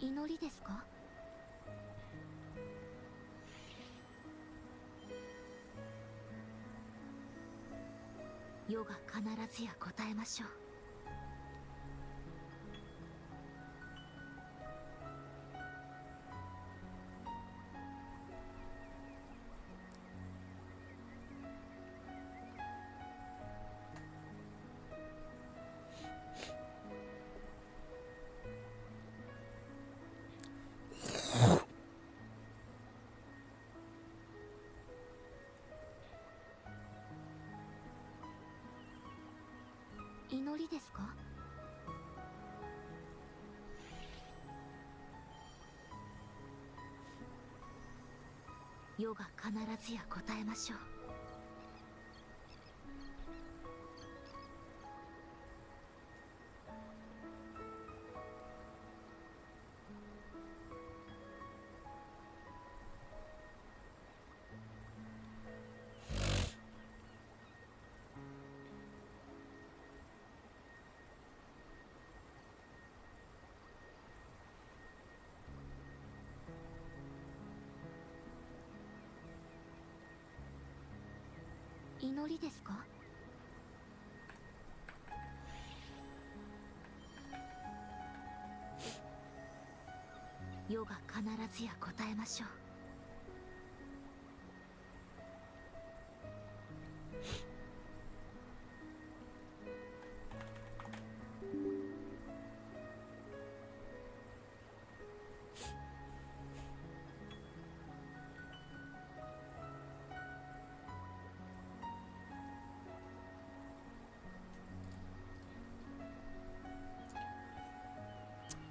祈りですか？世が必ずや答えましょう。祈りですか？世が必ずや答えましょう。祈りですか？世が必ずや答えましょう。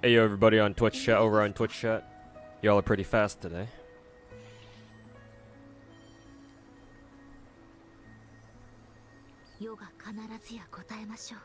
Hey yo, everybody on Twitch chat, over on Twitch chat. Y'all are pretty fast today. 世が必ずや答えましょう。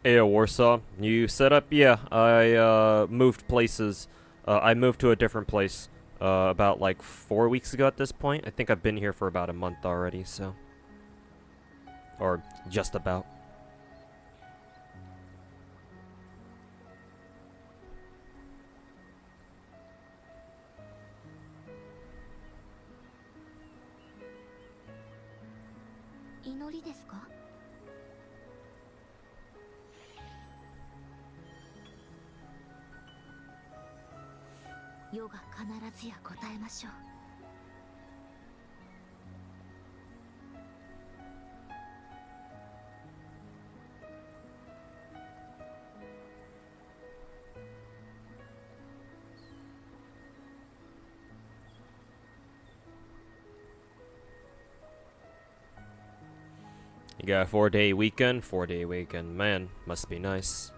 Hey yo, Warsaw, you set up? Yeah, I moved places. I moved to a different place about like 4 weeks ago at this point. I think I've been here for about a month already, so. Or just about.祈りですか？世が必ずや答えましょう。You got a 4-day weekend? 4-day weekend. Man, must be nice.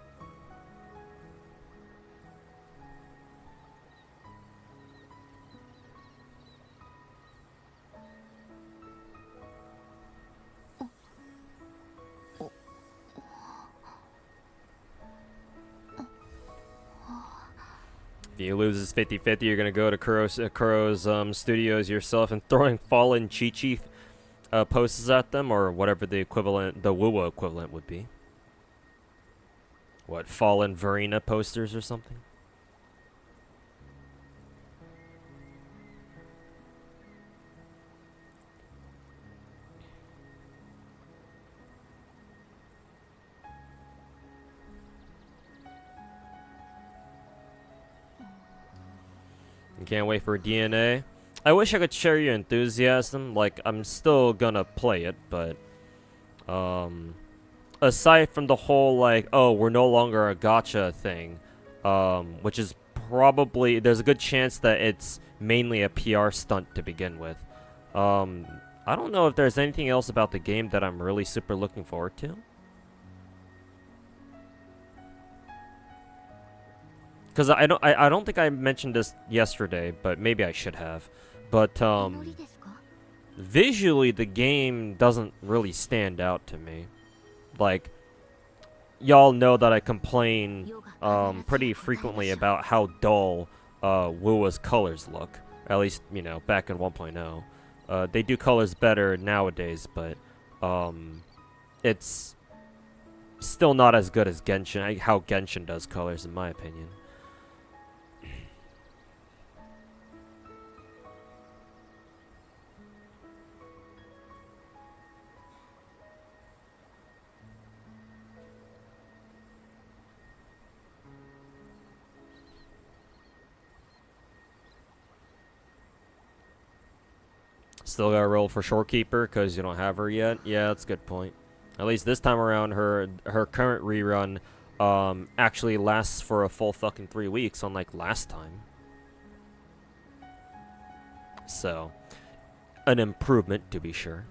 If you lose this 50-50, you're gonna go to Kuro's studios yourself and throwing fallen Chi-Chi posters at them, or whatever the equivalent, the Wuwa equivalent would be. What, fallen Verena posters or something? You can't wait for DNA. I wish I could share your enthusiasm. Like, I'm still gonna play it, but aside from the whole like, oh, we're no longer a gacha thing, which is probably, there's a good chance that it's mainly a PR stunt to begin with. I don't know if there's anything else about the game that I'm really super looking forward to. Because I don't think I mentioned this yesterday, but maybe I should have. But visually the game doesn't really stand out to me. Like, y'all know that I complain pretty frequently about how dull WoW's colors look. At least, you know, back in 1.0. They do colors better nowadays, but it's still not as good as Genshin, how Genshin does colors, in my opinion. Still gotta roll for Shorekeeper because you don't have her yet. Yeah, that's a good point. At least this time around, her current rerun actually lasts for a full fucking 3 weeks, unlike last time. So, an improvement to be sure.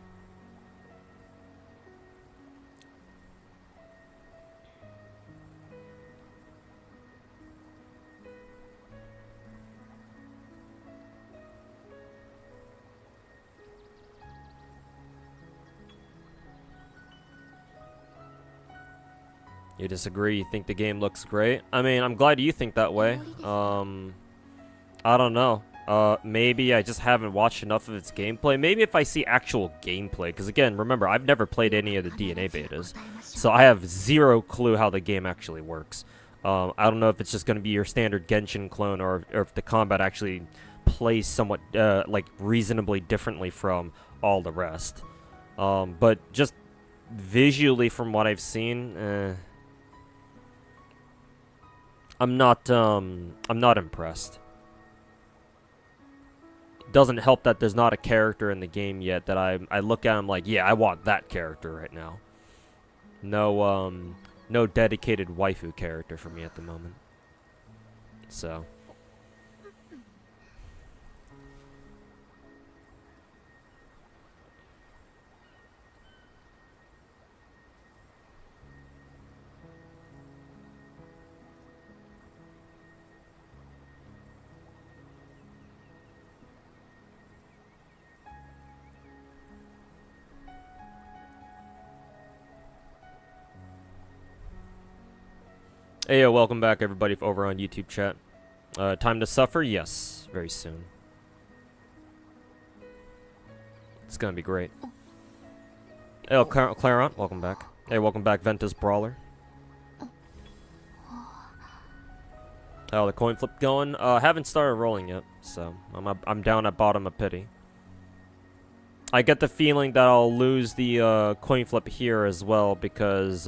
You disagree? You think the game looks great? I mean, I'm glad you think that way. I don't know. Maybe I just haven't watched enough of its gameplay. Maybe if I see actual gameplay, because again, remember, I've never played any of the DNA betas, so I have zero clue how the game actually works. I don't know if it's just going to be your standard Genshin clone, or if the combat actually plays somewhat, like, reasonably differently from all the rest. But just visually from what I've seen, I'm not impressed. Doesn't help that there's not a character in the game yet that I look at him like, yeah, I want that character right now. No dedicated waifu character for me at the moment. So. Hey, yo, welcome back, everybody, over on YouTube chat. Time to suffer? Yes, very soon. It's gonna be great. Hey, Claront, welcome back. Hey, welcome back, Ventus Brawler. How the coin flip going? Haven't started rolling yet, so I'm down at bottom of pity. I get the feeling that I'll lose the coin flip here as well because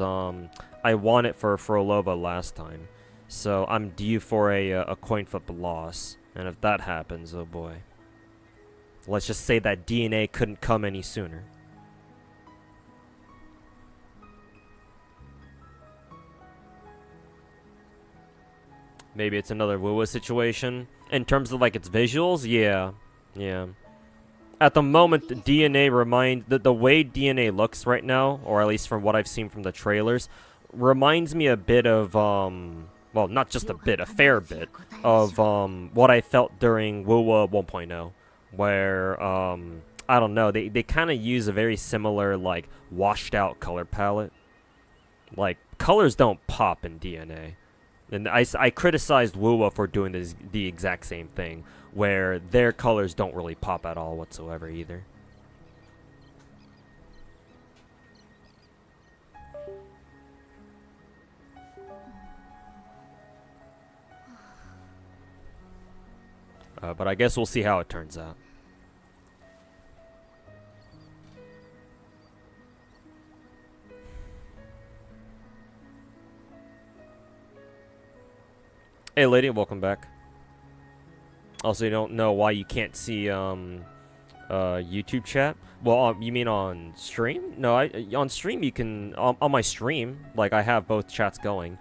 I won it for Frolova last time, so I'm due for a coin flip loss. And if that happens, oh boy. Let's just say that DNA couldn't come any sooner. Maybe it's another Wuwa situation. In terms of, like, its visuals, yeah. At the moment, the DNA reminds... The way DNA looks right now, or at least from what I've seen from the trailers, reminds me a bit of, well, not just a bit, a fair bit, of, what I felt during WoW 1.0, where, I don't know, they kind of use a very similar, like, washed-out color palette. Like, colors don't pop in DNA. And I criticized WoW for doing the exact same thing, where their colors don't really pop at all whatsoever either. But I guess we'll see how it turns out. Hey, lady, welcome back. Also, you don't know why you can't see YouTube chat? Well, you mean on stream? No, on stream you can. On my stream, like, I have both chats going.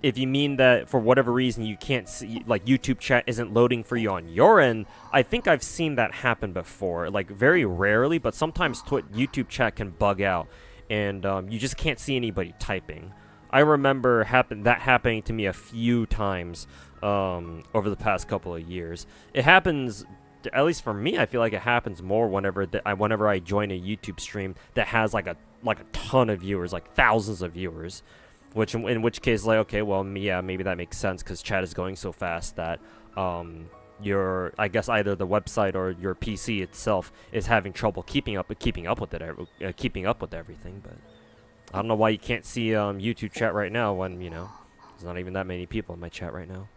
if you mean that for whatever reason you can't see, like YouTube chat isn't loading for you on your end, I think I've seen that happen before. Like very rarely, but sometimes YouTube chat can bug out, and you just can't see anybody typing. I remember that happening to me a few times over the past couple of years. It happens, at least for me, I feel like it happens more whenever I join a YouTube stream that has like a ton of viewers, like thousands of viewers. In which case, like, okay, well, yeah, maybe that makes sense because chat is going so fast that I guess either the website or your PC itself is having trouble keeping up with everything. But I don't know why you can't see YouTube chat right now when there's not even that many people in my chat right now.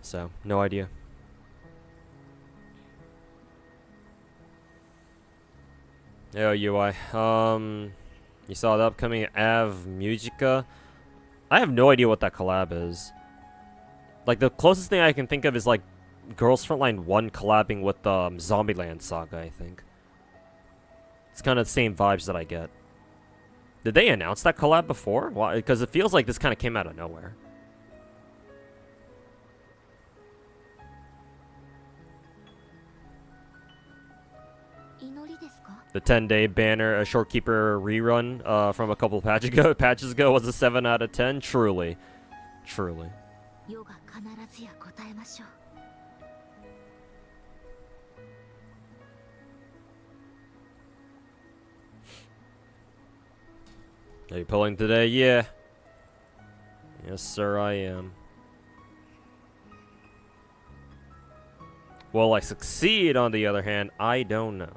So no idea. Oh, UI. You saw the upcoming Av Musica? I have no idea what that collab is. Like, the closest thing I can think of is, like, Girls Frontline 1 collabing with Zombieland Saga, I think. It's kind of the same vibes that I get. Did they announce that collab before? Why? Because it feels like this kind of came out of nowhere. The 10-day banner, a Shorekeeper rerun from a couple of patches ago was a 7 out of 10. Truly. Truly. Are you pulling today? Yeah. Yes, sir, I am. Will I succeed, on the other hand? I don't know.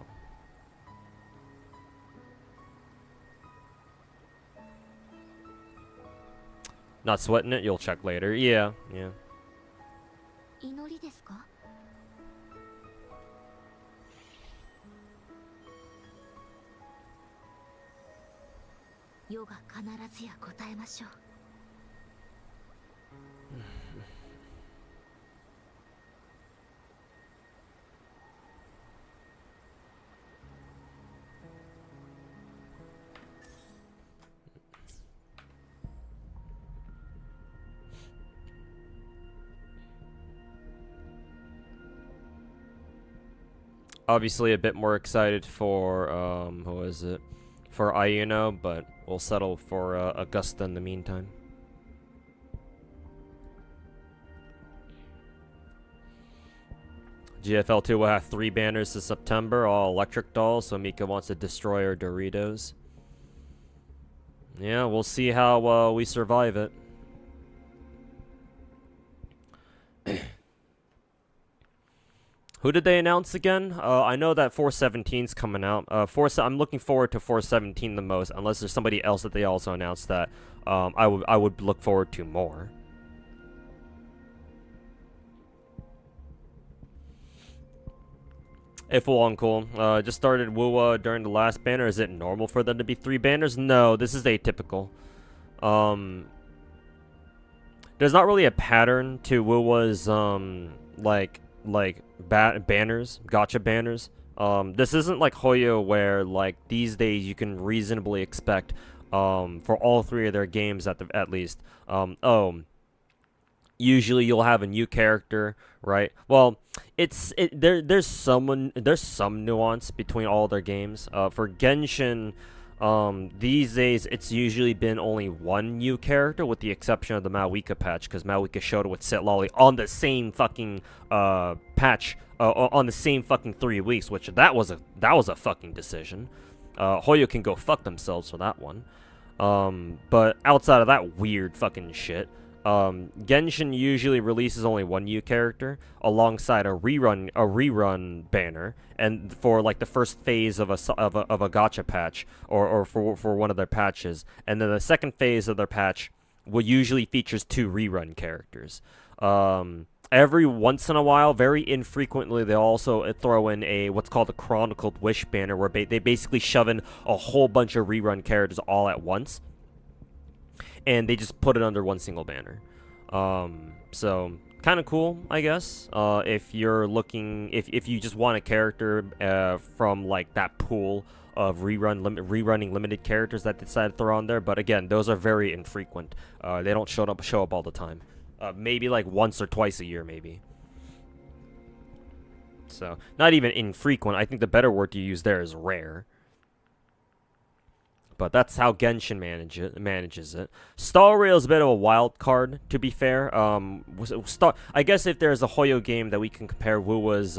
Not sweating it? You'll check later. Yeah, yeah. Obviously a bit more excited for, who is it? For Ayuno, but we'll settle for Augusta in the meantime. GFL2 will have 3 banners this September, all electric dolls, so Mika wants to destroy her Doritos. Yeah, we'll see how we survive it. Who did they announce again? I know that 417's coming out. I'm looking forward to 417 the most, unless there's somebody else that they also announced that I would look forward to more. Hey, Full Uncle, just started WUA during the last banner. Is it normal for them to be 3 banners? No, this is atypical. There's not really a pattern to WUA's banners, gacha banners. This isn't like Hoyo where like these days you can reasonably expect for all 3 of their games at least. Usually you'll have a new character, right? Well, there's some nuance between all their games. For Genshin, these days it's usually been only 1 new character, with the exception of the Maoika patch, because Maoika showed it with Sit Lolly on the same fucking patch, on the same fucking 3 weeks, which that was a fucking decision. Hoyo can go fuck themselves for that one. But outside of that weird fucking shit, Genshin usually releases only 1 new character alongside a rerun banner, and for like the first phase of a gacha patch or for one of their patches, and then the second phase of their patch will usually features 2 rerun characters. Every once in a while, very infrequently, they also throw in what's called a Chronicled Wish banner, where they basically shove in a whole bunch of rerun characters all at once, and they just put it under 1 single banner. So kind of cool, I guess. If you're looking, if you just want a character from like that pool of rerunning limited characters that they decided to throw on there. But again, those are very infrequent. They don't show up all the time. Maybe like once or twice a year, maybe. So not even infrequent. I think the better word to use there is rare. But that's how Genshin manages it. Star Rail is a bit of a wild card, to be fair. I guess if there's a Hoyo game that we can compare Wuwa's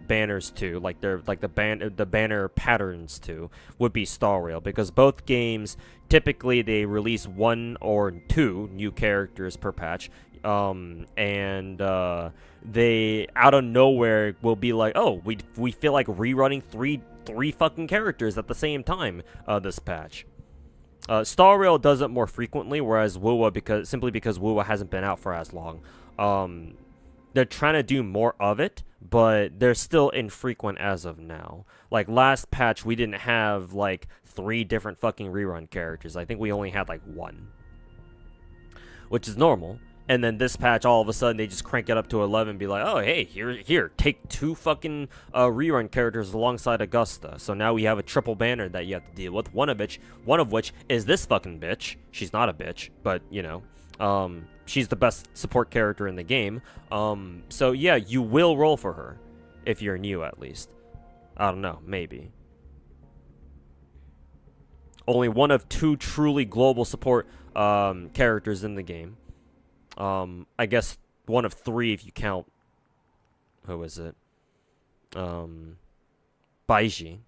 banners to, like the banner patterns to, would be Star Rail, because both games typically they release 1 or 2 new characters per patch. They out of nowhere will be like, oh, we feel like rerunning three fucking characters at the same time this patch. Star Rail does it more frequently, whereas Wuwa, simply because Wuwa hasn't been out for as long. They're trying to do more of it, but they're still infrequent as of now. Like last patch, we didn't have like 3 different fucking rerun characters. I think we only had like 1, which is normal. And then this patch, all of a sudden, they just crank it up to 11 and be like, oh, hey, here, take 2 fucking rerun characters alongside Augusta. So now we have a triple banner that you have to deal with, one of which is this fucking bitch. She's not a bitch, but, you know, she's the best support character in the game. So, yeah, you will roll for her, if you're new, at least. I don't know, maybe. Only one of 2 truly global support characters in the game. I guess 1 of 3 if you count. Who is it? Baiji.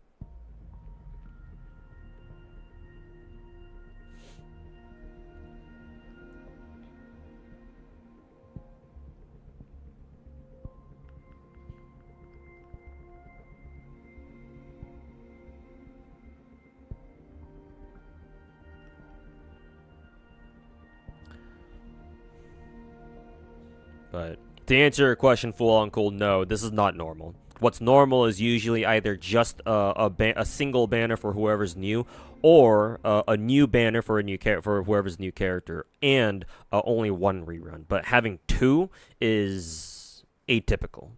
But to answer your question, full on cool, no, this is not normal. What's normal is usually either just a single banner for whoever's new, or a new banner for for whoever's new character, and only 1 rerun. But having 2 is atypical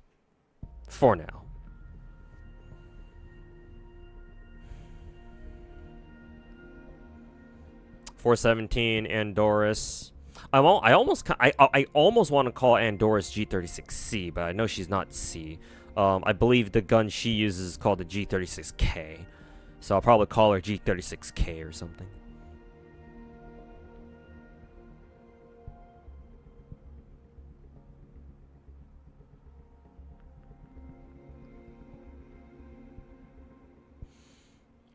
for now. .417 Andoris. I almost want to call Andoris G36C, but I know she's not C. I believe the gun she uses is called the G36K, so I'll probably call her G36K or something.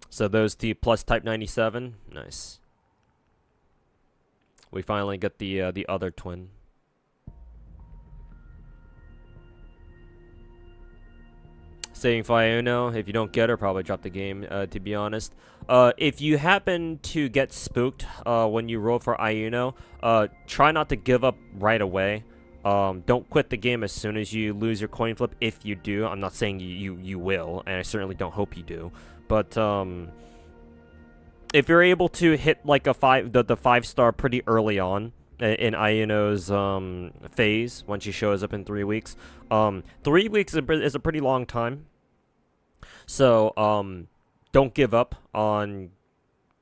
So those T plus type 97, nice. We finally get the other twin. Saving for Iono. If you don't get her, probably drop the game, to be honest. If you happen to get spooked when you roll for Iono, try not to give up right away. Don't quit the game as soon as you lose your coin flip. If you do, I'm not saying you will, and I certainly don't hope you do. But if you're able to hit like the 5-star pretty early on in Iono's phase, when she shows up in 3 weeks, 3 weeks is a pretty long time. So don't give up on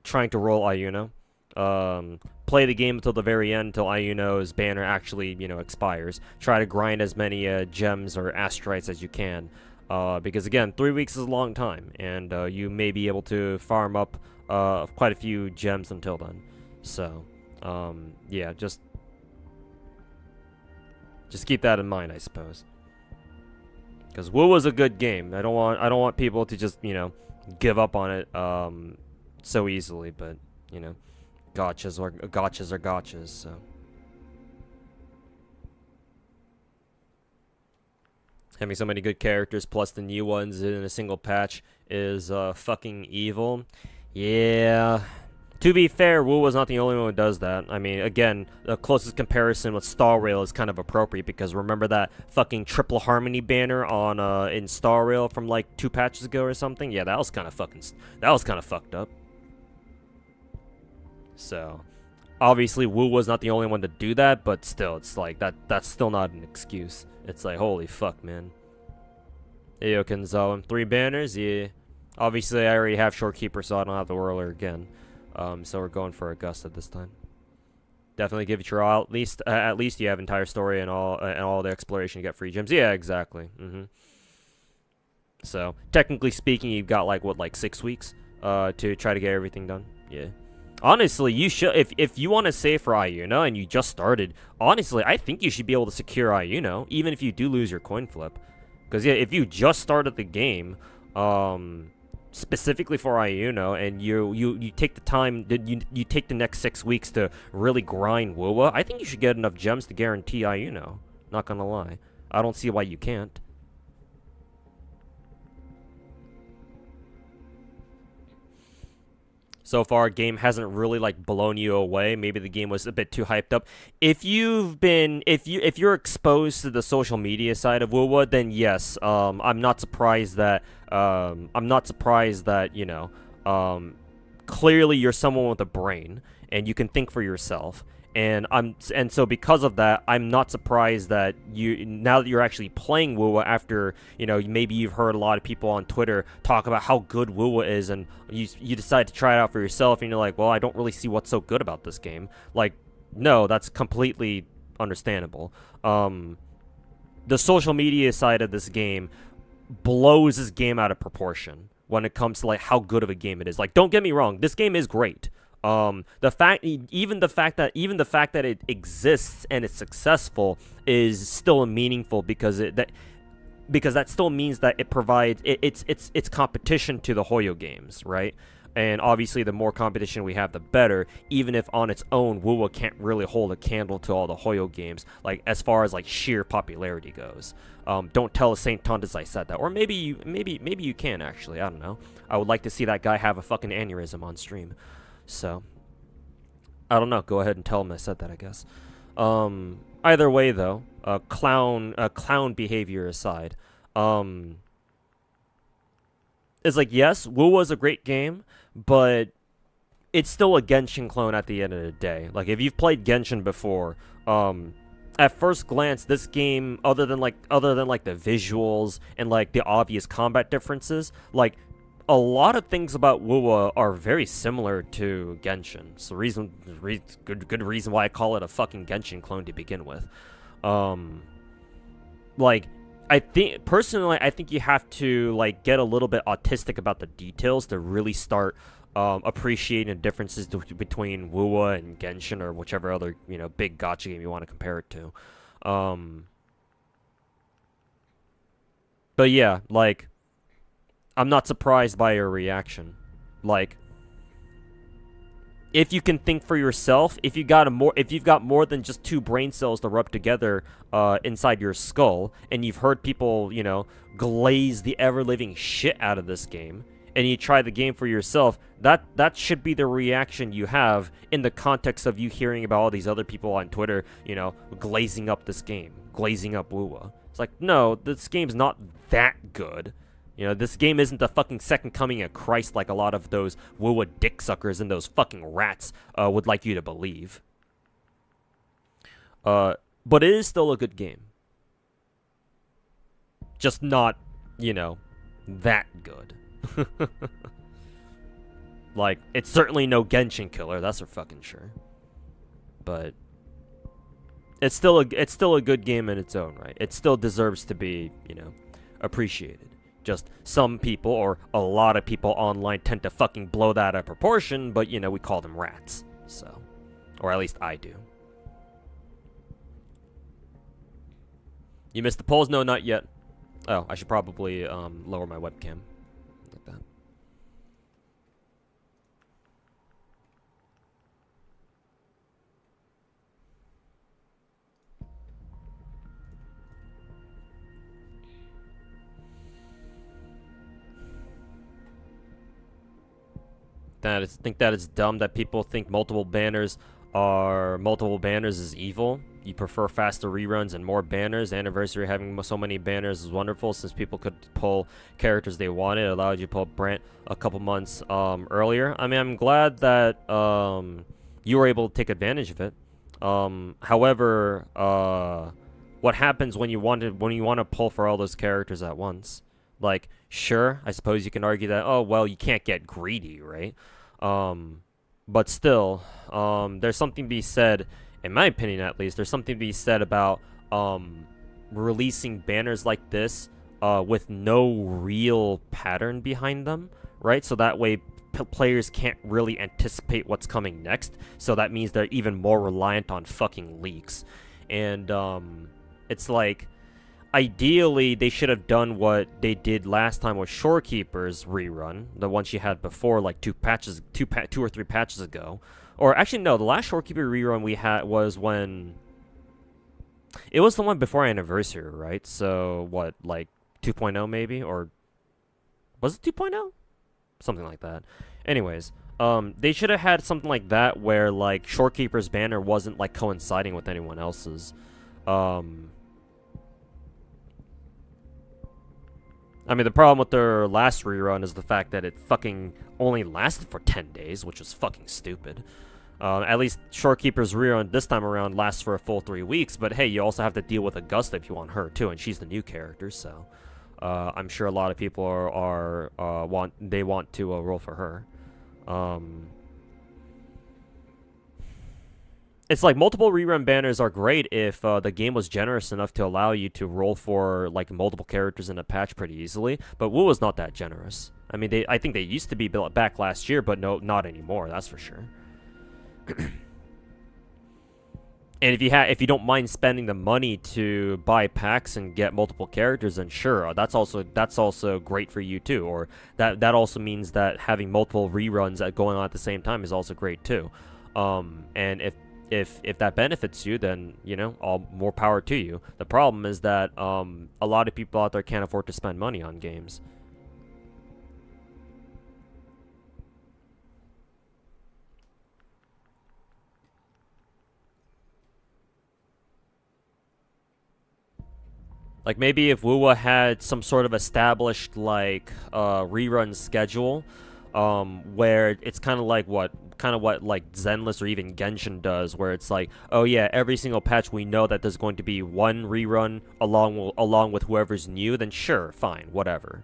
trying to roll Iono. Play the game until the very end, until Iono's banner actually, expires. Try to grind as many gems or astrites as you can, because again, 3 weeks is a long time, and you may be able to farm up quite a few gems until then. So, yeah, just keep that in mind, I suppose. Because Wu was a good game. I don't want people to just give up on it so easily. But gachas are gachas. So having so many good characters plus the new ones in a single patch is fucking evil. Yeah. To be fair, Wu was not the only one who does that. I mean, again, the closest comparison with Star Rail is kind of appropriate, because remember that fucking triple harmony banner on in Star Rail from like 2 patches ago or something? Yeah, that was kind of fucked up. So, obviously Wu was not the only one to do that, but still, it's like that's still not an excuse. It's like, holy fuck, man. Ayo Kenzawa, 3 banners, yeah. Obviously, I already have Shorekeeper, so I don't have to whirler again. So we're going for Augusta this time. Definitely give it your all. At least you have entire story and all the exploration. You get free gems. Yeah, exactly. So technically speaking, you've got like 6 weeks to try to get everything done. Yeah. Honestly, you should if you want to save for Iuno and you just started. Honestly, I think you should be able to secure Iuno even if you do lose your coin flip. Because yeah, if you just started the game, specifically for Iuno, and you take the time, you take the next 6 weeks to really grind Wuwa, I think you should get enough gems to guarantee Iuno. Not gonna lie, I don't see why you can't. So far, game hasn't really like blown you away. Maybe the game was a bit too hyped up. If you're exposed to the social media side of Wuwa, then yes, I'm not surprised that you know, clearly you're someone with a brain and you can think for yourself. And so because of that, I'm not surprised that now that you're actually playing Wuwa after, you know, maybe you've heard a lot of people on Twitter talk about how good Wuwa is, and you decide to try it out for yourself, and you're like, well, I don't really see what's so good about this game. Like, no, that's completely understandable. The social media side of this game blows this game out of proportion when it comes to like how good of a game it is. Like, don't get me wrong, this game is great. The fact that it exists and it's successful is still meaningful because that still means that it provides it's competition to the Hoyo games, right? And obviously, the more competition we have, the better. Even if on its own, Wuwa can't really hold a candle to all the Hoyo games, like as far as like sheer popularity goes. Don't tell Saint Tondas I said that, or maybe you can actually. I don't know. I would like to see that guy have a fucking aneurysm on stream. So, I don't know. Go ahead and tell him I said that, I guess. Either way, though, clown behavior aside, it's like, yes, Wuwa is a great game, but it's still a Genshin clone at the end of the day. Like, if you've played Genshin before, at first glance, this game, other than like the visuals and like the obvious combat differences, like, a lot of things about Wuwa are very similar to Genshin. It's the good reason why I call it a fucking Genshin clone to begin with. Like, I think you have to like get a little bit autistic about the details to really start appreciating the differences between Wuwa and Genshin, or whichever other, you know, big gacha game you want to compare it to. But yeah, like, I'm not surprised by your reaction. Like, if you can think for yourself, if you've got more than just 2 brain cells to rub together inside your skull, and you've heard people, you know, glaze the ever-living shit out of this game, and you try the game for yourself, that should be the reaction you have in the context of you hearing about all these other people on Twitter, you know, glazing up this game, glazing up Wuwa. It's like, no, this game's not that good. You know, this game isn't the fucking second coming of Christ like a lot of those Wuwa dick suckers and those fucking rats would like you to believe. But it is still a good game. Just not, you know, that good. Like, it's certainly no Genshin killer, that's for fucking sure. But it's still a good game in its own right. It still deserves to be, you know, appreciated. Just some people, or a lot of people online, tend to fucking blow that out of proportion, but, you know, we call them rats. So, or at least I do. You missed the polls? No, not yet. Oh, I should probably lower my webcam. Like that. Think that it's dumb that people think multiple banners is evil. You prefer faster reruns and more banners. The anniversary of having so many banners is wonderful, since people could pull characters they wanted. It allowed you to pull Brant a couple months earlier. I mean, I'm glad that you were able to take advantage of it. However, what happens when you want to pull for all those characters at once? Like, sure, I suppose you can argue that, oh, well, you can't get greedy, right? But still, there's something to be said, in my opinion at least, there's something to be said about releasing banners like this with no real pattern behind them, right? So that way players can't really anticipate what's coming next. So that means they're even more reliant on fucking leaks. And it's like, ideally they should have done what they did last time with Shorekeeper's rerun, the one she had before, like two or three patches ago. Or actually no, the last Shorekeeper rerun we had was when it was the one before Anniversary, right? So what, like 2.0 maybe, or was it 2.0? Something like that. Anyways, they should have had something like that where like Shorekeeper's banner wasn't like coinciding with anyone else's. I mean, the problem with their last rerun is the fact that it fucking only lasted for 10 days, which was fucking stupid. At least Shorekeeper's rerun this time around lasts for a full 3 weeks, but hey, you also have to deal with Augusta if you want her too, and she's the new character, so I'm sure a lot of people want to roll for her. It's like multiple rerun banners are great if the game was generous enough to allow you to roll for like multiple characters in a patch pretty easily, but WoW was not that generous. I mean, I think they used to be built back last year, but no, not anymore. That's for sure. And if you don't mind spending the money to buy packs and get multiple characters, then sure, that's also great for you too. Or that also means that having multiple reruns going on at the same time is also great too. And if that benefits you, then you know, all more power to you. The problem is that a lot of people out there can't afford to spend money on games. Like maybe if WoW had some sort of established like rerun schedule, where it's kind of what like Zenless or even Genshin does, where it's like, oh yeah, every single patch we know that there's going to be one rerun along with whoever's new, then sure, fine, whatever.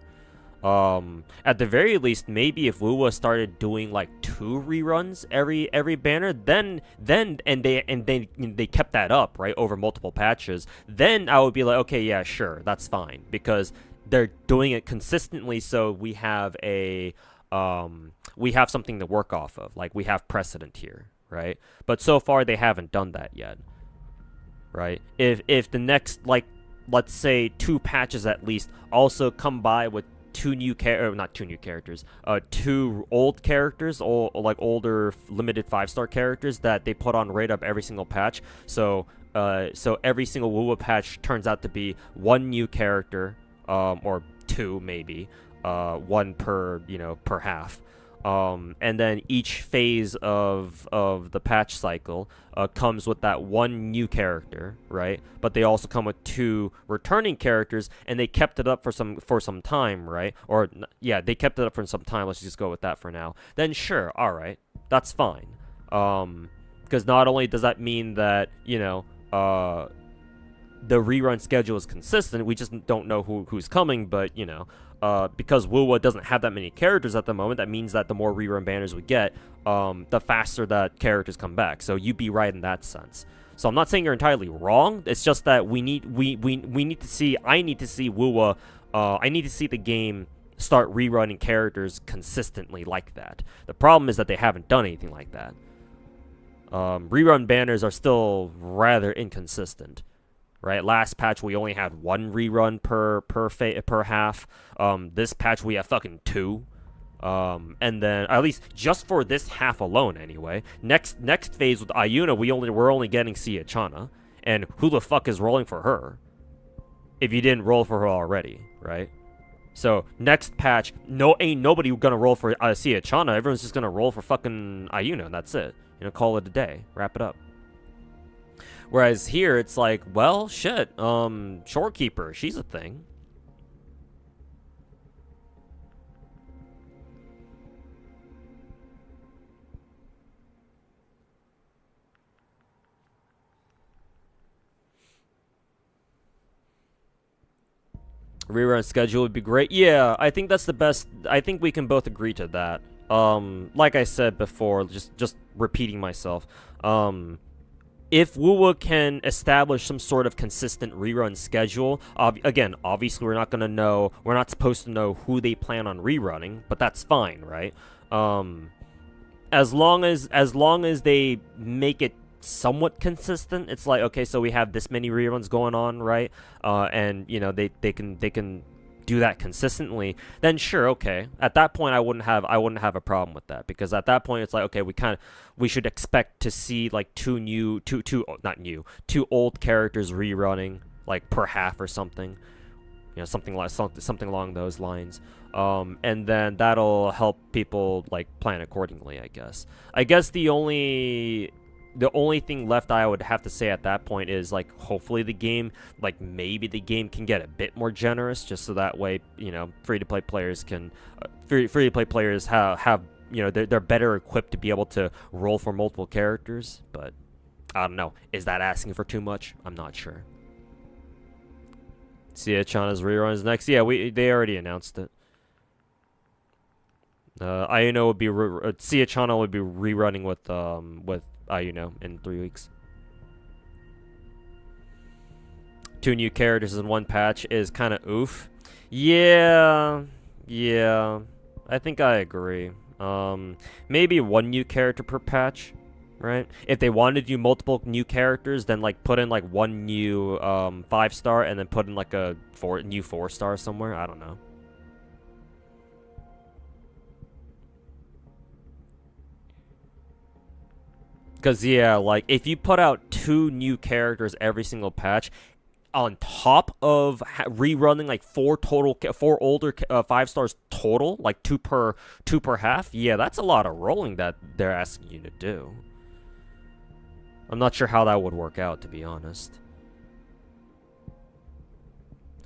At the very least, maybe if WoW started doing like 2 reruns every banner, then they kept that up, right, over multiple patches, then I would be like, okay, yeah, sure, that's fine, because they're doing it consistently, so we have something to work off of, like we have precedent here, right? But so far they haven't done that yet, right? If the next, like, let's say 2 patches at least also come by with 2 old characters, or like older limited 5-star characters that they put on raid up every single patch. So every single WoW patch turns out to be 1 new character, or 2 maybe, 1 per half. And then each phase of the patch cycle comes with that 1 new character, right? But they also come with 2 returning characters, and they kept it up for some time, right? Or yeah, they kept it up for some time. Let's just go with that for now. Then sure, all right, that's fine. Because not only does that mean that, you know, the rerun schedule is consistent, we just don't know who's coming, but you know, because WoW doesn't have that many characters at the moment, that means that the more rerun banners we get, the faster that characters come back. So you'd be right in that sense. So I'm not saying you're entirely wrong. It's just that we need to see. I need to see WoW. I need to see the game start rerunning characters consistently like that. The problem is that they haven't done anything like that. Rerun banners are still rather inconsistent. Right, last patch we only had 1 rerun per half. This patch we have fucking 2. And then at least just for this half alone, anyway. Next phase with Ayuna, we're only getting Siachana, and who the fuck is rolling for her? If you didn't roll for her already, right? So next patch, ain't nobody gonna roll for Siachana. Everyone's just gonna roll for fucking Ayuna, and that's it. You know, call it a day, wrap it up. Whereas here, it's like, well, shit, Shorekeeper, she's a thing. Rerun schedule would be great. Yeah, I think that's the best. I think we can both agree to that. Like I said before, just repeating myself. If Wuwa can establish some sort of consistent rerun schedule, again, obviously we're not supposed to know who they plan on rerunning, but that's fine, right? As long as they make it somewhat consistent, it's like, okay, so we have this many reruns going on, right? And you know they can do that consistently, then sure, okay. At that point, I wouldn't have a problem with that, because at that point it's like, okay, we should expect to see like two old characters rerunning like per half or something, you know, something along those lines. And then that'll help people like plan accordingly, I guess. The only thing left I would have to say at that point is, like, hopefully maybe the game can get a bit more generous, just so that way, you know, free-to-play players have, you know, they're better equipped to be able to roll for multiple characters. But I don't know. Is that asking for too much? I'm not sure. Chana's rerun is next. Yeah, they already announced it. Ayuno would be Chana would be rerunning with Ayuno in 3 weeks. 2 new characters in 1 patch is kind of oof. Yeah, I think I agree. Maybe 1 new character per patch, right? If they wanted to do multiple new characters, then like put in like 1 new 5-star and then put in like a new 4-star somewhere. I don't know. Because, yeah, like, if you put out 2 new characters every single patch, on top of rerunning, like, 4 older 5-stars total, like, 2 per half, yeah, that's a lot of rolling that they're asking you to do. I'm not sure how that would work out, to be honest.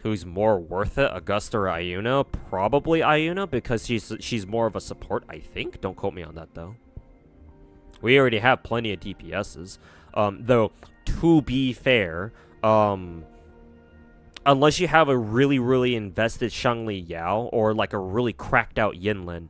Who's more worth it, Augusta or Ayuno? Probably Ayuno, because she's more of a support, I think. Don't quote me on that, though. We already have plenty of DPSs. Though, to be fair, unless you have a really, really invested Shangli Yao or like a really cracked out Yinlin,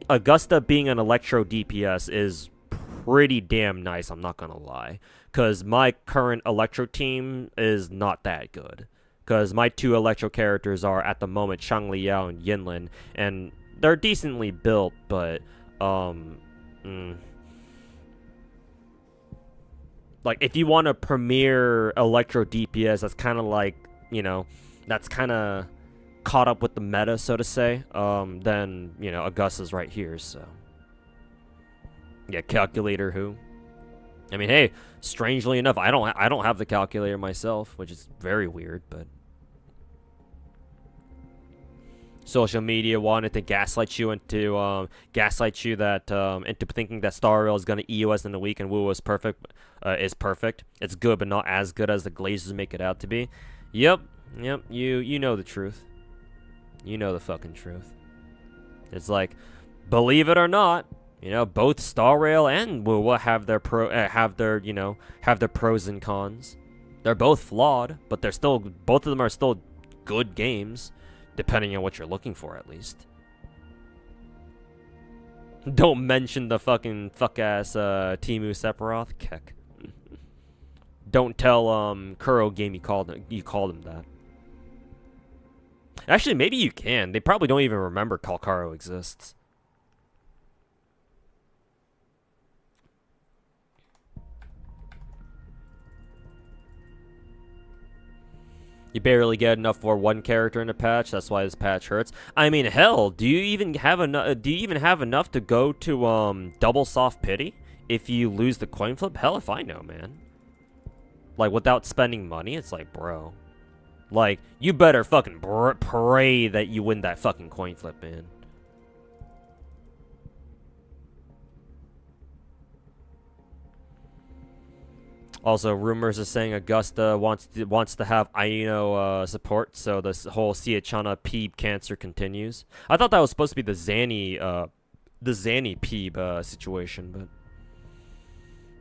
Augusta being an Electro DPS is pretty damn nice, I'm not gonna lie. Because my current Electro team is not that good. Because my 2 Electro characters are, at the moment, Shangli Yao and Yinlin, and they're decently built, but, like, if you want a premier Electro DPS that's kind of like, you know, that's kind of caught up with the meta, so to say, then, you know, Augusta's right here, so. Yeah, calculator who? I mean, hey, strangely enough, I don't have the calculator myself, which is very weird, but. Social media wanted to gaslight you into thinking that Star Rail is gonna EOS in a week and Wu is perfect. It's good, but not as good as the Glazers make it out to be. Yep. You know the truth. You know the fucking truth. It's like, believe it or not, you know, both Star Rail and Wu have their pros and cons. They're both flawed, but both of them are still good games. Depending on what you're looking for, at least. Don't mention the fucking fuck-ass Timu Sephiroth. Keck. Don't tell Kuro Game you called him that. Actually, maybe you can. They probably don't even remember Kalkaro exists. You barely get enough for 1 character in a patch. That's why this patch hurts. I mean, hell, do you even have enough to go to double soft pity if you lose the coin flip? Hell if I know, man. Like, without spending money, it's like, bro. Like, you better fucking pray that you win that fucking coin flip, man. Also, rumors are saying Augusta wants to have Aino support, so this whole Siachana Peeb cancer continues. I thought that was supposed to be the Zanny Peeb situation, but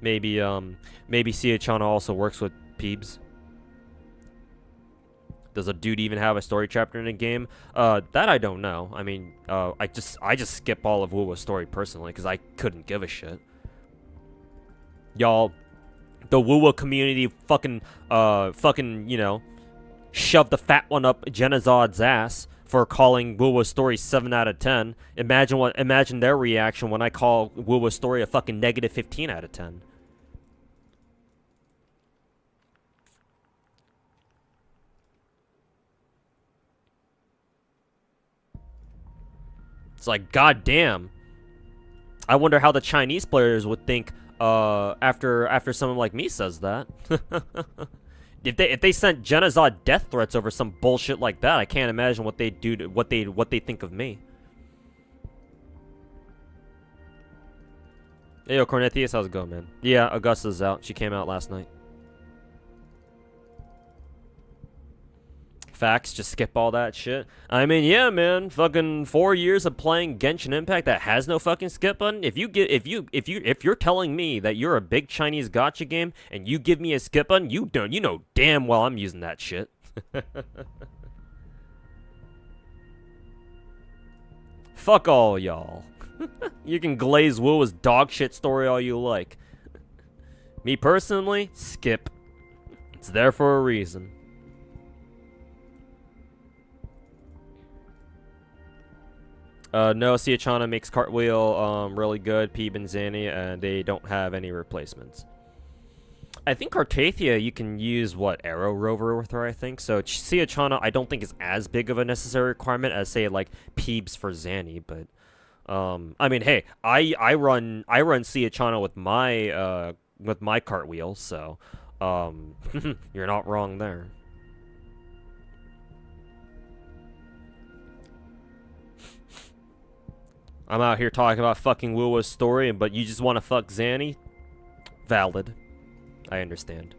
maybe Siachana also works with Peebs. Does a dude even have a story chapter in a game? That I don't know. I mean, I just skip all of Wuwa's story personally because I couldn't give a shit. Y'all, the Wuwa community fucking, you know, shoved the fat one up Genazod's ass for calling Wuwa's story 7 out of 10. Imagine their reaction when I call Wuwa's story a fucking negative 15 out of 10. It's like, goddamn. I wonder how the Chinese players would think after someone like me says that. If they sent Genazod death threats over some bullshit like that, I can't imagine what they'd do to what they think of me. Hey, yo, Cornethius, how's it going, man? Yeah, Augusta's out. She came out last night. Facts, just skip all that shit. I mean, yeah, man, fucking 4 years of playing Genshin Impact that has no fucking skip button. If you're telling me that you're a big Chinese gacha game and you give me a skip button, you know damn well I'm using that shit. Fuck all y'all. You can glaze Wuwa's dog shit story all you like. Me personally, skip. It's there for a reason. No, Siachana makes Cartwheel really good, Peeb and Zanny, and they don't have any replacements. I think Cartathia you can use, what, Arrow Rover with her, I think. So Siachana I don't think is as big of a necessary requirement as, say, like, Peebs for Zanny, but... I mean, hey, I run Siachana with my Cartwheel, so... you're not wrong there. I'm out here talking about fucking Wuwa's story, but you just want to fuck Zanny? Valid. I understand.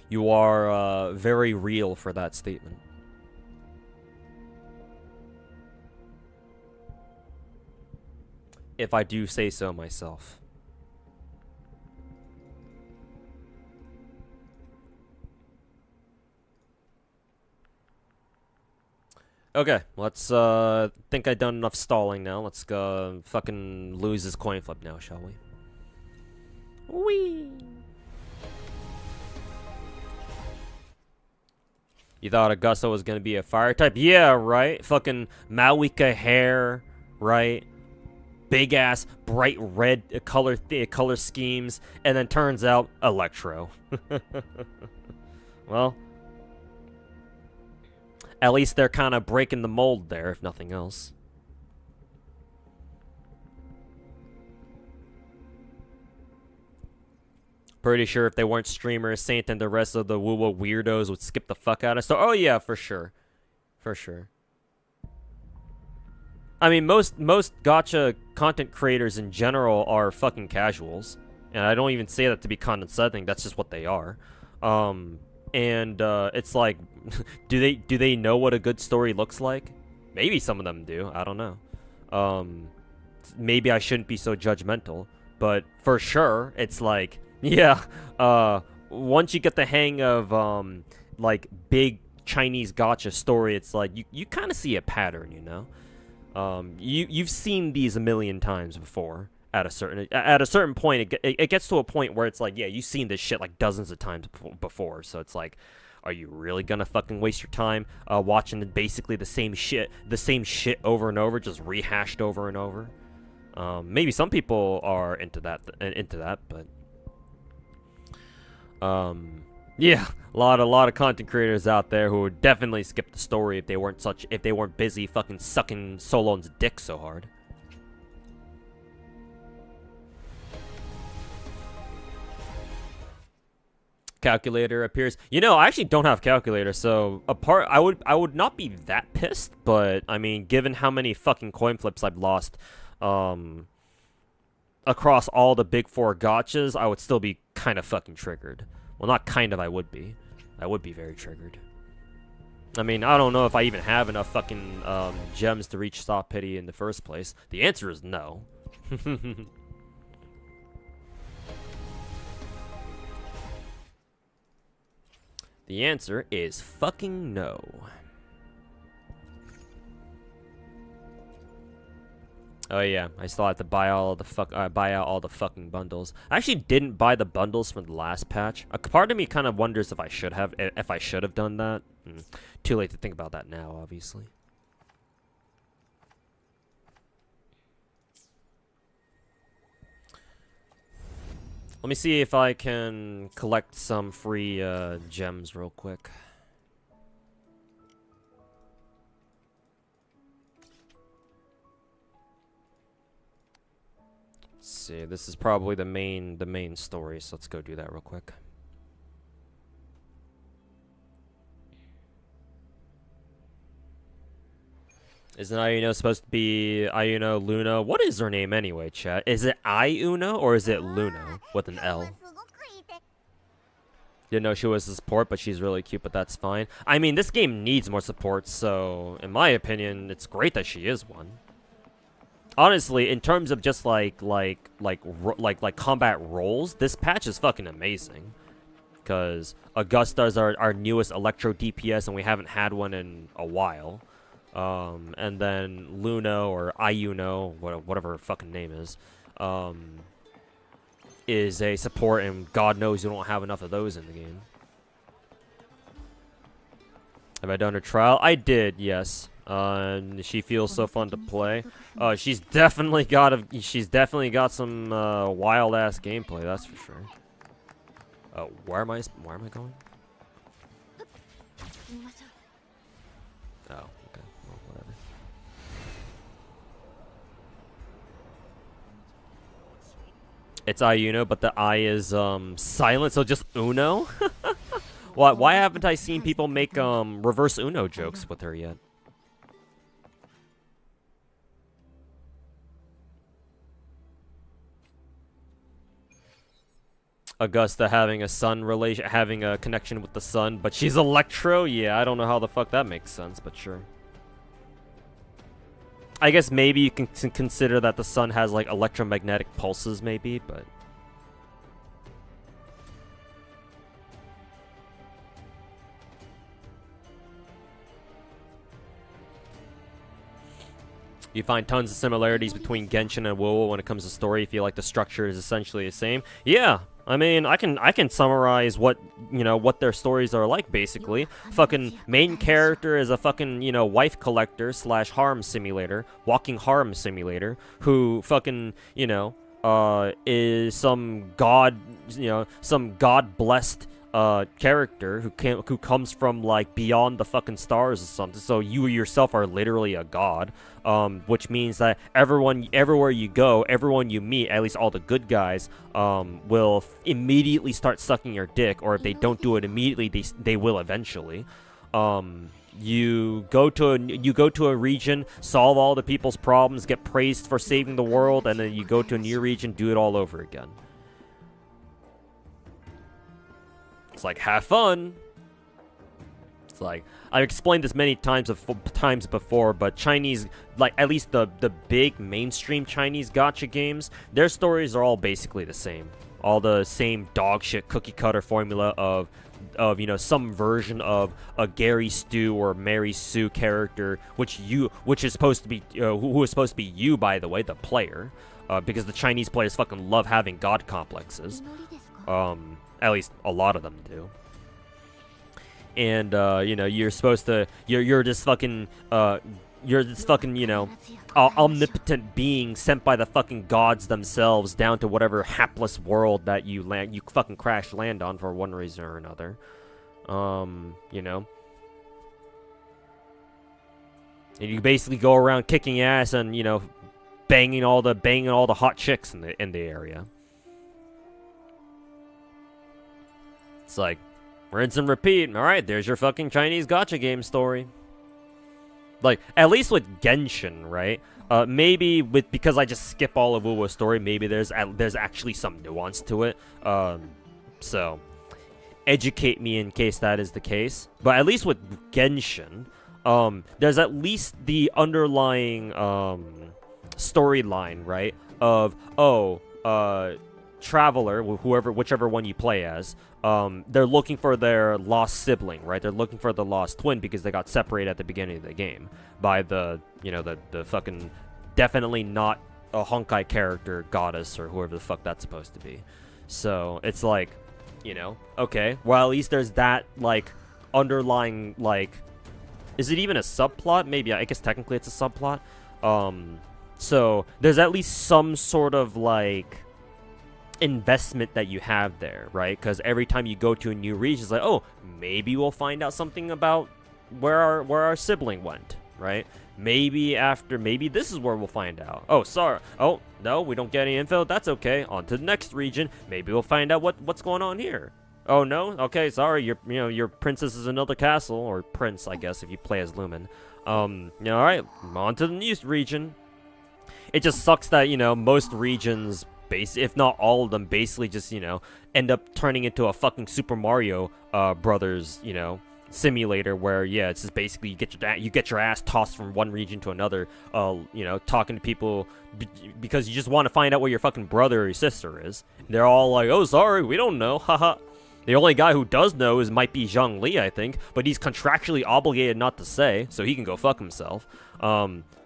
You are, very real for that statement. If I do say so myself. Okay, let's, think I've done enough stalling now. Let's go fucking lose this coin flip now, shall we? Whee! You thought Augusta was gonna be a fire type? Yeah, right? Fucking Malika hair, right? Big ass, bright red color schemes, and then turns out Electro. Well... at least they're kind of breaking the mold there, if nothing else. Pretty sure if they weren't streamers, Saint and the rest of the Wuwa weirdos would skip the fuck out of stuff. Oh yeah, for sure. For sure. I mean, most gacha content creators in general are fucking casuals. And I don't even say that to be condescending, that's just what they are. And it's like, do they know what a good story looks like? Maybe some of them do. I don't know. Maybe I shouldn't be so judgmental, but for sure, it's like, yeah. Once you get the hang of like big Chinese gacha story, it's like you kind of see a pattern, you know. You've seen these a million times before. At a certain point, it gets to a point where it's like, yeah, you've seen this shit like dozens of times before. So it's like, are you really gonna fucking waste your time watching basically the same shit over and over, just rehashed over and over? Maybe some people are into that, but yeah, a lot of content creators out there who would definitely skip the story if they weren't busy fucking sucking Solon's dick so hard. Calculator appears. You know, I actually don't have calculator, so I would not be that pissed, but I mean, given how many fucking coin flips I've lost across all the big four gachas, I would still be kind of fucking triggered. Well, not kind of, I would be. I would be very triggered. I mean, I don't know if I even have enough fucking gems to reach Stop Pity in the first place. The answer is no. The answer is fucking no. Oh yeah, I still have to buy all the buy out all the fucking bundles. I actually didn't buy the bundles from the last patch. A part of me kind of wonders if I should have done that. Too late to think about that now, obviously. Let me see if I can collect some free gems real quick. See, this is probably the main story, so let's go do that real quick. Isn't Ayuno supposed to be Ayuno Luna? What is her name anyway, chat? Is it Ayuno or is it Luna with an L? Didn't know she was a support, but she's really cute, but that's fine. I mean, this game needs more support, so in my opinion, it's great that she is one. Honestly, in terms of just like combat roles, this patch is fucking amazing. Because Augusta's our newest Electro DPS, and we haven't had one in a while. And then Luna or Ayuno, whatever her fucking name is a support, and God knows you don't have enough of those in the game. Have I done a trial? I did, yes. She feels so fun to play. She's definitely got some wild ass gameplay, that's for sure. Where am I going? Oh, okay. Well, whatever. It's Ayuno, but the I is silent, so just Uno? Why haven't I seen people make reverse Uno jokes with her yet? Augusta having a connection with the sun, but she's Electro? Yeah, I don't know how the fuck that makes sense, but sure. I guess maybe you can consider that the sun has like electromagnetic pulses, maybe, but you find tons of similarities between Genshin and WoW when it comes to story. You feel like the structure is essentially the same. Yeah, I mean, I can summarize what their stories are like, basically. Fucking main character is a fucking, wife collector / harem simulator, walking harem simulator, who fucking, is some god blessed character who comes from like beyond the fucking stars or something. So you yourself are literally a god, which means that everywhere you go, everyone you meet, at least all the good guys, will immediately start sucking your dick, or if they don't do it immediately, they will eventually. You go to a region, solve all the people's problems, get praised for saving the world, and then you go to a new region, do it all over again. It's like, have fun. It's like, I've explained this many times before, but Chinese, like, at least the big mainstream Chinese gacha games, their stories are all basically the same. All the same dog shit cookie cutter formula of some version of a Gary Stu or Mary Sue character, which is supposed to be who is supposed to be you, by the way, the player, because the Chinese players fucking love having god complexes. At least a lot of them do. And you're supposed to you're this fucking omnipotent being sent by the fucking gods themselves down to whatever hapless world that you fucking crash land on for one reason or another. And you basically go around kicking ass and banging all the hot chicks in the area. It's like, rinse and repeat. All right, there's your fucking Chinese gacha game story. Like, at least with Genshin, right? Maybe because I just skip all of Wuwo's story, maybe there's actually some nuance to it. So educate me in case that is the case. But at least with Genshin, there's at least the underlying storyline, right? Of Traveler, whichever one you play as, they're looking for their lost sibling, right? They're looking for the lost twin because they got separated at the beginning of the game by the fucking definitely not a Honkai character goddess or whoever the fuck that's supposed to be. So it's like, okay, well, at least there's that like underlying, like, is it even a subplot? Maybe, I guess technically it's a subplot. So there's at least some sort of like investment that you have there, right? Because every time you go to a new region, it's like, oh, maybe we'll find out something about where our sibling went, right? Maybe this is where we'll find out. Oh, sorry. Oh, no, we don't get any info. That's okay. On to the next region. Maybe we'll find out what's going on here. Oh, no? Okay, sorry. Your princess is another castle, or prince, I guess, if you play as Lumen. All right, on to the new region. It just sucks that, most regions, if not all of them, basically just, end up turning into a fucking Super Mario Brothers, simulator where, yeah, it's just basically you get your ass tossed from one region to another, talking to people because you just want to find out where your fucking brother or your sister is. They're all like, oh, sorry, we don't know, haha. The only guy who does know might be Zhongli, I think, but he's contractually obligated not to say, so he can go fuck himself.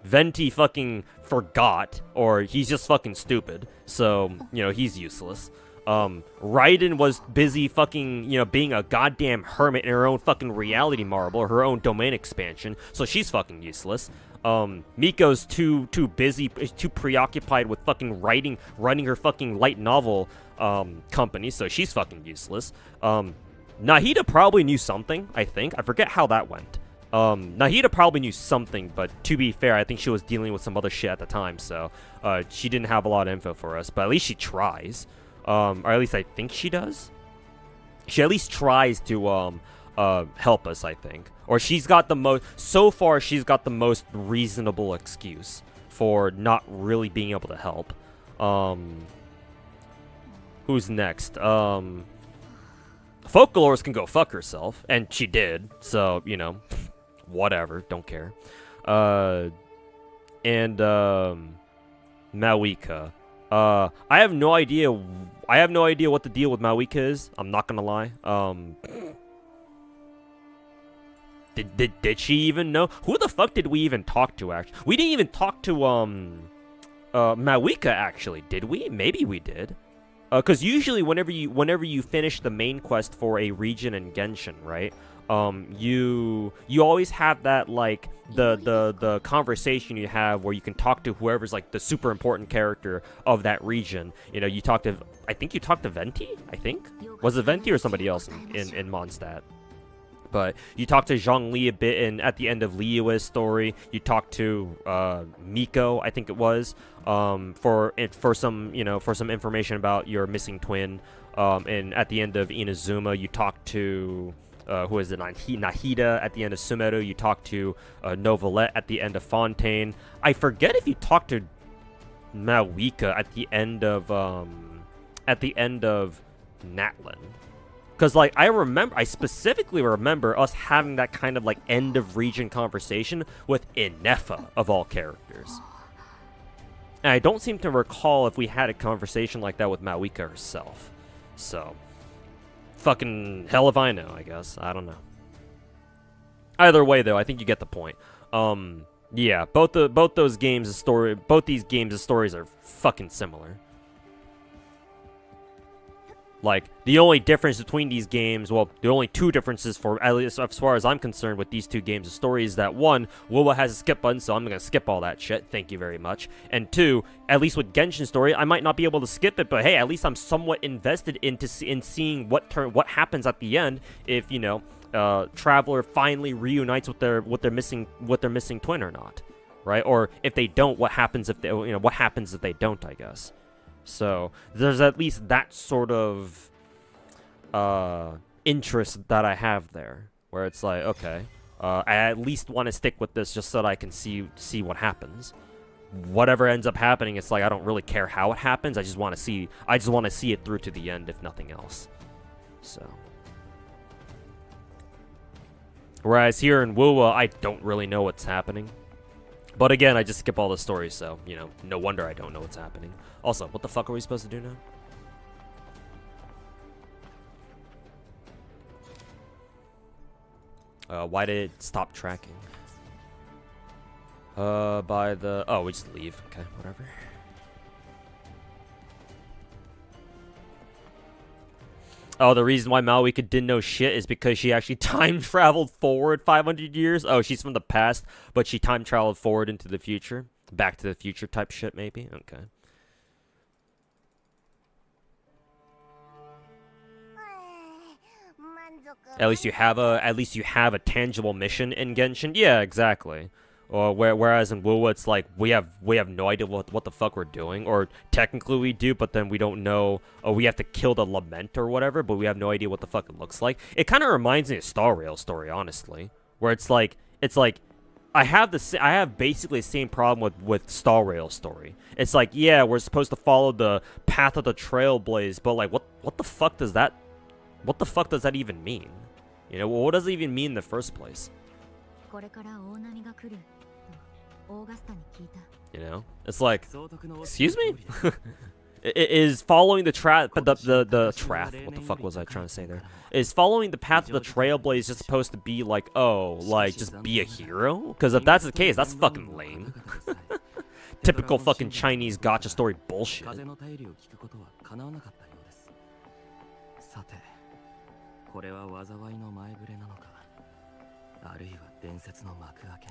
Venti fucking forgot, or he's just fucking stupid, so, he's useless. Raiden was busy fucking, being a goddamn hermit in her own fucking reality marble, or her own domain expansion, so she's fucking useless. Miko's too busy, too preoccupied with fucking running her fucking light novel, company, so she's fucking useless. Nahida probably knew something, I think. I forget how that went. Nahida probably knew something, but to be fair, I think she was dealing with some other shit at the time, so, she didn't have a lot of info for us, but at least she tries. Or at least I think she does. She at least tries to, help us, I think. Or she's got the most, so far, she's got the most reasonable excuse for not really being able to help. Who's next? Folklorist can go fuck herself, and she did, so, whatever, don't care. And Mawika. I have no idea what the deal with Mawika is, I'm not gonna lie. Did she even know? Who the fuck did we even talk to, actually? We didn't even talk to, Mawika, actually, did we? Maybe we did. Because usually whenever you finish the main quest for a region in Genshin, right? You always have that, like, the conversation you have where you can talk to whoever's, like, the super important character of that region. You talk to, I think you talked to Venti, I think? Was it Venti or somebody else in Mondstadt? But you talk to Zhongli a bit at the end of Liyue's story. You talk to Miko, I think it was, for some information about your missing twin. And at the end of Inazuma, you talk to who is it? Nahida at the end of Sumeru. You talk to Novelette at the end of Fontaine. I forget if you talked to Mawika at the end of Natlin. Because, like, I specifically remember us having that kind of, like, end-of-region conversation with Inefa, of all characters. And I don't seem to recall if we had a conversation like that with Mawika herself. So, fucking hell if I know, I guess. I don't know. Either way, though, I think you get the point. Yeah, both these games' stories are fucking similar. Like, the only difference between these games, well, the only two differences, for at least as far as I'm concerned with these two games of story, is that one, Wuwa has a skip button, so I'm gonna skip all that shit, thank you very much. And two, at least with Genshin story, I might not be able to skip it, but hey, at least I'm somewhat invested in seeing what happens at the end if, Traveler finally reunites with their missing twin or not, right? Or if they don't, what happens if they don't, I guess. So there's at least that sort of interest that I have there, where it's like, okay, I at least want to stick with this just so that I can see what happens. Whatever ends up happening, it's like I don't really care how it happens. I just want to see it through to the end, if nothing else. So, whereas here in Wuwa, I don't really know what's happening. But again, I just skip all the stories, so, no wonder I don't know what's happening. Also, what the fuck are we supposed to do now? Why did it stop tracking? By the... Oh, we just leave. Okay, whatever. Oh, the reason why Malwika didn't know shit is because she actually time traveled forward 500 years? Oh, she's from the past, but she time traveled forward into the future? Back to the future type shit, maybe? Okay. At least you have a tangible mission in Genshin. Yeah, exactly. Or whereas in WoW it's like we have no idea what the fuck we're doing, or technically we do, but then we don't know. Oh, we have to kill the lament or whatever, but we have no idea what the fuck it looks like. It kind of reminds me of Star Rail story, honestly, where it's like I have basically the same problem with Star Rail story. It's like, yeah, we're supposed to follow the path of the Trailblaze, but like what the fuck does that even mean? You know, what does it even mean in the first place? You know, it's like, excuse me? Is following the trap, what the fuck was I trying to say there? Is following the path of the Trailblaze just supposed to be like, oh, like, just be a hero? Because if that's the case, that's fucking lame. Typical fucking Chinese gacha story bullshit.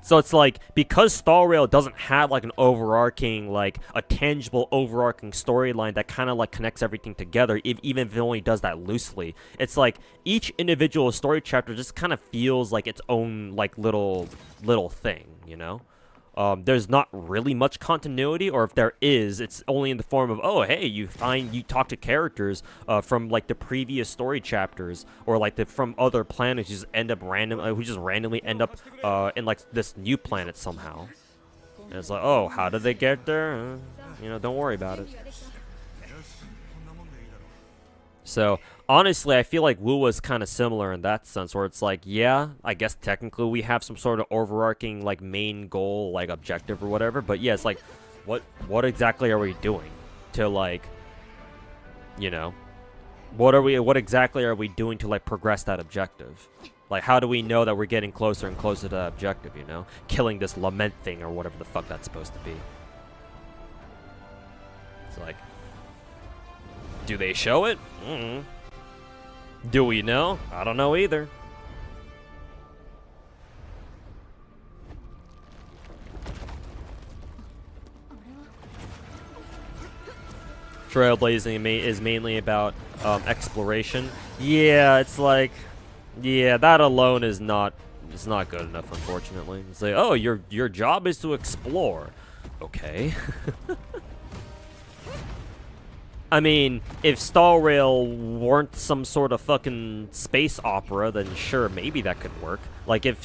So it's like, because Star Rail doesn't have like an overarching, like a tangible overarching storyline that kind of like connects everything together, even if it only does that loosely, it's like each individual story chapter just kind of feels like its own like little thing, you know? There's not really much continuity, or if there is, it's only in the form of, oh, hey, you talk to characters from like the previous story chapters, or like from other planets who just randomly end up in like this new planet somehow. And it's like, oh, how did they get there? You know, don't worry about it. So honestly, I feel like Wu was kind of similar in that sense, where it's like, yeah, I guess technically we have some sort of overarching like main goal, like objective or whatever, but yeah, it's like, what exactly are we doing to like, you know, what exactly are we doing to like progress that objective? Like, how do we know that we're getting closer and closer to that objective, you know? Killing this lament thing or whatever the fuck that's supposed to be. It's like, do they show it? Do we know? I don't know either. Trailblazing is mainly about exploration. Yeah, it's like, yeah, that alone is not good enough, unfortunately. It's like, oh, your job is to explore. Okay. I mean, if Star Rail weren't some sort of fucking space opera, then sure, maybe that could work. Like if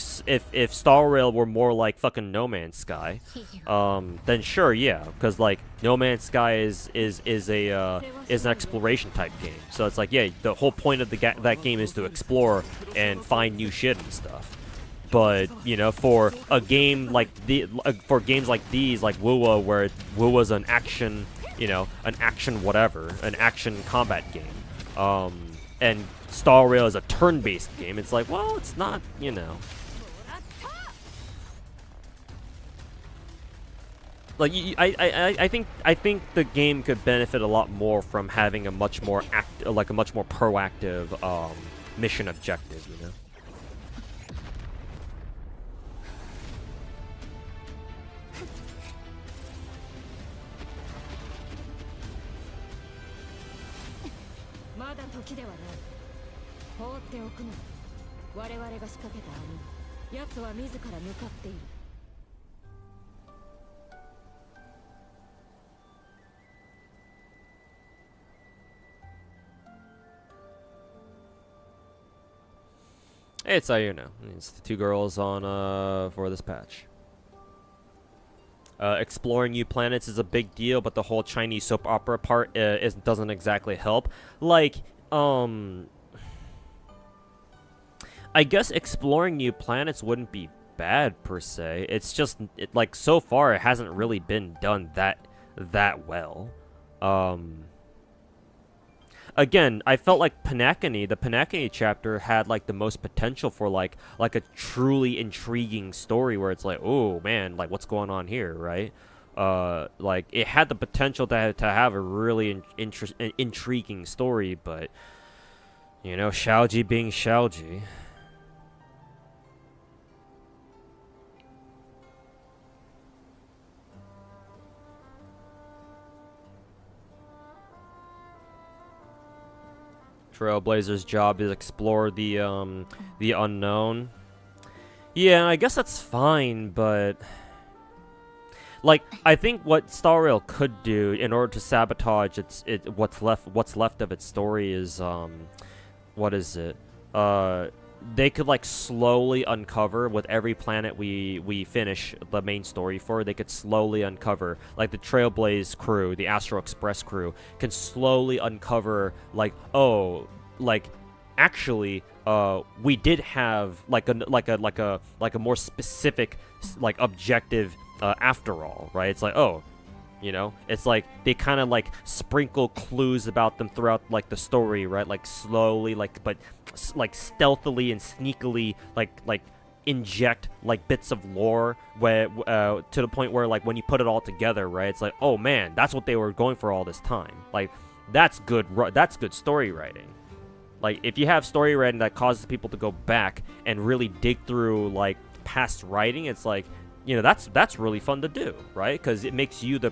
Star Rail were more like fucking No Man's Sky, then sure, yeah, because like No Man's Sky is an exploration type game. So it's like, yeah, the whole point of that game is to explore and find new shit and stuff. But you know, for a game like for games like these, like WoW, where WoW's an action. You know, an action combat game. And Star Rail is a turn-based game. It's like, well, it's not, you know. Like, I think the game could benefit a lot more from having a much more proactive mission objective, you know. Hey, it's Ayuno. It's the two girls on for this patch. Exploring new planets is a big deal, but the whole Chinese soap opera part doesn't exactly help. Like, I guess exploring new planets wouldn't be bad per se. It's just like so far it hasn't really been done that well. again, I felt like the Panakani chapter had like the most potential for like a truly intriguing story where it's like, oh man, like what's going on here, right? Like it had the potential to have a really intriguing story, but you know, Xiaoji being Xiaoji. Trailblazer's job is explore the unknown. Yeah, I guess that's fine, but like I think what Star Rail could do in order to sabotage what's left of its story is what is it? They could like slowly uncover with every planet we finish the main story for. They could slowly uncover, like the Trailblaze crew, the Astro Express crew, can slowly uncover like, oh, like actually we did have like a more specific like objective after all, right? It's like, oh, you know, it's like they kind of like sprinkle clues about them throughout like the story, right? Like slowly, like but like stealthily and sneakily, like inject like bits of lore where to the point where like when you put it all together, right? It's like, oh man, that's what they were going for all this time. Like that's good. That's good story writing. Like if you have story writing that causes people to go back and really dig through like past writing, it's like, you know, that's really fun to do, right? Because it makes you the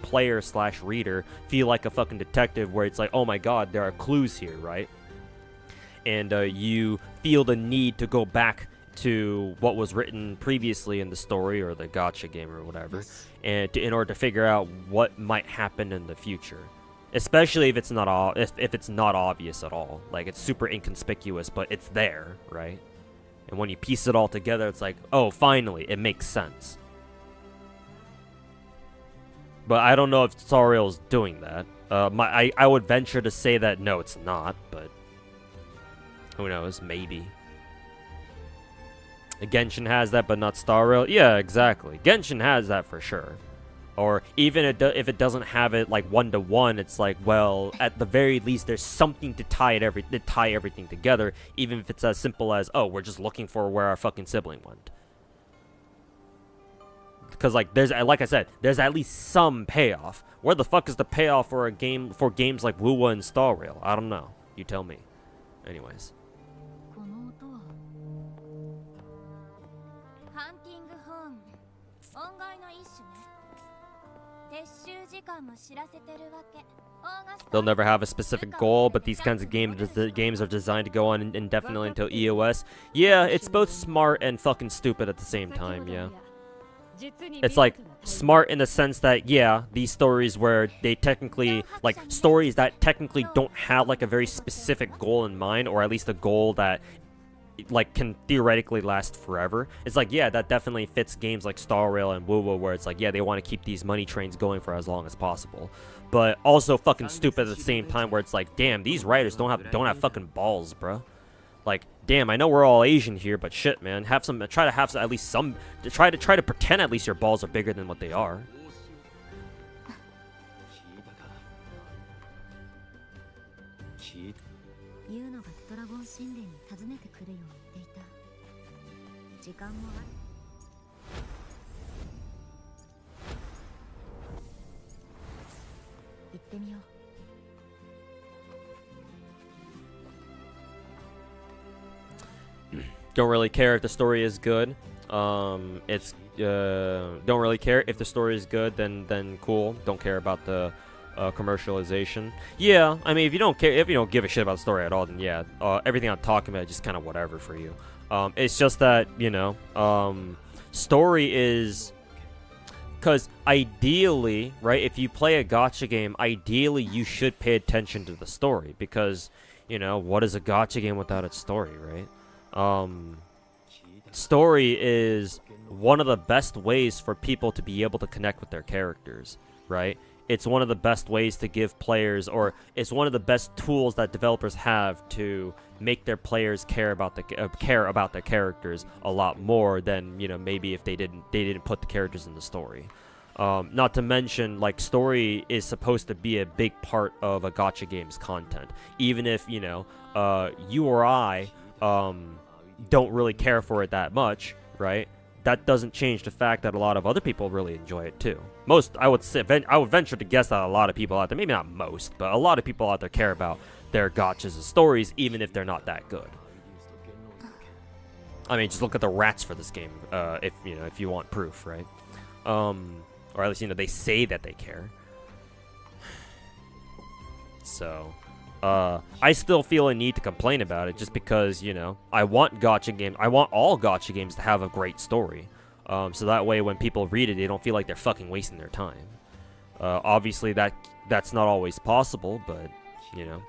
player / reader feel like a fucking detective, where it's like, oh my god, there are clues here, right? And you feel the need to go back to what was written previously in the story or the gacha game or whatever, and in order to figure out what might happen in the future, especially if it's not obvious at all, like it's super inconspicuous, but it's there, right? And when you piece it all together, it's like, oh, finally, it makes sense. But I don't know if Star Rail's doing that. I would venture to say that no, it's not, but who knows? Maybe. Genshin has that, but not Star Rail. Yeah, exactly. Genshin has that for sure. Or even if it doesn't have it like 1-to-1, it's like, well, at the very least, there's something to tie everything together, even if it's as simple as, oh, we're just looking for where our fucking sibling went. Because like like I said, there's at least some payoff. Where the fuck is the payoff for games like Wuwa and Star Rail? I don't know. You tell me. Anyways. They'll never have a specific goal, but these kinds of games are designed to go on indefinitely until EOS. Yeah, it's both smart and fucking stupid at the same time, yeah. It's like smart in the sense that, yeah, these stories where they technically, like stories that technically don't have like a very specific goal in mind, or at least a goal that like can theoretically last forever. It's like, yeah, that definitely fits games like Star Rail and WoWo, where it's like, yeah, they want to keep these money trains going for as long as possible. But also fucking stupid at the same time, where it's like, damn, these writers don't have fucking balls, bro. Like, damn, I know we're all Asian here, but shit, man, try to have at least some, try to pretend at least your balls are bigger than what they are. Don't really care if the story is good. Don't really care if the story is good. Then cool. Don't care about the commercialization. Yeah, I mean, if you don't give a shit about the story at all, then yeah, everything I'm talking about is just kind of whatever for you. It's just that, you know, story is, because ideally, right, if you play a gacha game, ideally you should pay attention to the story, because, you know, what is a gacha game without its story, right? Story is one of the best ways for people to be able to connect with their characters, right? It's one of the best ways to give players, or it's one of the best tools that developers have to make their players care about their characters a lot more than, you know, maybe if they didn't put the characters in the story. Not to mention, like, story is supposed to be a big part of a gacha game's content. Even if, you know, you or I don't really care for it that much, right? That doesn't change the fact that a lot of other people really enjoy it too. I would venture to guess that a lot of people out there, maybe not most, but a lot of people out there care about their gachas and stories, even if they're not that good. I mean, just look at the rats for this game, if you want proof, right? Or at least, you know, they say that they care. So, I still feel a need to complain about it just because, you know, I want all gacha games to have a great story. So that way when people read it, they don't feel like they're fucking wasting their time. Obviously that's not always possible, but, you know.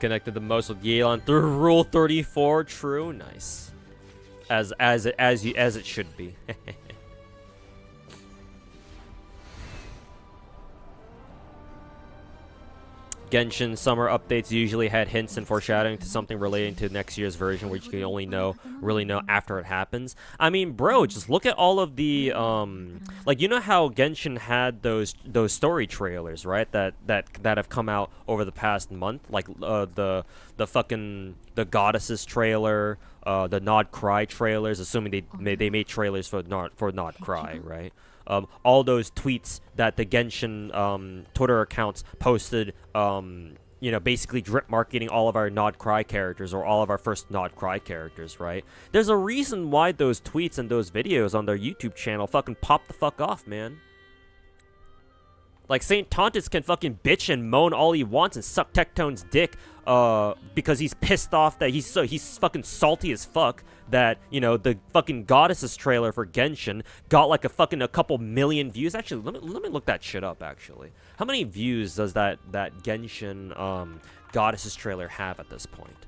Connected the most with Yelan through Rule 34. True, nice. As it should be. Genshin summer updates usually had hints and foreshadowing to something relating to next year's version, which you can only really know after it happens. I mean, bro, just look at all of the like, you know how Genshin had those story trailers, right? That have come out over the past month, like the Goddesses trailer, the Nod Cry trailers, assuming they made trailers for Nod Cry, right? All those tweets that the Genshin Twitter accounts posted, you know, basically drip marketing all of our Nod Cry characters, or all of our first Nod Cry characters, right? There's a reason why those tweets and those videos on their YouTube channel fucking pop the fuck off, man. Like, St. Tontus can fucking bitch and moan all he wants and suck Tectone's dick, because he's pissed off that he's fucking salty as fuck that, you know, the fucking Goddesses trailer for Genshin got like a couple million views. Actually, let me look that shit up, actually. How many views does that Genshin Goddesses trailer have at this point?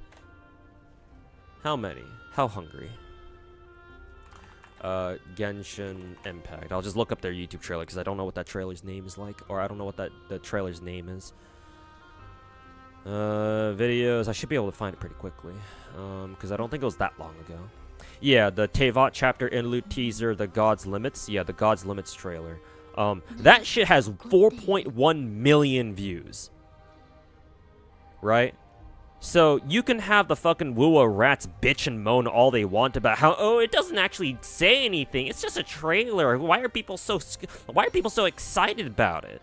How many? How hungry? Genshin Impact. I'll just look up their YouTube trailer because I don't know what that trailer's name is like, or I don't know what the trailer's name is. Videos. I should be able to find it pretty quickly, because I don't think it was that long ago. Yeah, the Tevat chapter interlude teaser, the God's Limits. Yeah, the God's Limits trailer. That shit has 4.1 million views. Right? So, you can have the fucking Wuwa rats bitch and moan all they want about how, oh, it doesn't actually say anything. It's just a trailer. Why are people so excited about it?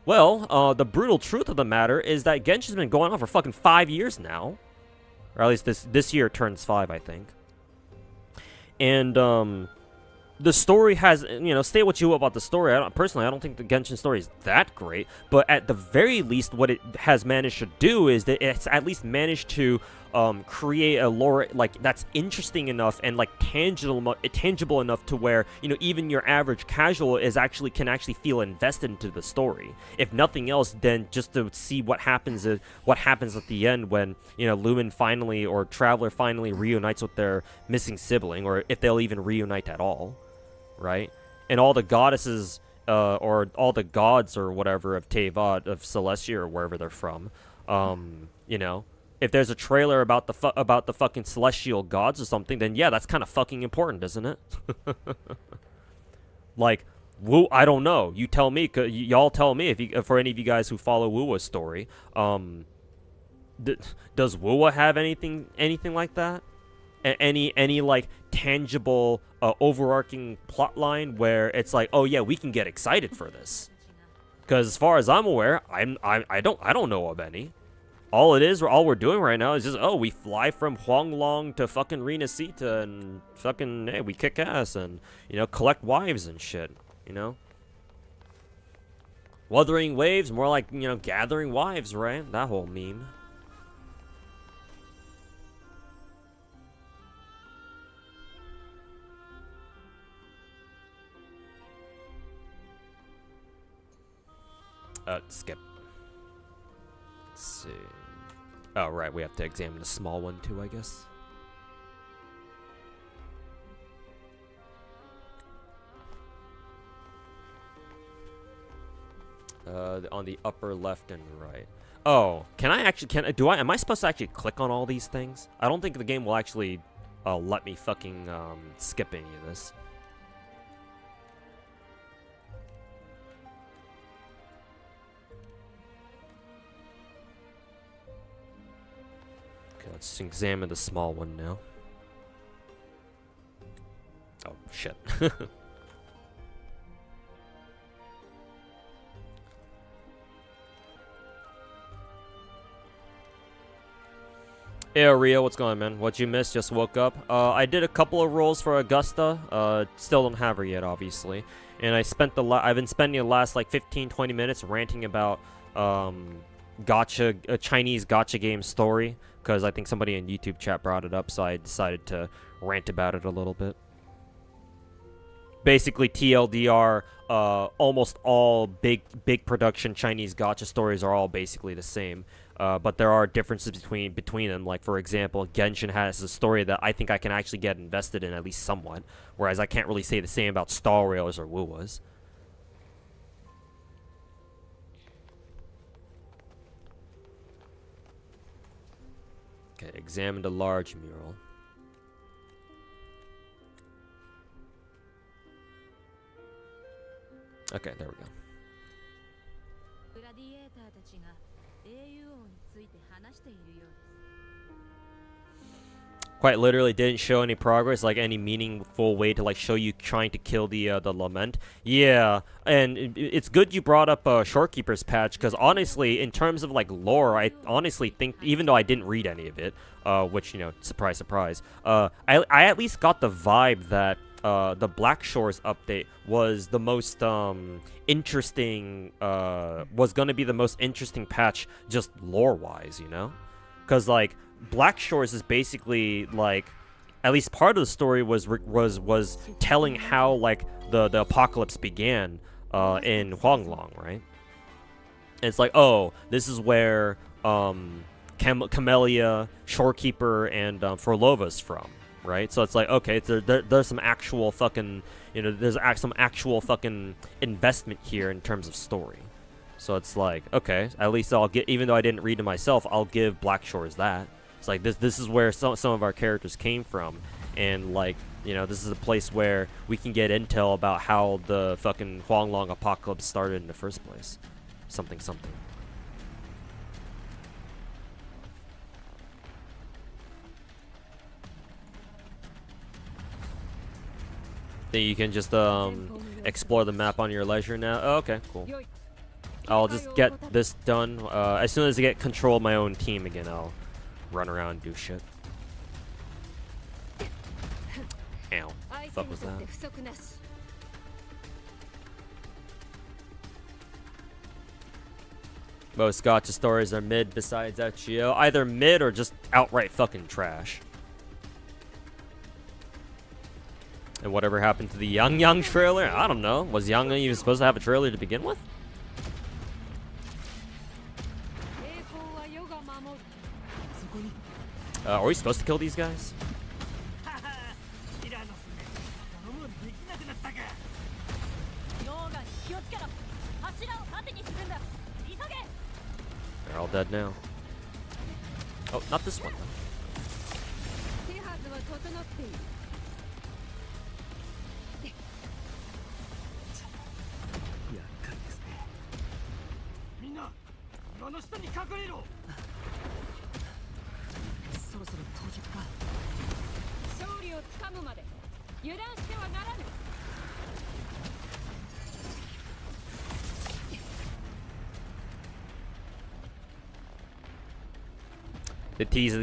Well, the brutal truth of the matter is that Genshin's been going on for fucking 5 years now. Or at least this year turns 5, I think. And, the story has, you know, say what you will about the story. Personally, I don't think the Genshin story is that great. But at the very least, what it has managed to do is that it's at least managed to create a lore, like, that's interesting enough and, like, tangible enough to where, you know, even your average casual can actually feel invested into the story. If nothing else, then just to see what happens at the end when, you know, Lumen finally, or Traveler finally reunites with their missing sibling, or if they'll even reunite at all. Right? And all the goddesses, or all the gods or whatever of Tevat, of Celestia, or wherever they're from, you know, if there's a trailer about the fucking celestial gods or something, then yeah, that's kind of fucking important, isn't it? Like, I don't know. You tell me. Y'all tell me for any of you guys who follow Wuwa's story. Does Wuwa have anything like that? Any like tangible overarching plot line where it's like, oh yeah, we can get excited for this? Because as far as I'm aware, I don't know of any. All we're doing right now is just, oh, we fly from Huanglong to fucking Rena Sita and fucking, hey, we kick ass and, you know, collect wives and shit, you know? Wuthering Waves, more like, you know, gathering wives, right? That whole meme. Skip. Let's see. Oh, right, we have to examine the small one too, I guess. On the upper left and right. Oh, can I actually, am I supposed to actually click on all these things? I don't think the game will actually let me fucking skip any of this. Okay, let's examine the small one now. Oh, shit. Hey, Rio, what's going on, man? What'd you miss? Just woke up. I did a couple of rolls for Augusta. Still don't have her yet, obviously. And I've been spending the last like 15-20 minutes ranting about a Chinese gacha game story, because I think somebody in YouTube chat brought it up, so I decided to rant about it a little bit. Basically, TLDR, almost all big production Chinese gacha stories are all basically the same. But there are differences between them. Like, for example, Genshin has a story that I think I can actually get invested in at least somewhat, whereas I can't really say the same about Star Rails or Wuwas. Okay, examine the large mural. Okay, there we go. Quite literally didn't show any progress, like any meaningful way to like show you trying to kill the lament. Yeah, and it's good you brought up Shorekeeper's patch, because honestly, in terms of like lore, I honestly think, even though I didn't read any of it, which, you know, surprise, surprise, I at least got the vibe that the Black Shores update was the most interesting, was gonna be the most interesting patch just lore-wise, you know? Because like Black Shores is basically like, at least part of the story was telling how like the apocalypse began in Huanglong, right? And it's like, oh, this is where Camellia, Shorekeeper, and Forlova's from, right? So it's like, okay, there's some actual fucking, you know, there's some actual fucking investment here in terms of story. So it's like, okay, at least I'll get, even though I didn't read it myself, I'll give Black Shores that. It's like, this is where some of our characters came from, and like, you know, this is a place where we can get intel about how the fucking Huanglong apocalypse started in the first place. Something. Then you can just explore the map on your leisure now. Oh, okay, cool. I'll just get this done. As soon as I get control of my own team again, I'll run around and do shit. Ow. Fuck was that? Most gacha stories are mid besides Uchio. Either mid or just outright fucking trash. And whatever happened to the Yang trailer? I don't know. Was Yang even supposed to have a trailer to begin with? Are we supposed to kill these guys? They're all dead now. Oh, not this one. They tease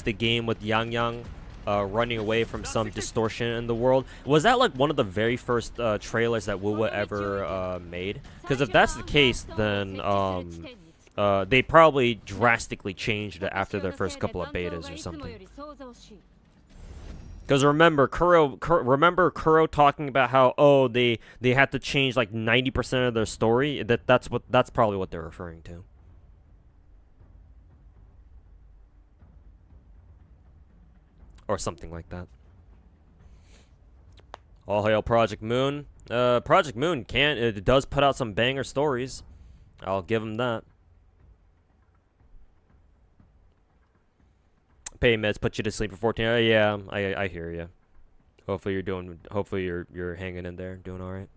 the game with Yang running away from some distortion in the world. Was that like one of the very first trailers that Wuwa ever made? Because if that's the case, then they probably drastically changed it after their first couple of betas or something. Because remember Kuro talking about how they had to change like 90% of their story. That's probably what they're referring to. or something like that. All hail Project Moon. Project Moon it does put out some banger stories. I'll give him that. Pay meds put you to sleep for 14 hours. Yeah, I hear you. Hopefully you're hanging in there, doing all right.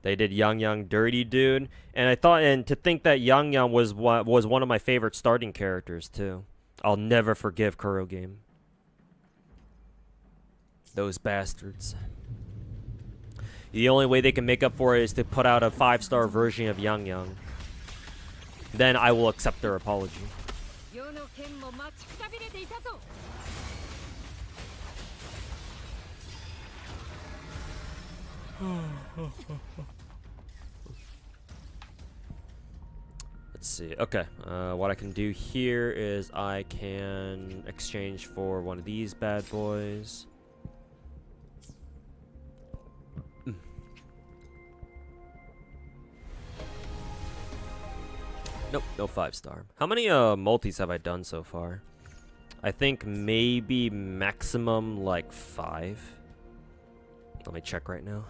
They did Yang Yang dirty, dude, and to think that Yang Yang was one of my favorite starting characters too. I'll never forgive Kuro Game. Those bastards. The only way they can make up for it is to put out a 5-star version of Yang Yang. Then I will accept their apology. Let's see. Okay. What I can do here is I can exchange for one of these bad boys. Nope, no 5-star. How many multis have I done so far? I think maybe maximum like 5. Let me check right now.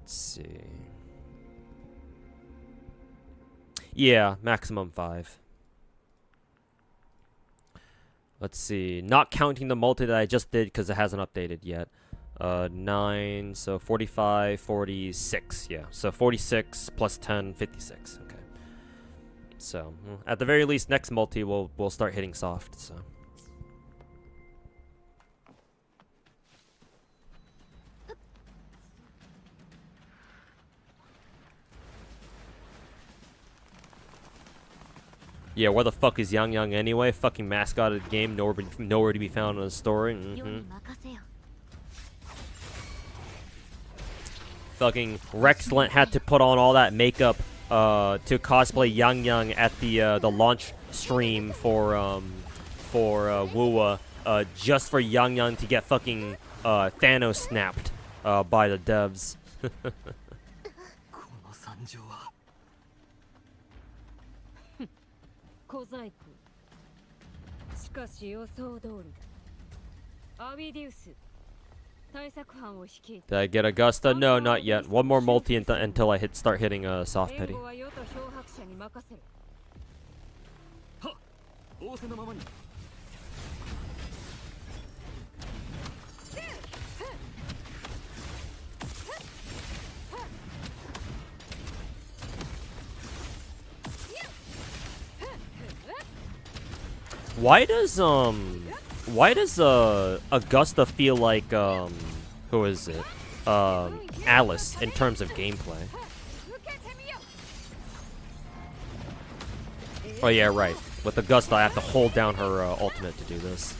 Let's see. Yeah, maximum 5. Let's see. Not counting the multi that I just did because it hasn't updated yet. 9, so 45, 46, yeah. So 46 plus 10, 56, okay. So, at the very least, next multi we'll start hitting soft, so. Yeah, where the fuck is Yang Yang anyway? Fucking mascot of the game, nowhere to be found in the story. Fucking Rexlent had to put on all that makeup to cosplay Yang Yang at the launch stream for Wuwa just for Yang Yang to get fucking Thanos snapped by the devs. Did I get Augusta? No, not yet. One more multi until I start hitting soft petty. Why does Augusta feel like who is it? Alice in terms of gameplay. Oh yeah, right. With Augusta I have to hold down her ultimate to do this.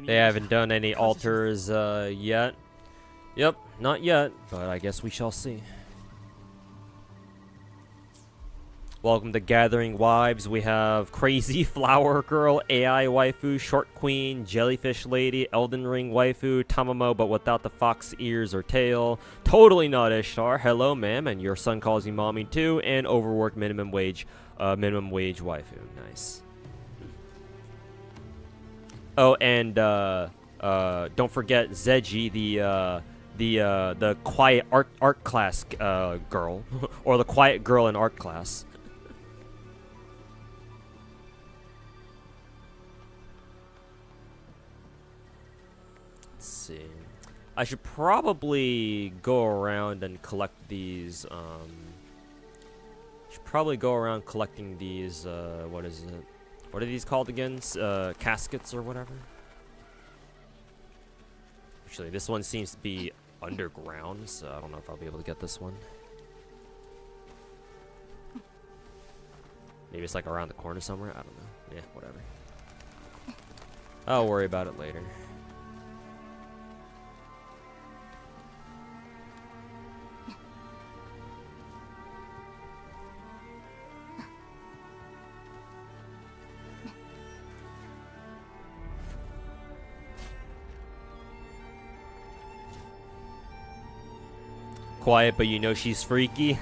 They haven't done any alters yet. Yep, not yet, but I guess we shall see. Welcome to Gathering Wives. We have Crazy Flower Girl, AI Waifu, Short Queen, Jellyfish Lady, Elden Ring Waifu, Tamamo but without the fox ears or tail, Totally Not Ishtar, Hello Ma'am, and Your Son Calls You Mommy Too, and Overworked Minimum Wage Waifu. Nice. Oh, and don't forget Zeji, the quiet art class girl, or the quiet girl in art class. Let's see. I should probably go around and collect these. Should probably go around collecting these. What is it? What are these called again? Caskets or whatever? Actually, this one seems to be underground, so I don't know if I'll be able to get this one. Maybe it's like around the corner somewhere? I don't know. Yeah, whatever. I'll worry about it later. Quiet, but you know she's freaky.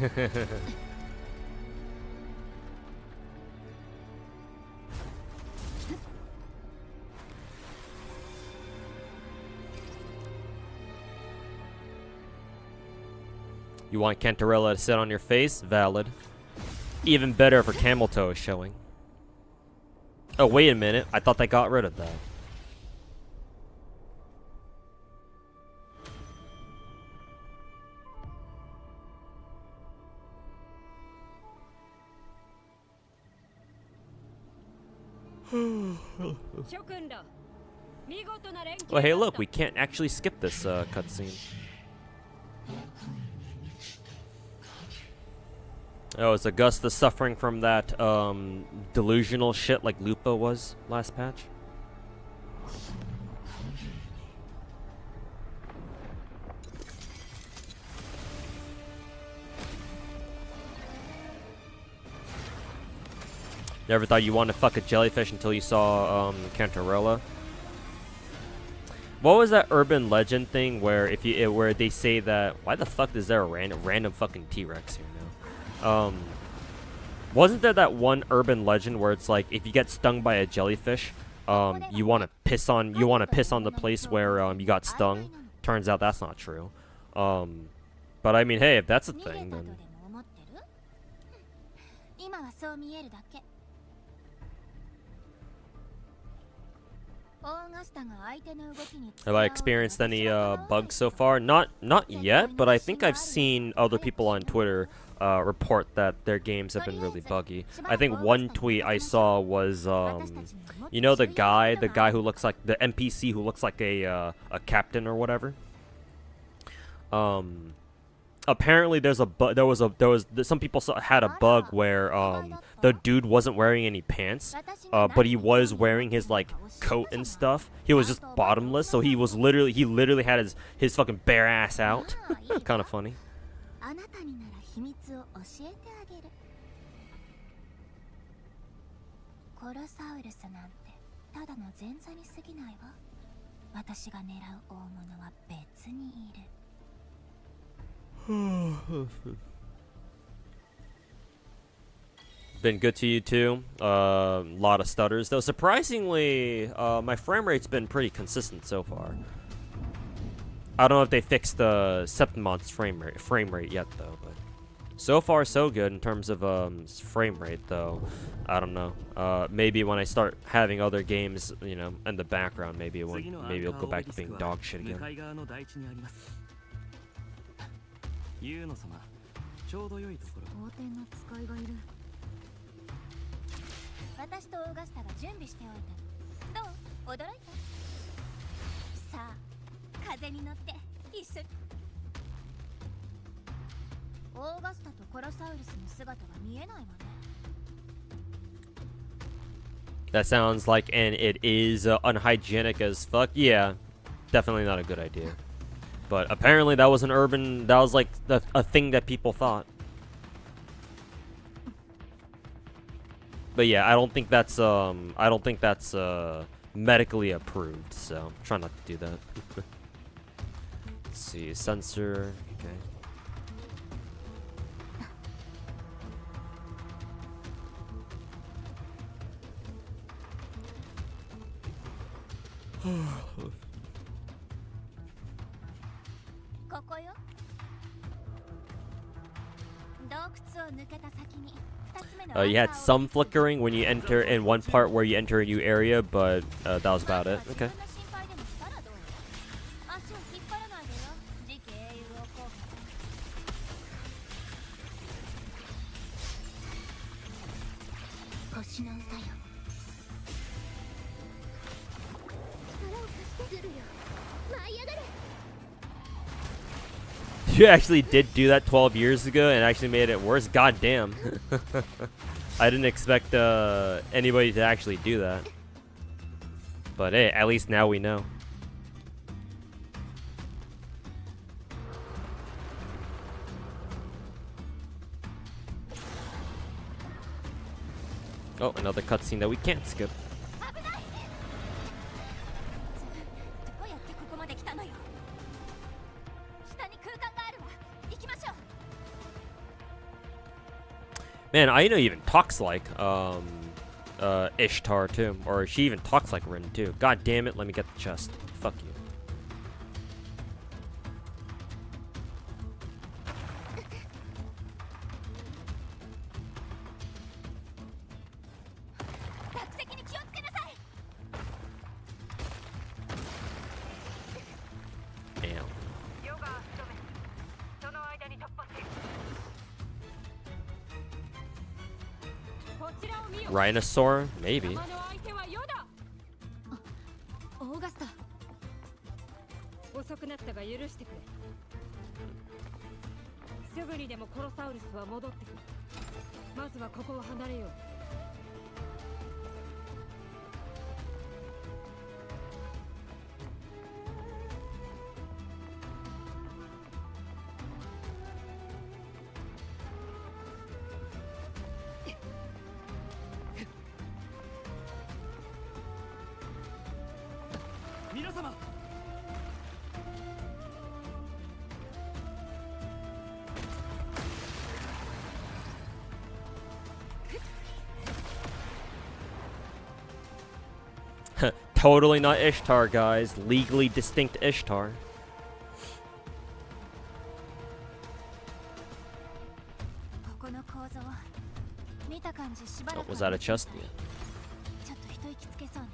You want Cantarella to sit on your face? Valid. Even better if her camel toe is showing. Oh, wait a minute. I thought they got rid of that. Well, hey, look, we can't actually skip this cutscene. Oh, is Augusta suffering from that delusional shit like Lupa was last patch? Never thought you wanted to fuck a jellyfish until you saw Cantarella. What was that urban legend thing where where they say that why the fuck is there a random fucking T-Rex here now? Wasn't there that one urban legend where it's like if you get stung by a jellyfish, you want to piss on the place where you got stung? Turns out that's not true. But I mean, hey, if that's a thing, then. Have I experienced any bugs so far? Not yet, but I think I've seen other people on Twitter report that their games have been really buggy. I think one tweet I saw was you know the guy who looks like the NPC who looks like a captain or whatever. Apparently there was some people had a bug where the dude wasn't wearing any pants, but he was wearing his like coat and stuff. He was just bottomless, so he literally had his fucking bare ass out. Kind of funny. Been good to you too. Lot of stutters though. Surprisingly, my frame rate's been pretty consistent so far. I don't know if they fixed the Septimon's frame rate yet though, but so far so good in terms of frame rate though. I don't know. Maybe when I start having other games, you know, in the background, maybe it'll go back to being dog shit again. That sounds like, and it is unhygienic as fuck. Yeah, definitely not a good idea. But apparently that was like a thing that people thought. But yeah, I don't think that's medically approved, so try not to do that. Let's see, sensor, okay. You had some flickering when you enter in one part where you enter a new area, but that was about it. Okay. You actually did do that 12 years ago and actually made it worse? God damn. I didn't expect anybody to actually do that. But hey, at least now we know. Oh, another cutscene that we can't skip. Man, Aina even talks like Ishtar too, or she even talks like Rin too. God damn it! Let me get the chest. Fuck you. Damn. Rhinosaur? Maybe. オーガスタ。遅くなったが許してくれ。すぐにでもコロサウルスは戻ってくる。まずはここを離れよう。皆様 Totally not Ishtar, guys. Legally distinct Ishtar. ここの構造見た感じしばら Oh, く was that a chest? ちょっと一息つけそうね。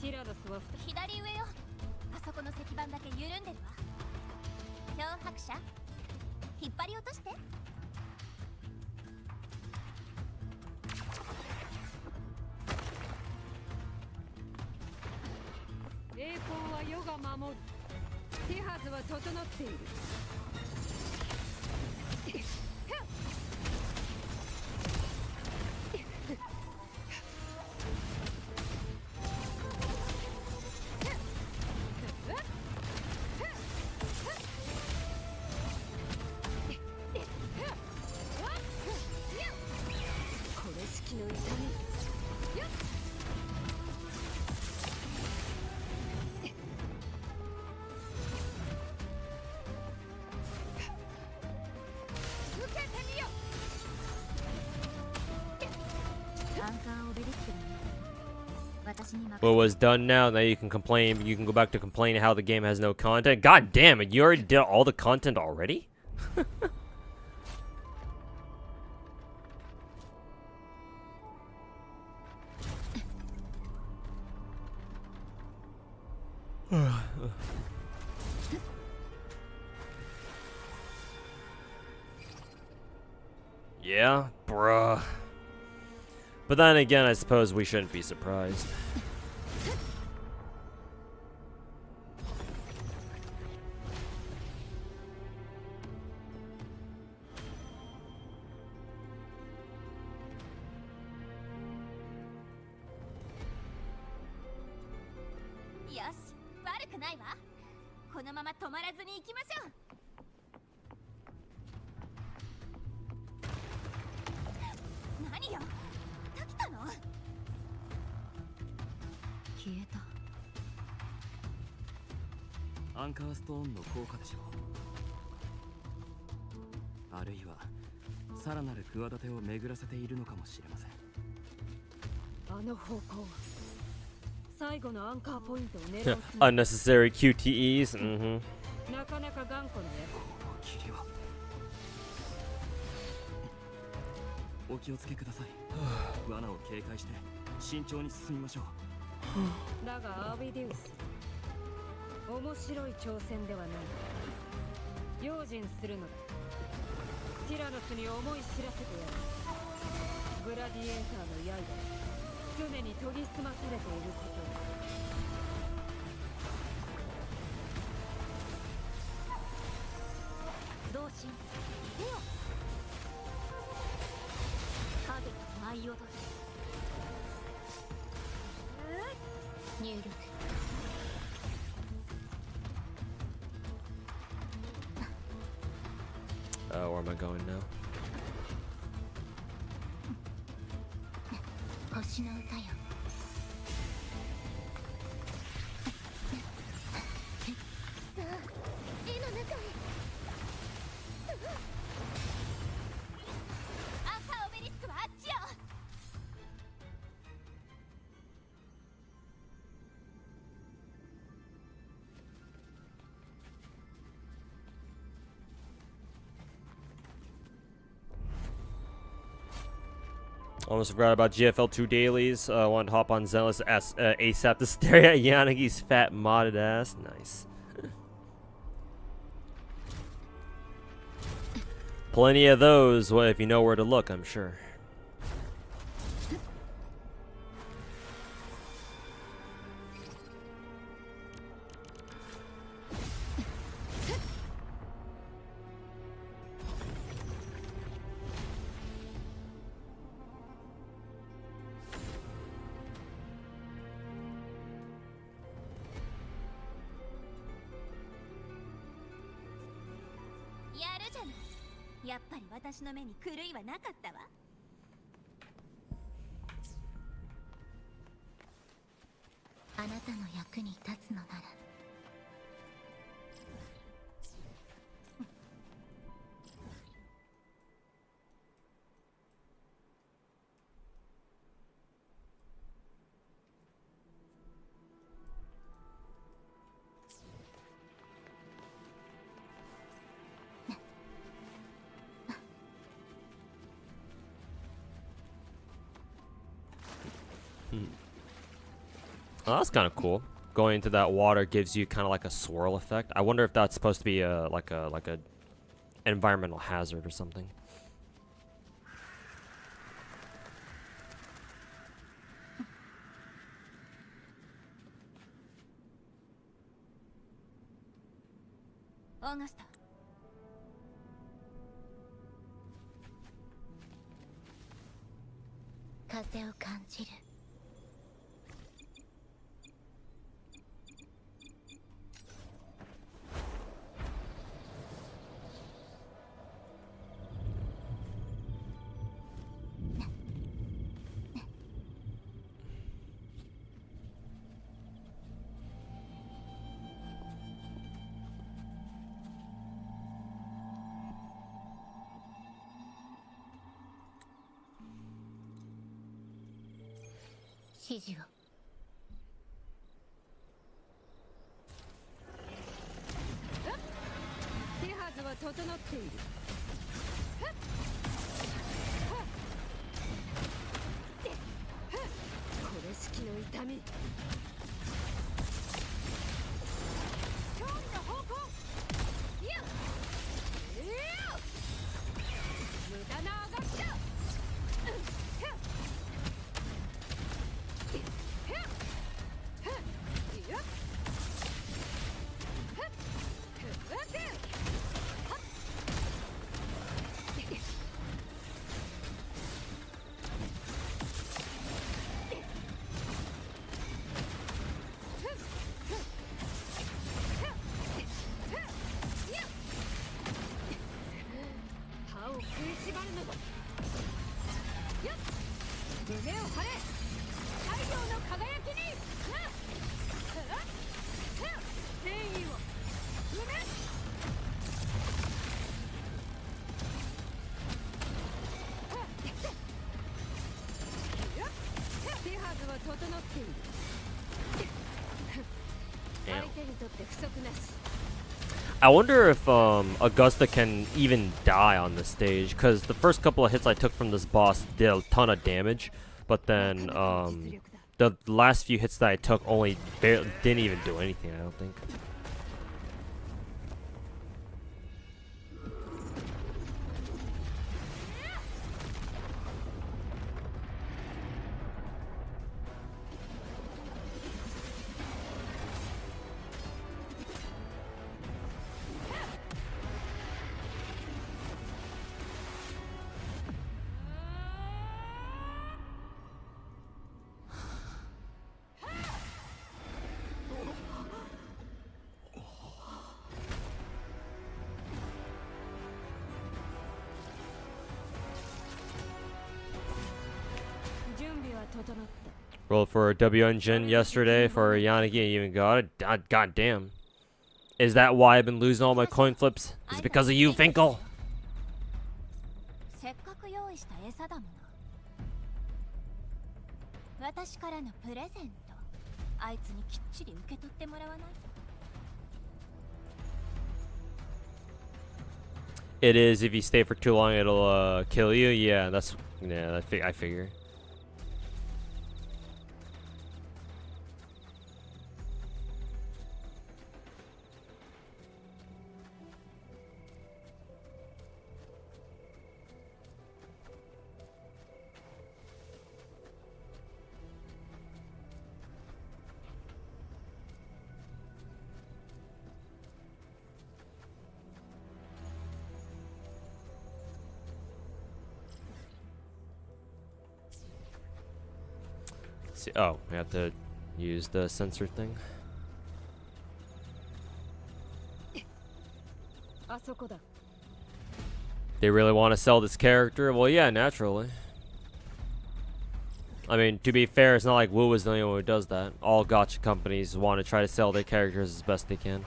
ティラノスは左上よ。あそこの石板だけ緩んでるわ。漂白者引っ張り落として。栄光は世が守る。手はずは整っている。これ式の痛み。 What was done now? Now you can complain. You can go back to complaining how the game has no content. God damn it! You already did all the content already? Yeah, bruh. But then again, I suppose we shouldn't be surprised. Yes, 悪くないわ。このまま止まらずに行きましょう。何よ、来たの？消えた。アンカーストーンの効果でしょう。あるいはさらなる企てを巡らせているのかもしれません。あの方向。最後のアンカーポイントを狙う。Unnecessary QTEs. Mm-hmm. なかなか頑固なやつ。この霧は。お気をつけください。罠を警戒して慎重に進みましょう。だがアービディウス、面白い挑戦ではない。用心するのだ。ティラノスに思い知らせてやる。グラディエーターの刃は常に研ぎ澄まされていることを。同心手よ。影と舞い踊る。入力。Where am I going now? 星の歌よ。さあ、絵の中へ。アン Almost forgot about GFL2 dailies. Want to hop on Zealous ASAP to stare at Yanagi's fat modded ass. Nice. Plenty of those, well, if you know where to look, I'm sure.やっぱり私の目に狂いはなかったわ。あなたの役に立つのなら。Oh, that's kind of cool. Going into that water gives you kind of like a swirl effect. I wonder if that's supposed to be like a environmental hazard or something. Augusta. 風を感じる。指示を。手はずは整っている。これ式の痛み。勝利の方向。いや。無駄な上がっちゃう。胸を張れ太陽の輝きに正義を踏め手はずは整っている相手にとって不足なし I wonder if Augusta can even die on this stage, because the first couple of hits I took from this boss did a ton of damage, but then the last few hits that I took only didn't even do anything, I don't think. Rolled for a W engine yesterday for Yanagi and even got it. God damn. Is that why I've been losing all my coin flips? Is it because of you, Finkel? せっかく用意した餌だもの。私からのプレゼント。あいつにきっちり受け取ってもらわないと。It is. If you stay for too long, it'll kill you. Yeah, I figure. See, oh, we have to use the sensor thing. あそこだ。 They really want to sell this character? Well, yeah, naturally. I mean, to be fair, it's not like Wu is the only one who does that. All gacha companies want to try to sell their characters as best they can.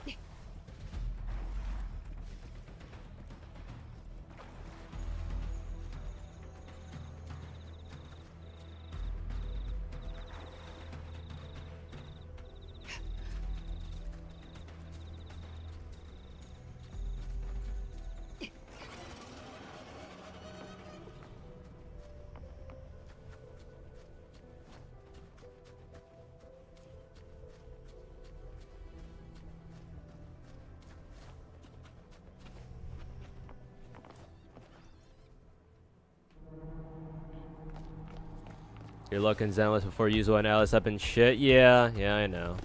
You're looking zenless before Yuzo and Alice up in shit? Yeah, I know.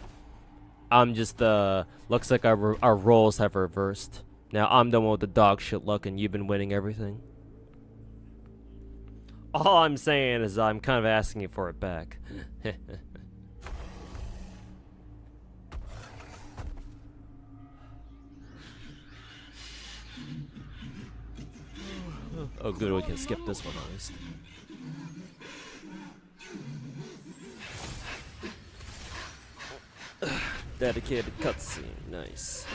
I'm just, looks like our roles have reversed. Now I'm the one with the dog shit look and you've been winning everything. All I'm saying is I'm kind of asking you for it back. Oh good, we can skip this one at least. Dedicated cutscene, nice.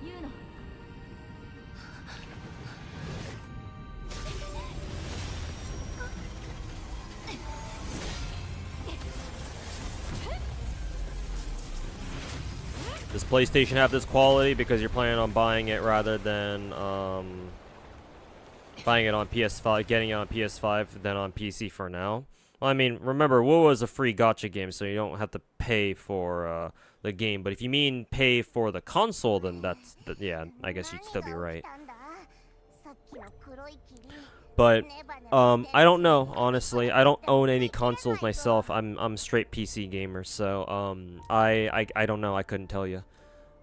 Yuno. Does PlayStation have this quality because you're planning on buying it rather than buying it on PS5, getting it on PS5 than on PC for now? Well, I mean, remember, WoW is a free gacha game, so you don't have to pay for the game. But if you mean pay for the console, then yeah, I guess you'd still be right. But I don't know, honestly. I don't own any consoles myself. I'm straight PC gamer, so I don't know. I couldn't tell you.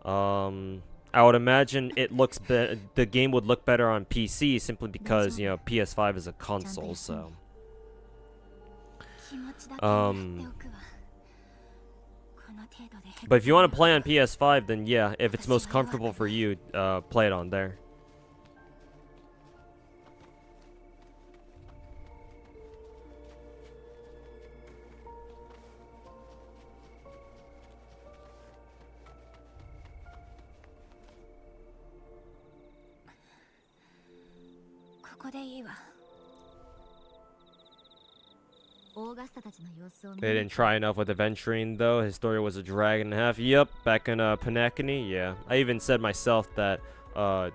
I would imagine the game would look better on PC simply because, you know, PS5 is a console, so but if you want to play on PS5, then yeah, if it's most comfortable for you, play it on there. They didn't try enough with adventuring, though. His story was a drag and a half. Yep, back in Panakini, yeah. I even said myself that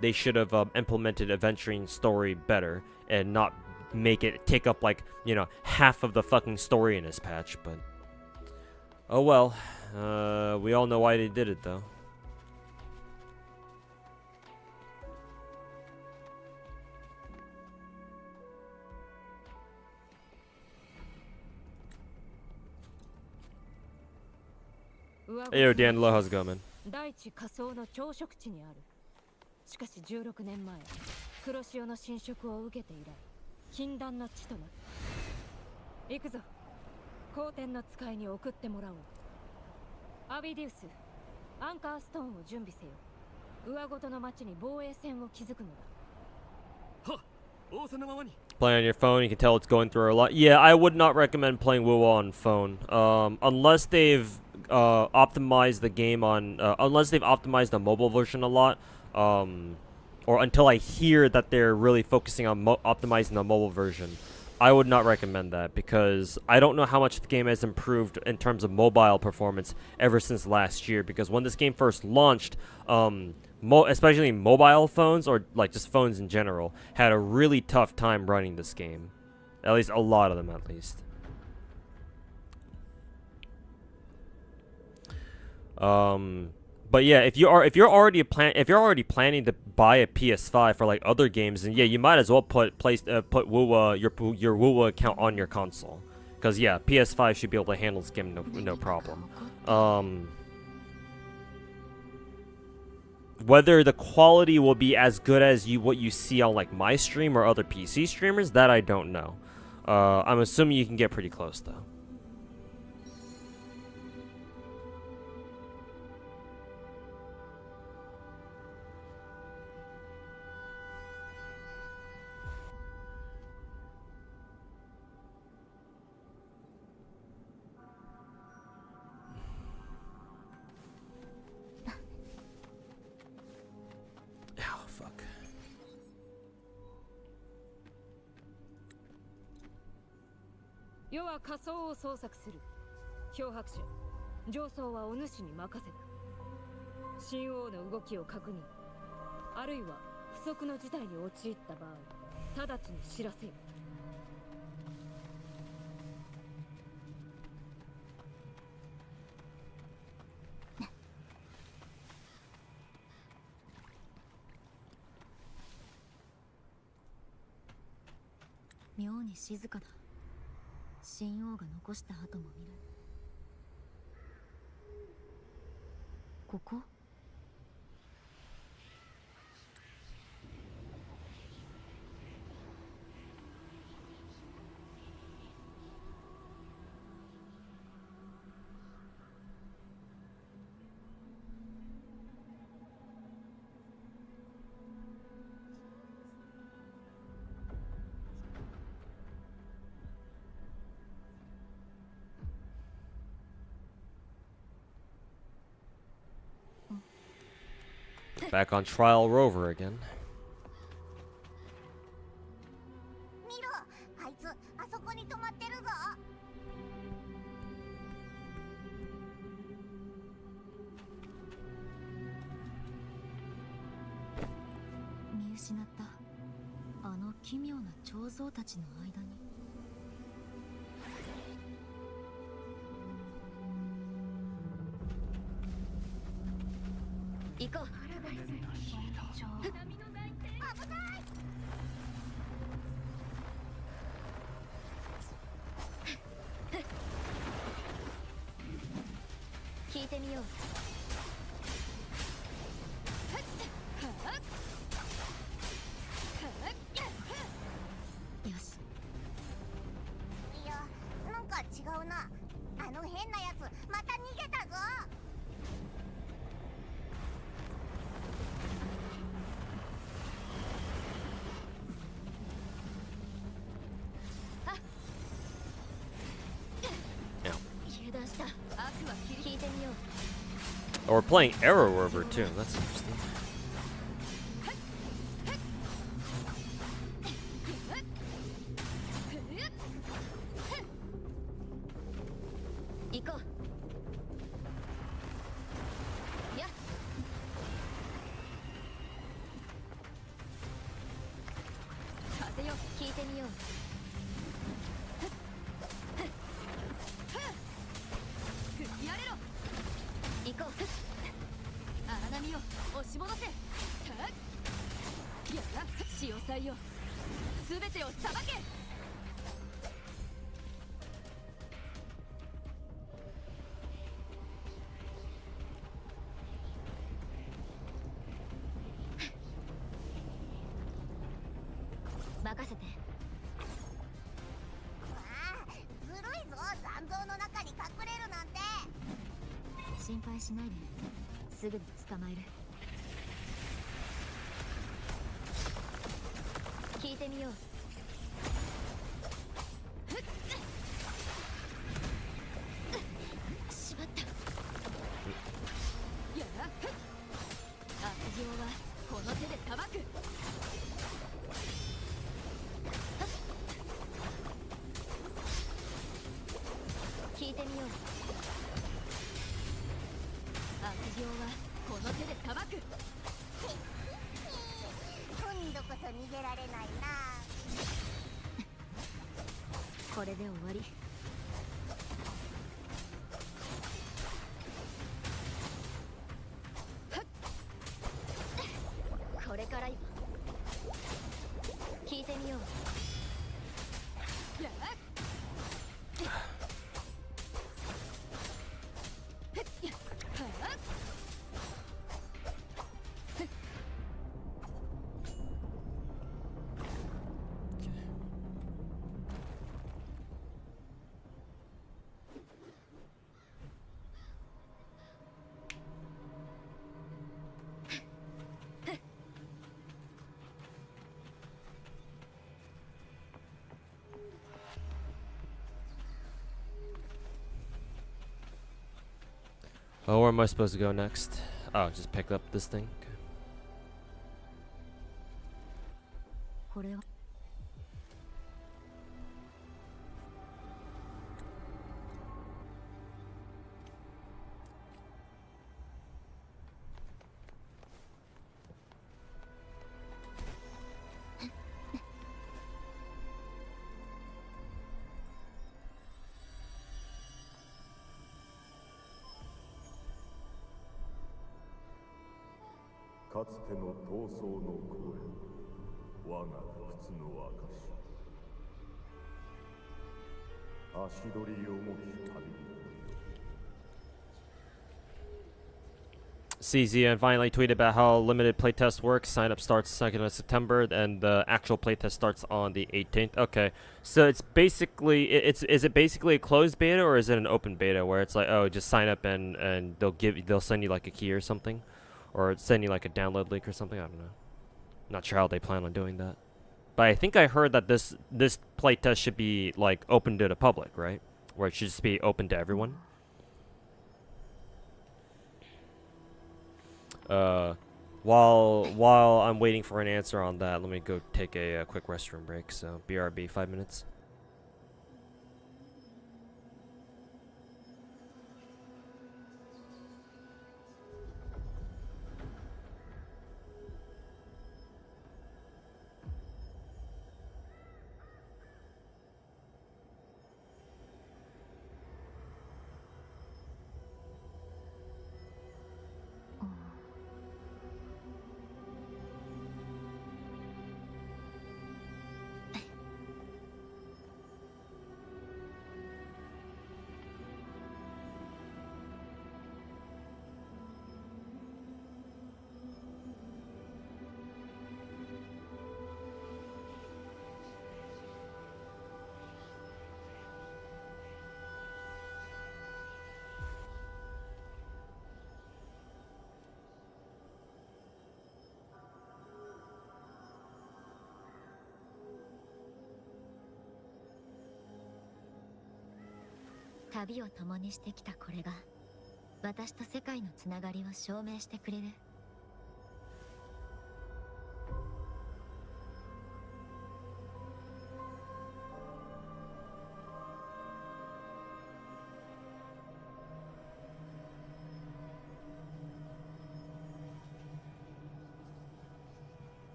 they should have implemented adventuring story better and not make it take up, like, you know, half of the fucking story in this patch, but oh well. We all know why they did it, though. Hey, yo, D'Angelo, how's it going, man? 第一仮想の朝食地にある。しかし16年前、黒潮の侵食を受けて以来、禁断の地となる。行くぞ。皇天の使いに送ってもらおう。アビディウス、アンカーストーンを準備せよ。上ごとの町に防衛線を築くのだ。はっ、仰せのままに。 Play on your phone, you can tell it's going through a lot. Yeah, I would not recommend playing WoW on phone. Unless they've optimized the game on, unless they've optimized the mobile version a lot, or until I hear that they're really focusing on optimizing the mobile version. I would not recommend that because I don't know how much the game has improved in terms of mobile performance ever since last year, because when this game first launched, especially mobile phones, or like just phones in general, had a really tough time running this game. At least a lot of them, at least. But yeah, if you're already planning to buy a PS5 for like other games, then yeah, you might as well put WUWA, your WUWA account on your console, because yeah, PS5 should be able to handle this game no problem. Whether the quality will be as good as what you see on like my stream or other PC streamers, that I don't know. I'm assuming you can get pretty close though. Oh, fuck. 世は仮想を捜索する。漂白者、上層はお主に任せた。神王の動きを確認。あるいは不測の事態に陥った場合、直ちに知らせよ。妙に静かだ。神王が残した跡も見る。ここ？Back on trial rover again. 見ろ、あいつあそこに止まってるぞ。見失ったあの奇妙な彫像たちの間に。行こう。聞いてみよう。よし。いや、なんか違うな。あの変なやつまた逃げたぞ。Oh, we're playing Arrow Rover too. That's interesting.心配しないで、すぐに捕まえる。聞いてみよう。しまった。やら、悪行はこの手で裁く。聞いてみよう。悪行はこの手で裁く。今度こそ逃げられないな。これで終わり。れからよ聞いてみよう。Oh, where am I supposed to go next? Oh, just pick up this thing. Okay. これはかつての闘争の声、我が不屈の証。足取り重き旅人。CZN finally tweeted about how limited playtest works. Sign up starts 2nd of September, and the actual playtest starts on the 18th. Okay, so it's basically is it basically a closed beta or is it an open beta where it's like, oh, just sign up and they'll send you like a key or something, or send you like a download link or something? I don't know. Not sure how they plan on doing that, but I think I heard that this playtest should be like open to the public, right? Where it should just be open to everyone. While I'm waiting for an answer on that, let me go take a quick restroom break. So BRB, 5 minutes.「旅を共にしてきたこれが私と世界のつながりを証明してくれる」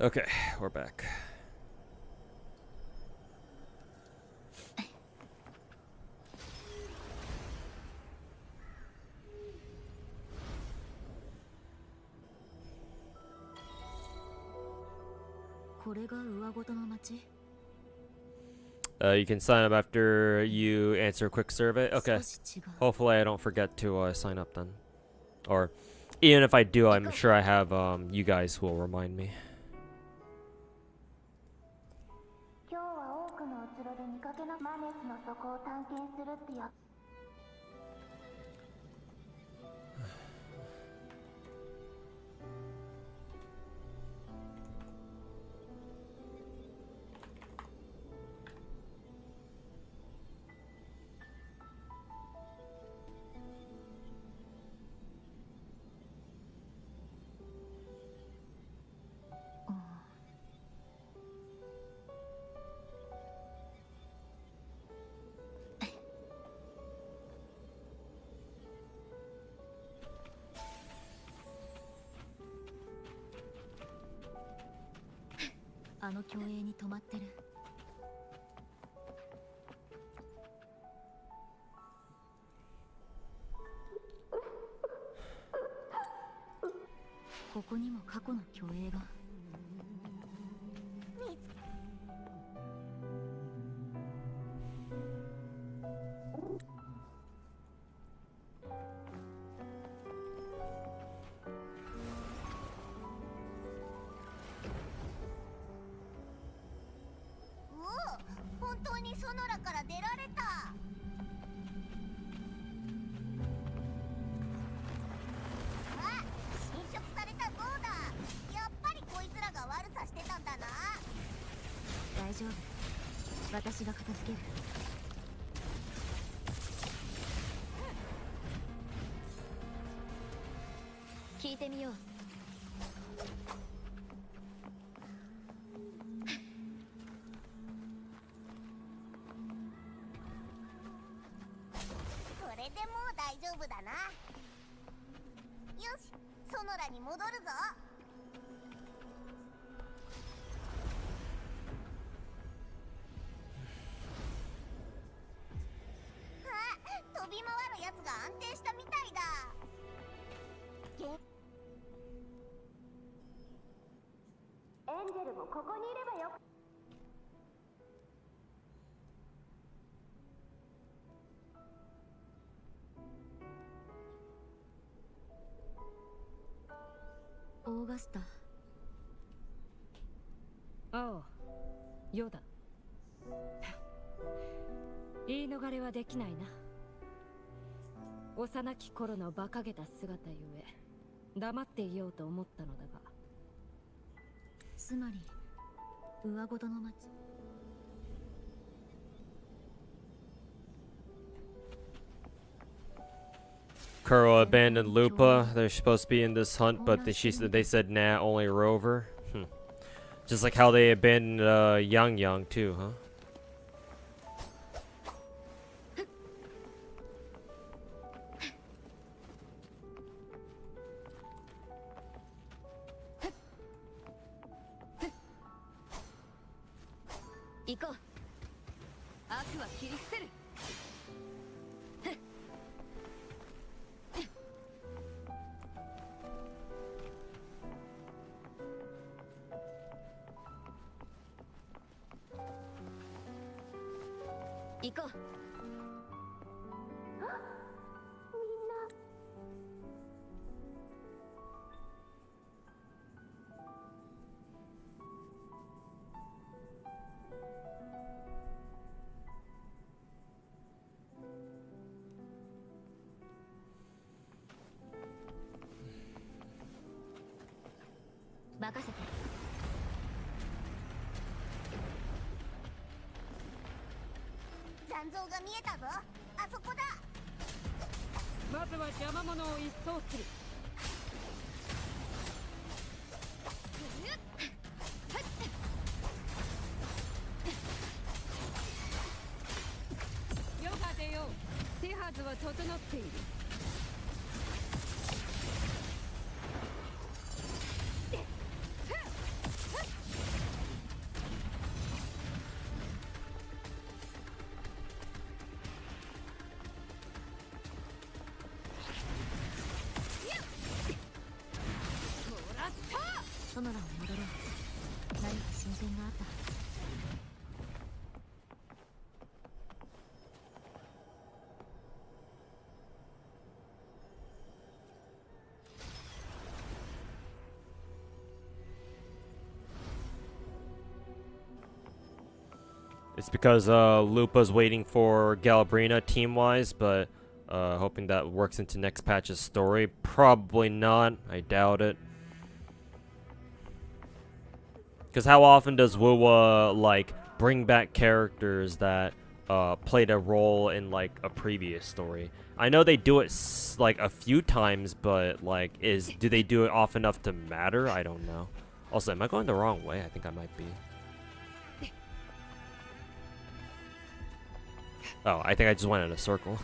Okay, we're back. You can sign up after you answer a quick survey. Okay. Hopefully I don't forget to sign up then. Or even if I do, I'm sure I have you guys who will remind me. 今日は多くのお城で見かけなマネスの底を探検するってやあの競泳に止まってる。ここにも過去の虚栄が。見つけおお、本当にソノラから出られた。あ、侵食されたゾウだ。やっぱりこいつらが悪さしてたんだな。大丈夫、私が片付ける。聞いてみよう。これでもう大丈夫だな。よし、ソノラに戻るぞ。あ、飛び回るやつが安定したみたいだ。エンジェルもここにいればよく。オーガスタ。ああ、ヨダ。言い逃れはできないな。幼き頃の馬鹿げた姿ゆえ黙っていようと思ったのだが。つまり上ごとの町。Kuro abandoned Lupa. They're supposed to be in this hunt, but they said nah, only Rover. Just like how they abandoned Yang too, huh?任せて。残像が見えたぞ。あそこだ。まずは邪魔者を一掃する。ヨガでよ、手はずは整っている。ソノラを戻ろう。何か進展があったはず。It's because Lupa's waiting for Galabrina team-wise, but hoping that works into next patch's story. Probably not. I doubt it. Because how often does WoWa like bring back characters that played a role in like a previous story? I know they do it like a few times, but like, do they do it often enough to matter? I don't know. Also, am I going the wrong way? I think I might be. Oh, I think I just went in a circle.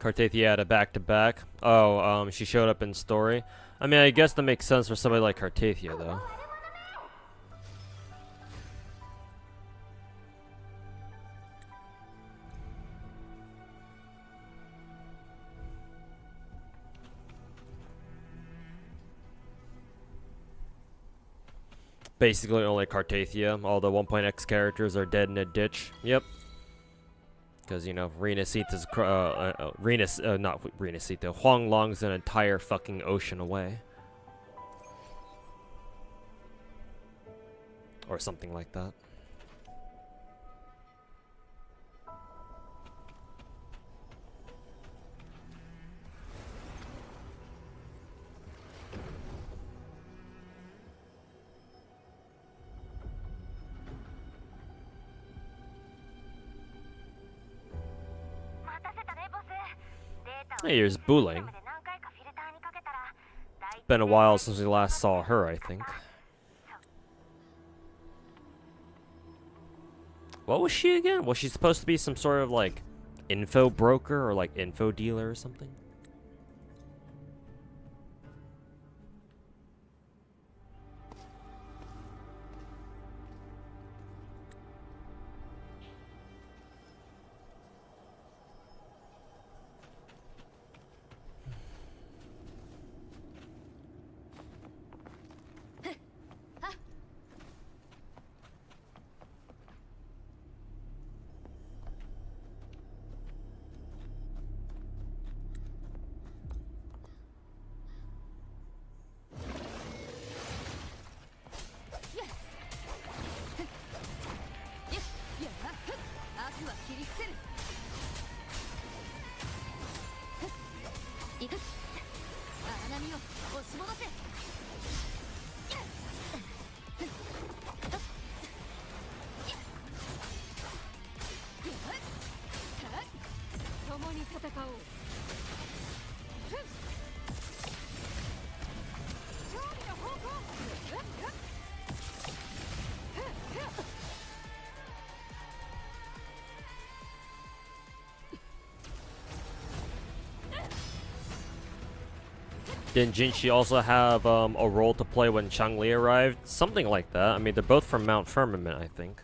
Cartathia had a back-to-back. Oh, she showed up in story. I mean, I guess that makes sense for somebody like Cartathia, though. Basically only Cartathia. All the 1.x characters are dead in a ditch. Yep. Because, you know, Renacita's, not Renacita, Huanglong's an entire fucking ocean away. Or something like that. Hey, here's Buling. Been a while since we last saw her, I think. What was she again? Was she supposed to be some sort of, like, info broker or, like, info dealer or something? Didn't Jinshi also have a role to play when Changli arrived? Something like that. I mean, they're both from Mount Firmament, I think.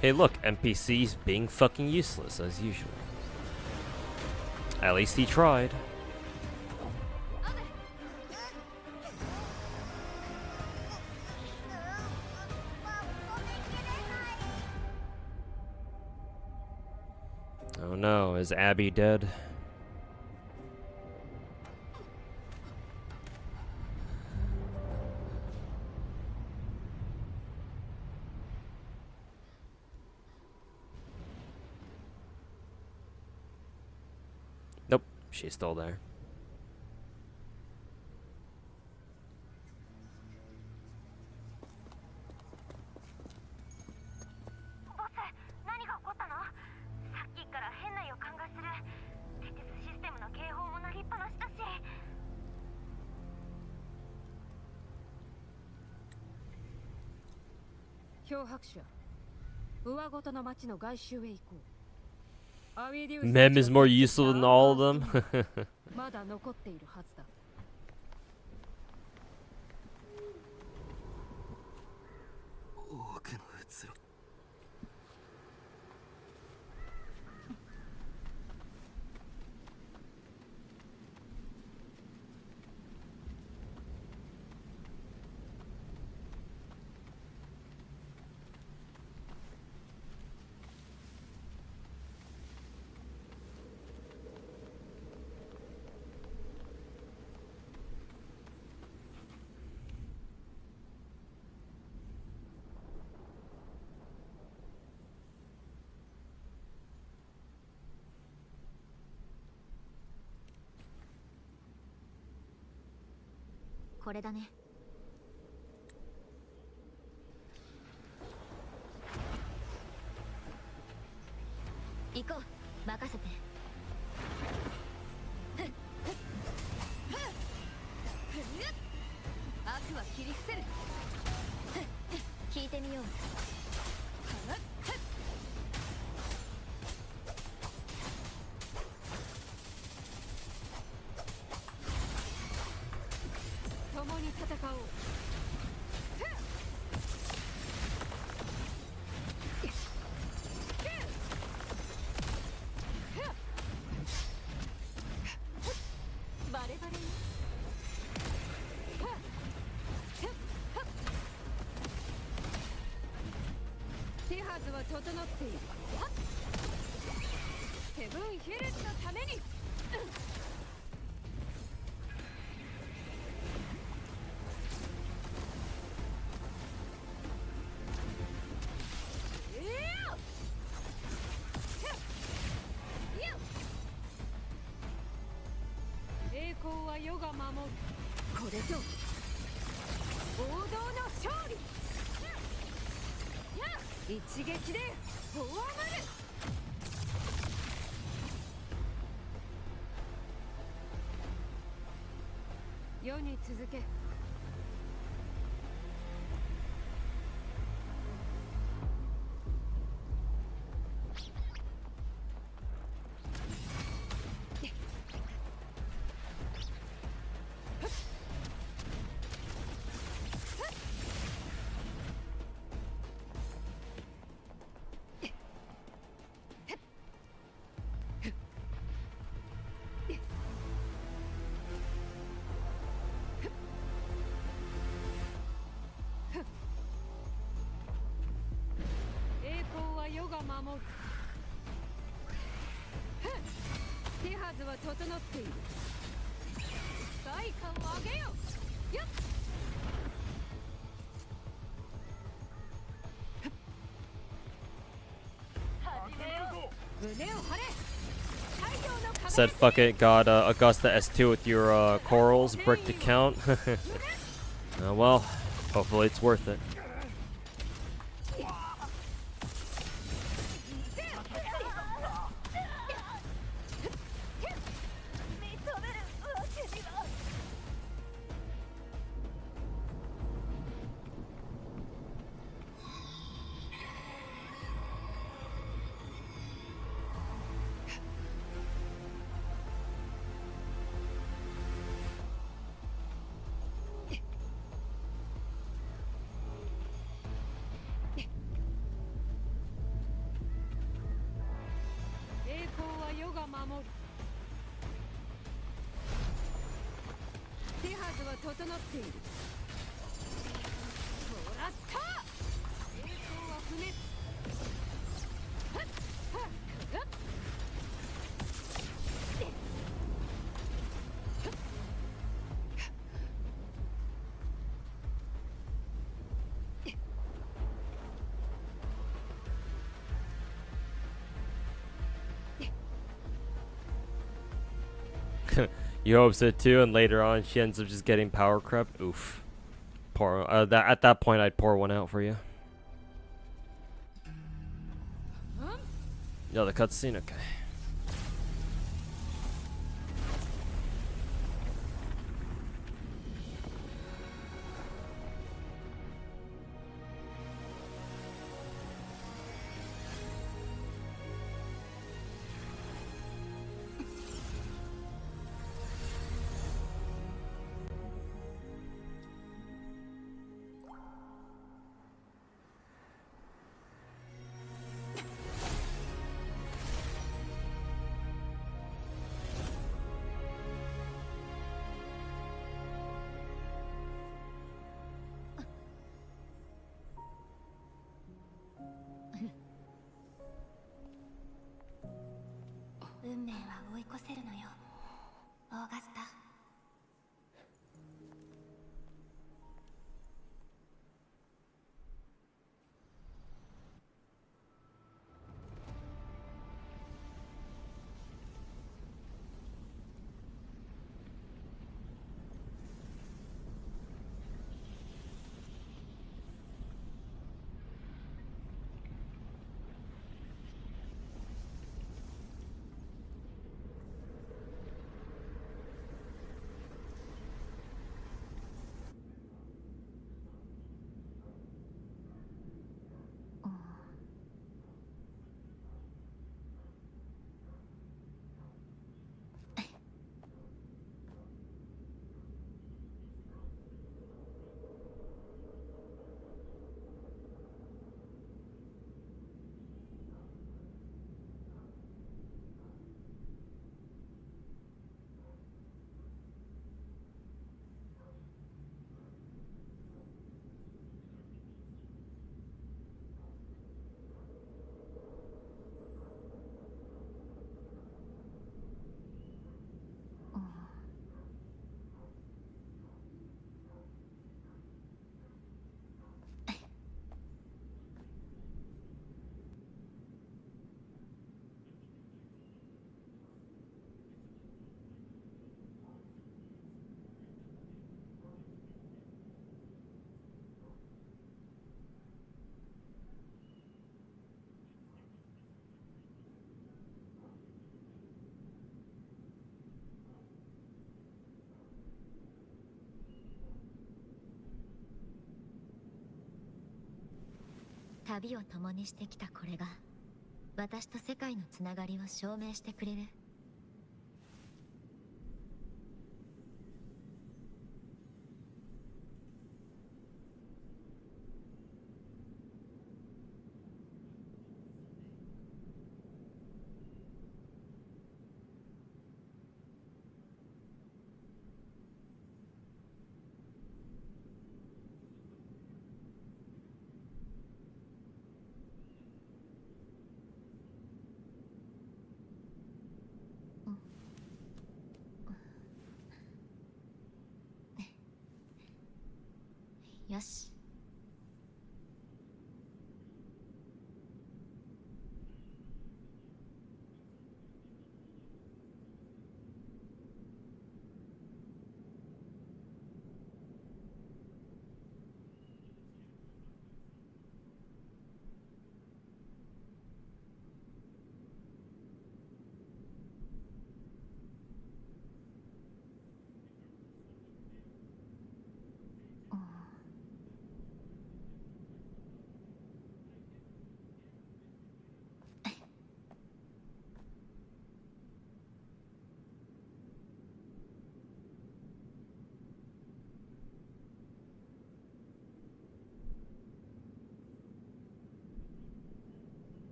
Hey look, NPCs being fucking useless as usual. At least he tried. Oh no, is Abby dead? Nope, she's still there. Mem is more useful than all of them. 悪は切り伏せる。聞いてみよう。共に戦おう。バレバレよ。手はずは整っている。セブンヒルズのために。栄光は世が守る。これぞ王道の勝利。一撃でフォアマル。世に続け。栄光は世が守る。手はずは整っている。外貨を上げよ。よっ。胸を張れ。太陽の輝き。 Said fuck it, got Augusta S2 with your corals, bricked account. Well, hopefully it's worth it. 栄光は世が守る。手はずは整っている。もらった。栄光は不滅。はっはっはっ。You hope so too, and later on she ends up just getting power crept. Oof. Pour at that point I'd pour one out for you. No, the cutscene. Okay. 旅を共にしてきたこれが私と世界のつながりを証明してくれる。よし。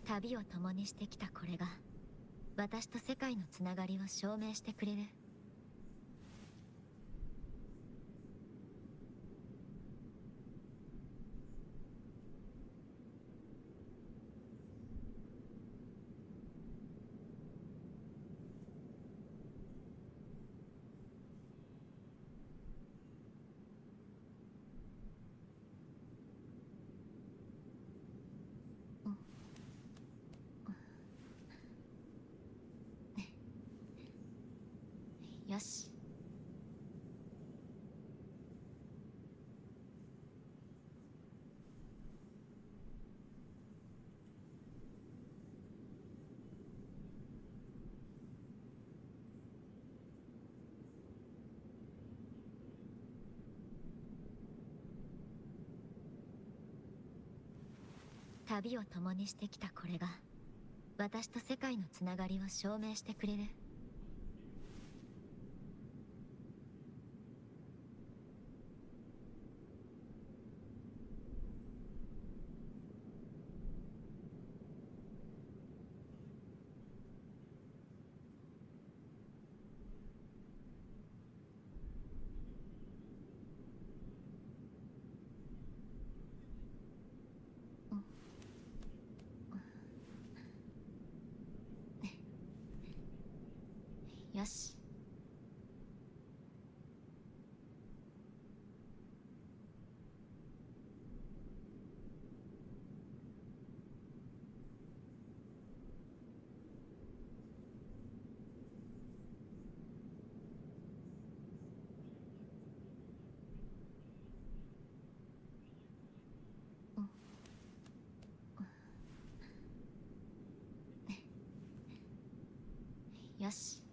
旅を共にしてきたこれが私と世界のつながりを証明してくれる。よし。旅を共にしてきたこれが私と世界のつながりを証明してくれる。よし。よし。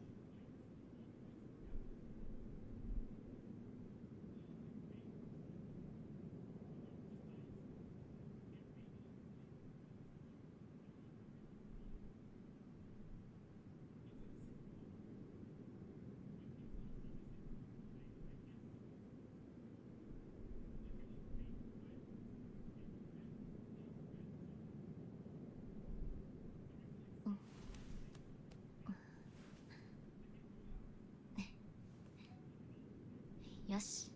よし。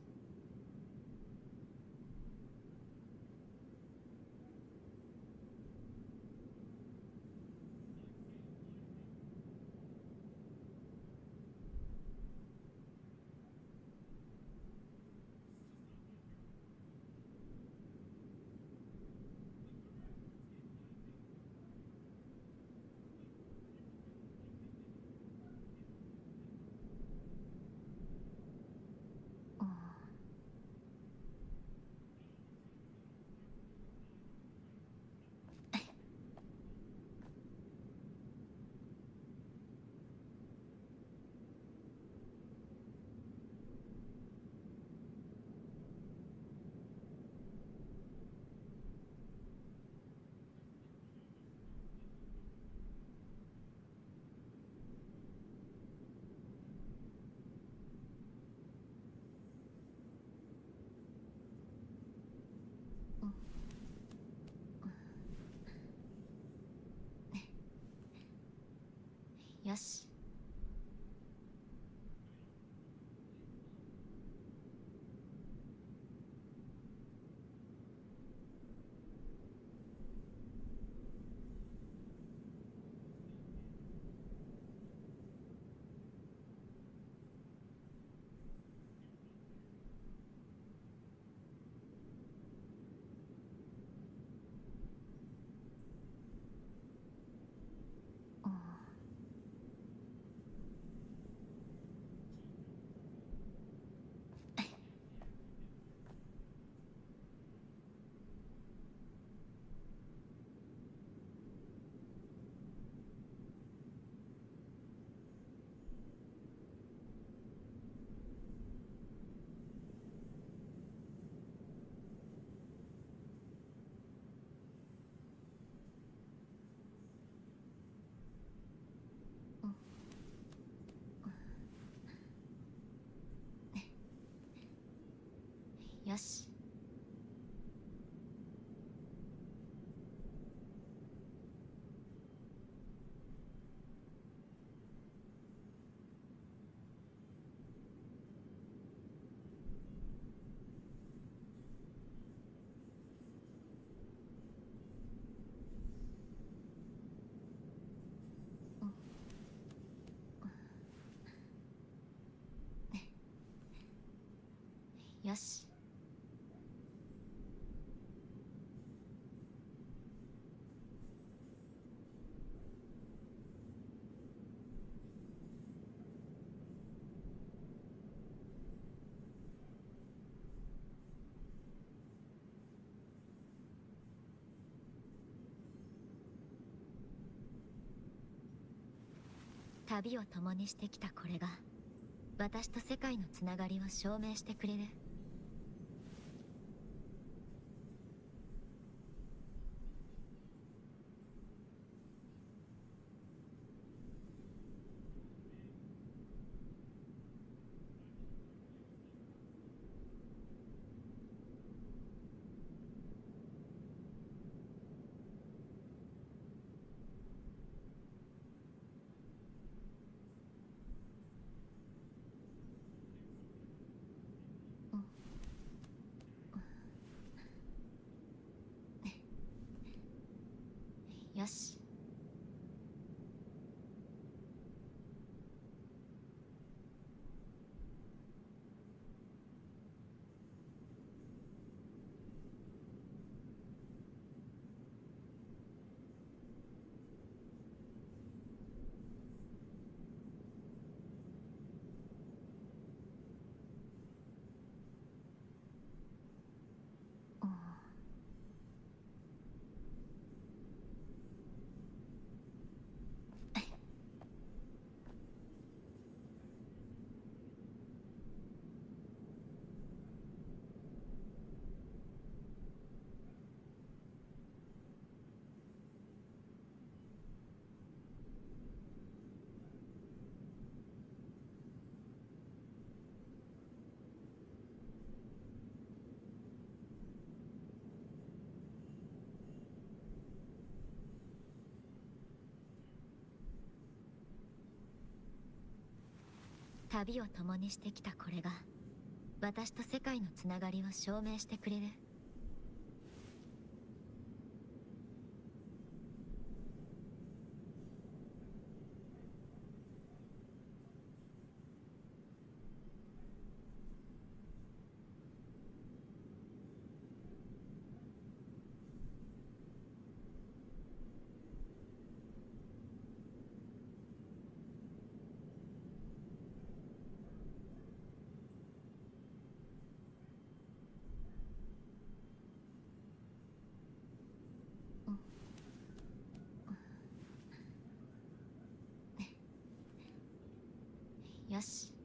よし。よし。よし。旅を共にしてきたこれが私と世界のつながりを証明してくれる。よし。旅を共にしてきたこれが私と世界のつながりを証明してくれる。よし。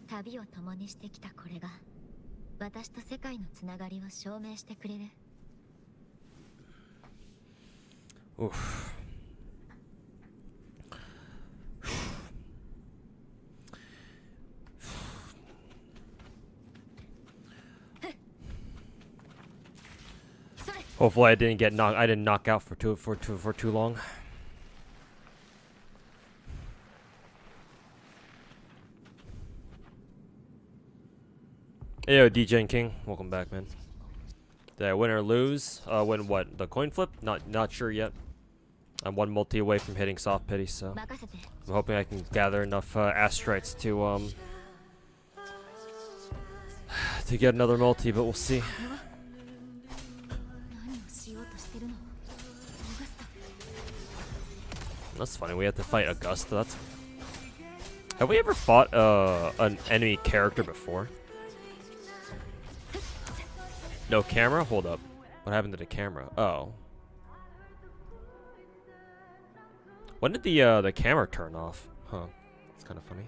旅を共にしてきたこれが私と世界のつながりを証明してくれる。 Oof. Hopefully I didn't knock out for too long. Hey, yo, DJ and King, welcome back, man. Did I win or lose? Win what? The coin flip? Not sure yet. I'm one multi away from hitting soft pity, so I'm hoping I can gather enough astrites to get another multi, but we'll see. That's funny. We have to fight Augusta. Have we ever fought an enemy character before? No camera? Hold up. What happened to the camera? Oh. When did the camera turn off? Huh. It's kind of funny.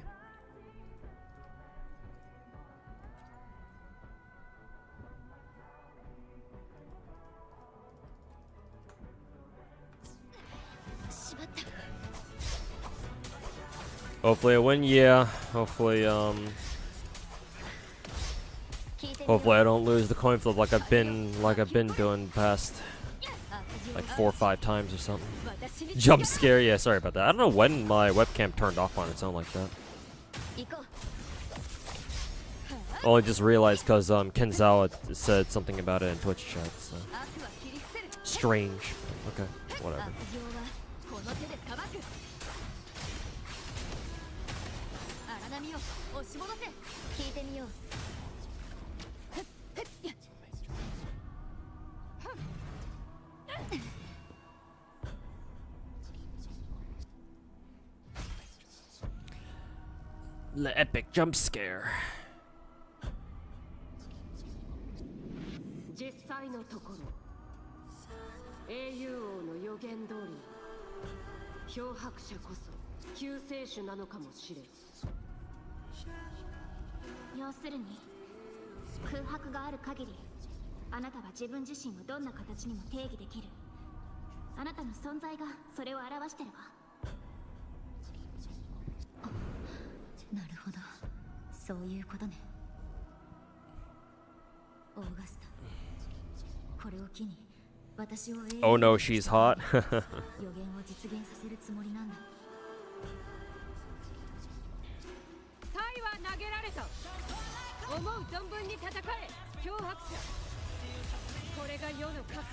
Hopefully I win, yeah. Hopefully I don't lose the coin flip like I've been doing past like 4 or 5 times or something. Jump scare, yeah, sorry about that. I don't know when my webcam turned off on its own like that. Only just realized because Kenzawa said something about it in Twitch chat, so strange. Okay, whatever. The epic jump scare. 実際のところ英雄王の予言通り漂白者こそ救世主なのかもしれん。要するに空白がある限りあなたは自分自身をどんな形にも定義できる。あなたの存在がそれを表してるわ。なるほど、そういうことね。オーガスタ、これを機に私を Oh no, she's hot. 予言を実現させるつもりなんだ。才は投げられた。思う存分に戦え、漂白者。これが世の覚悟。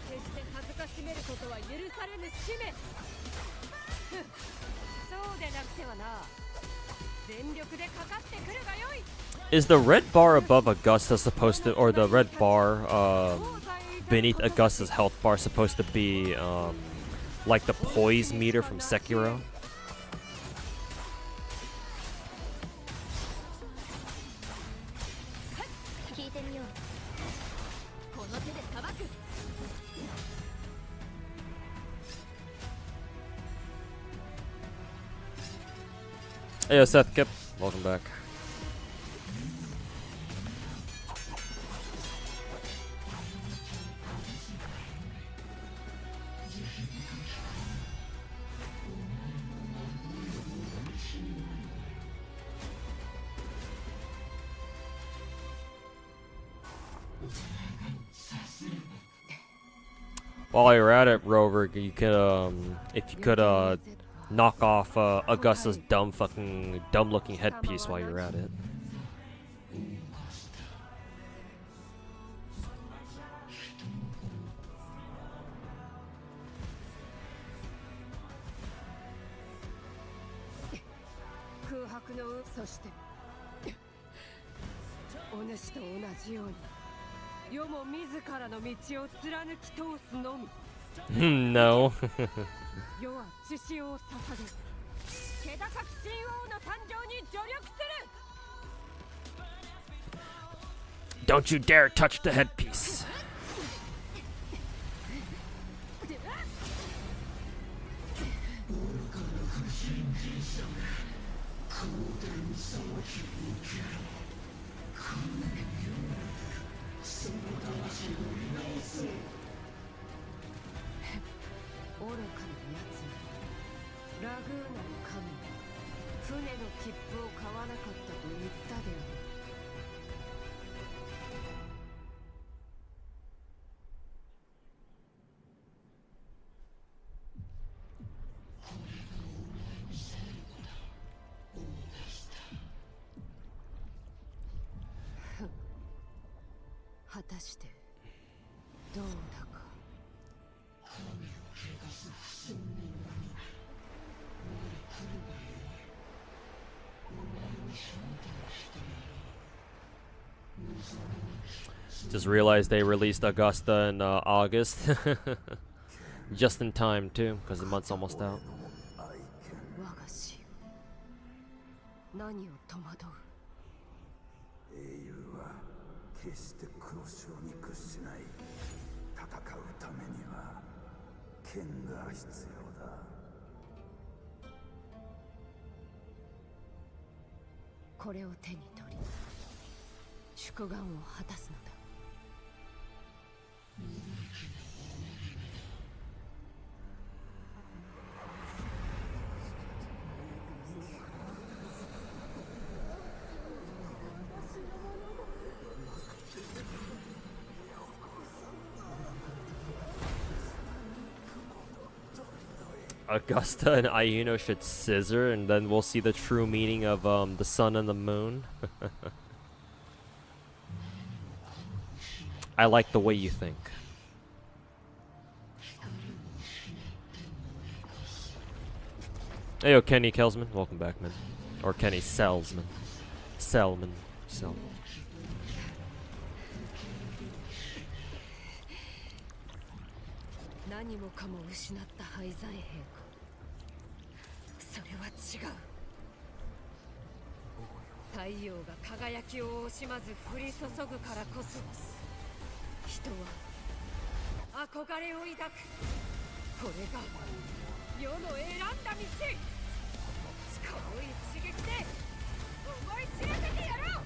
決して恥ずかしめることは許されぬ使命。そうでなくてはな。全力でかかってくるがよい。Is the red bar above Augusta supposed to, or the red bar beneath Augusta's health bar supposed to be like the poise meter from Sekiro? Hey, yo, Seth Kip, welcome back. While you're at it, Rover, you could if you could knock off Augusta's dumb-looking headpiece while you're at it. No. Don't you dare touch the headpiece. 果たしてどうだか。Just realized they released Augusta in August. Just in time too, because the month's almost out. 我が死何を戸惑う。英雄は決して黒潮に屈しない。戦うためには剣が必要だ。これを手に取り祝願を果たすのだ。Augusta and Ayuno should scissor, and then we'll see the true meaning of the sun and the moon. I like the way you think. Hey, yo, Kenny Kelsman, welcome back, man. Or Kenny Salesman. Selman. Selman. 何もかも失った廃材兵か。それは違う。太陽が輝きを惜しまず降り注ぐからこそ人は憧れを抱く。これが世の選んだ道。この一撃で思い知らせてやろう。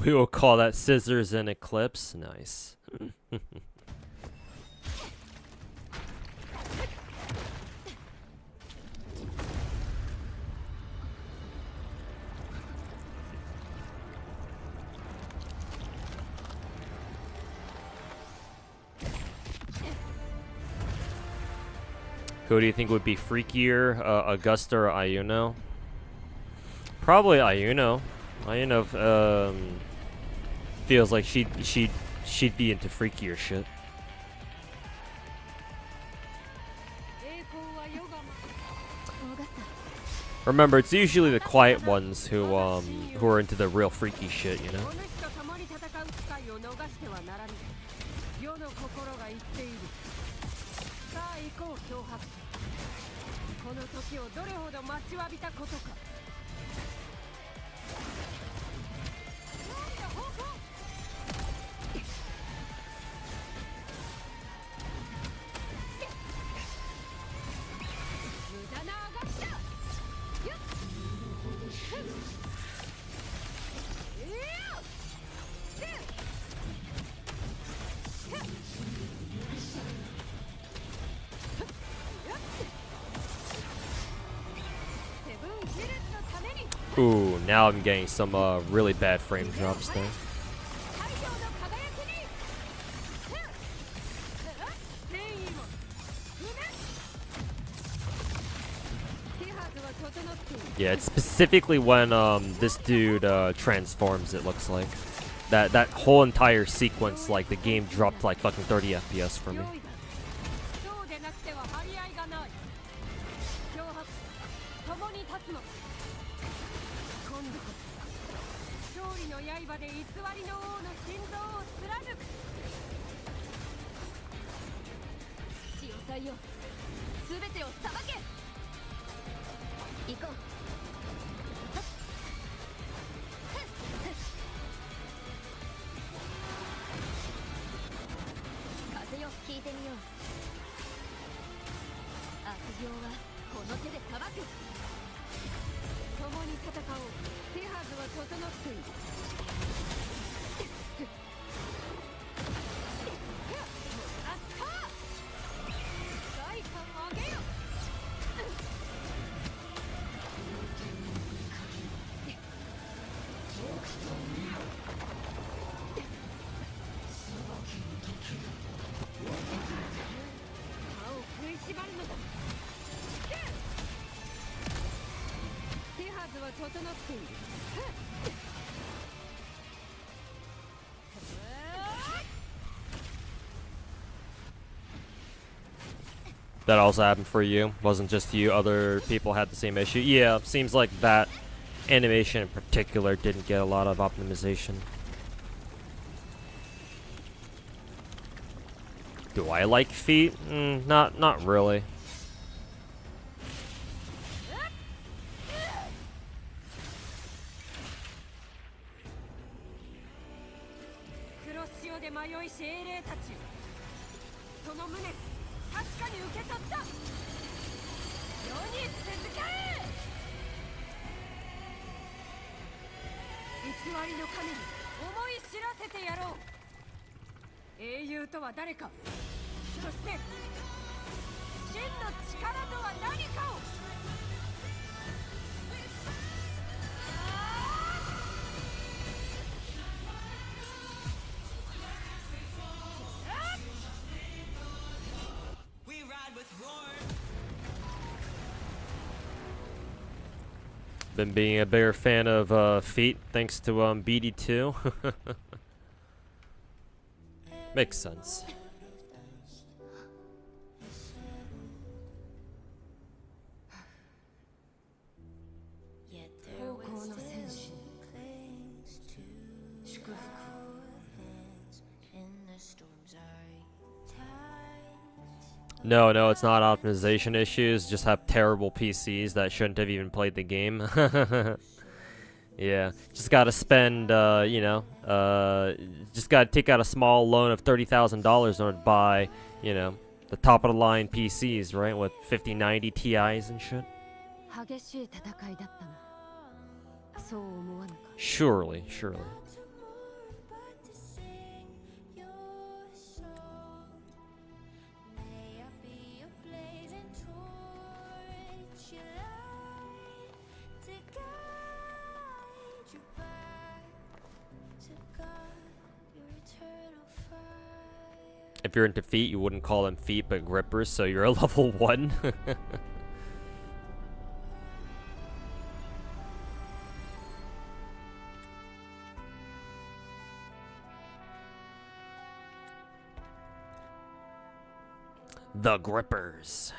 We will call that scissors and eclipse. Nice. Who do you think would be freakier, Augusta or Ayuno? Probably Ayuno. Ayuno feels like she'd be into freakier shit. Remember, it's usually the quiet ones who are into the real freaky shit, you know? Ooh, now I'm getting some really bad frame drops there. Yeah, it's specifically when this dude transforms, it looks like. That whole entire sequence, like the game dropped like fucking 30 FPS for me. は整っている。 That also happened for you? Wasn't just you, other people had the same issue? Yeah, seems like that animation in particular didn't get a lot of optimization. Do I like feet? Not really. 英雄とは誰か、そして真の力とは何かを。 Been being a bigger fan of feet thanks to BD2. Makes sense. No, it's not optimization issues. Just have terrible PCs that shouldn't have even played the game. Yeah, just gotta spend, you know, just gotta take out a small loan of $30,000 in order to buy, you know, the top of the line PCs, right? With 5090 Ti's and shit. Surely. If you're into feet, you wouldn't call them feet, but grippers, so you're a level 1. The grippers.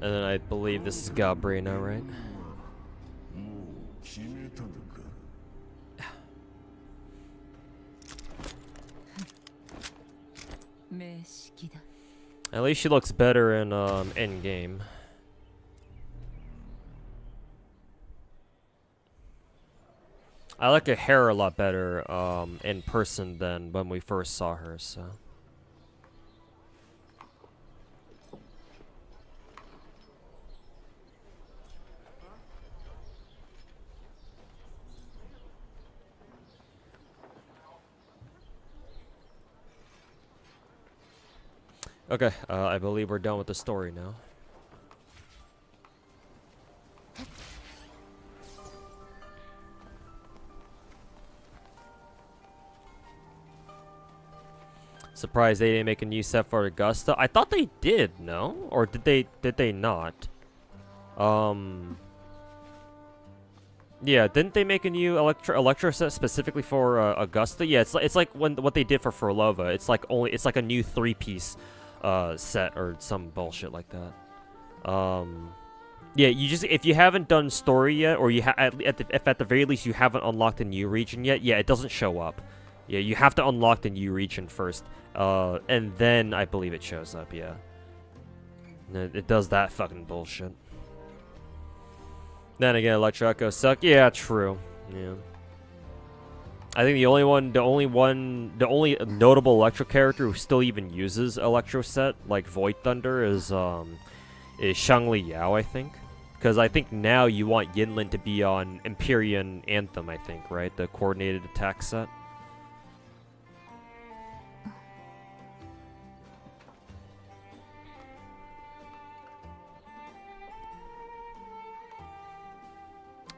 And then I believe this is Gabrina, right? At least she looks better in game. I like her hair a lot better in person than when we first saw her, so. Okay, I believe we're done with the story now. Surprised they didn't make a new set for Augusta. I thought they did, no? Or did they not? Yeah, didn't they make a new electro set specifically for Augusta? Yeah, it's like what they did for Furlova. It's like a new 3-piece set or some bullshit like that. Yeah, if you haven't done story yet, or if at the very least you haven't unlocked a new region yet, yeah, it doesn't show up. Yeah, you have to unlock the new region first, and then I believe it shows up. Yeah, it does that fucking bullshit. Then again, Electro Echo suck. Yeah, true. Yeah. I think the only notable Electro character who still even uses Electro set, like Void Thunder, is Shangli Yao, I think. Because I think now you want Yinlin to be on Empyrean Anthem, I think, right? The coordinated attack set.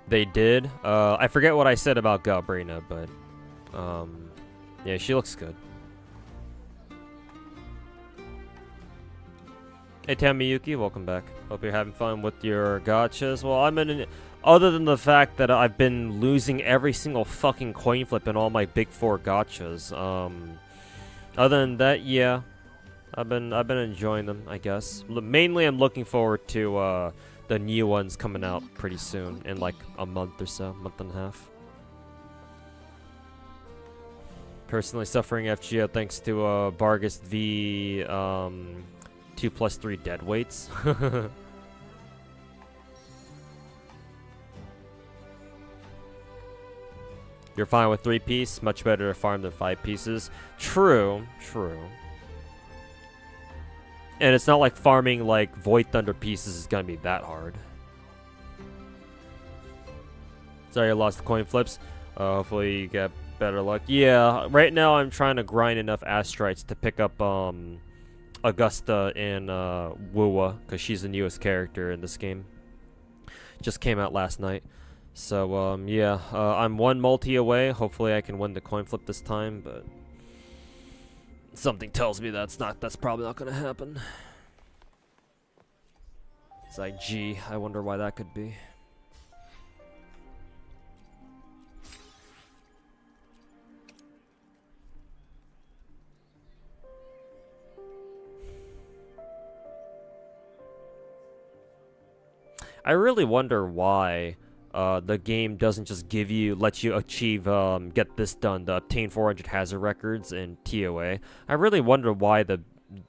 They did. I forget what I said about Galbrina, but yeah, she looks good. Hey Tamiyuki, welcome back. Hope you're having fun with your gachas. Well, I'm in an, other than the fact that I've been losing every single fucking coin flip in all my big 4 gachas. Other than that, yeah, I've been enjoying them, I guess. Mainly, I'm looking forward to the new ones coming out pretty soon, in like a month or so, month and a half. Personally suffering FGO thanks to Bargus V 2+3 deadweights. You're fine with 3-piece, much better to farm than 5 pieces. True, true. And it's not like farming like Void Thunder pieces is gonna be that hard. Sorry I lost the coin flips. Hopefully you get better luck. Yeah, right now I'm trying to grind enough Astrites to pick up Augusta and Wuwa, because she's the newest character in this game. Just came out last night. So, yeah, I'm 1 multi away. Hopefully I can win the coin flip this time, but something tells me that's probably not gonna happen. It's like, gee, I wonder why that could be. I really wonder why the game doesn't just let you achieve, get this done, to obtain 400 hazard records in TOA. I really wonder why the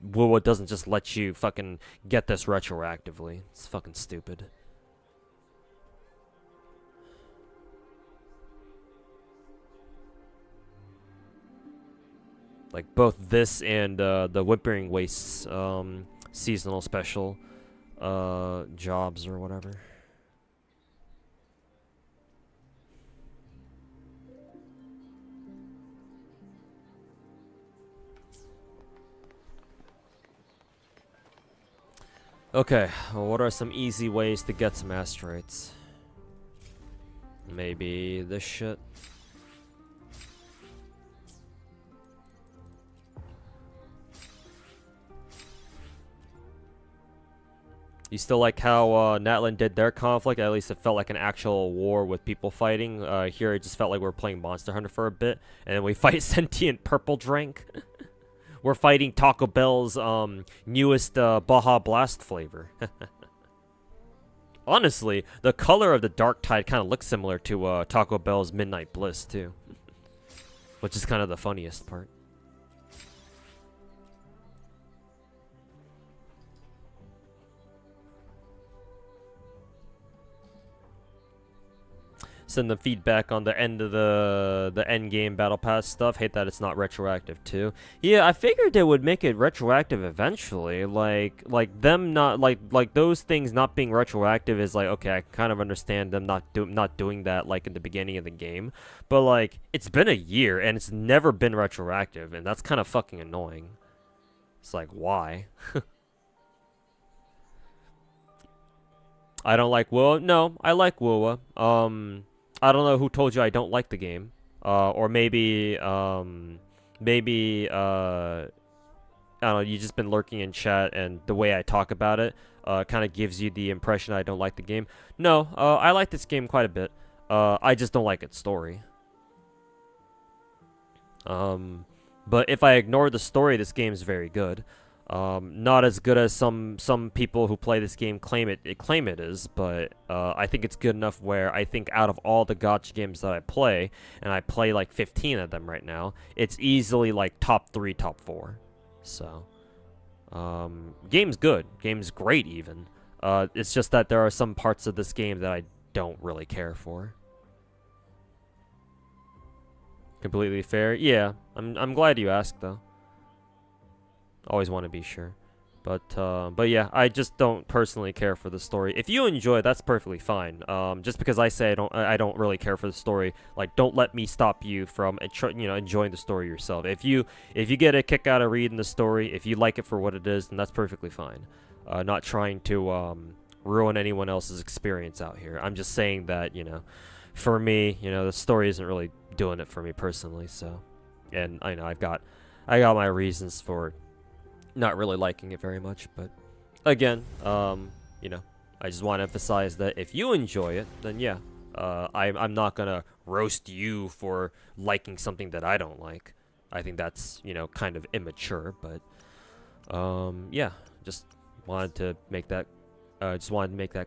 WoW doesn't just let you fucking get this retroactively. It's fucking stupid. Like both this and the Whimpering Wastes seasonal special jobs or whatever. Okay, well, what are some easy ways to get some asteroids? Maybe this shit. You still like how Natlan did their conflict? At least it felt like an actual war with people fighting. Here it just felt like we were playing Monster Hunter for a bit. And then we fight Sentient Purple Drank. We're fighting Taco Bell's newest Baja Blast flavor. Honestly, the color of the Dark Tide kind of looks similar to Taco Bell's Midnight Bliss, too. Which is kind of the funniest part. Send them feedback on the end of the end game battle pass stuff. Hate that it's not retroactive too. Yeah, I figured they would make it retroactive eventually. Like them not like those things not being retroactive is like, okay, I kind of understand them not doing that like in the beginning of the game. But like it's been a year and it's never been retroactive, and that's kind of fucking annoying. It's like, why? I don't like WoW. No, I like WoW. I don't know who told you I don't like the game. Or maybe, I don't know, you've just been lurking in chat and the way I talk about it, kind of gives you the impression I don't like the game. No, I like this game quite a bit. I just don't like its story. But if I ignore the story, this game is very good. Not as good as some people who play this game claim it is, but I think it's good enough where I think out of all the gacha games that I play, and I play like 15 of them right now, it's easily like top 3, top 4. So, game's good. Game's great even. It's just that there are some parts of this game that I don't really care for. Completely fair? Yeah, I'm glad you asked though. Always want to be sure. But yeah, I just don't personally care for the story. If you enjoy, that's perfectly fine. Just because I say I don't really care for the story, like don't let me stop you from enjoying the story yourself. If you get a kick out of reading the story, if you like it for what it is, then that's perfectly fine. Not trying to ruin anyone else's experience out here. I'm just saying that, you know, for me, you know, the story isn't really doing it for me personally, so. And I know I got my reasons for not really liking it very much, but again, you know, I just want to emphasize that if you enjoy it, then yeah, I'm not gonna roast you for liking something that I don't like. I think that's, you know, kind of immature, but yeah, just wanted to make that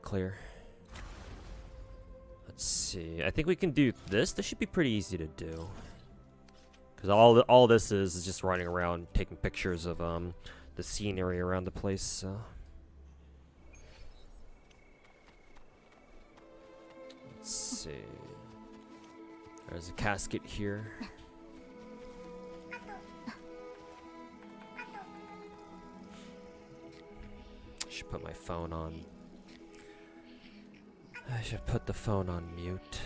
clear. Let's see. I think we can do this. This should be pretty easy to do. Because all this is just running around taking pictures of the scenery around the place. So. Let's see. There's a casket here. I should put my phone on. I should put the phone on mute.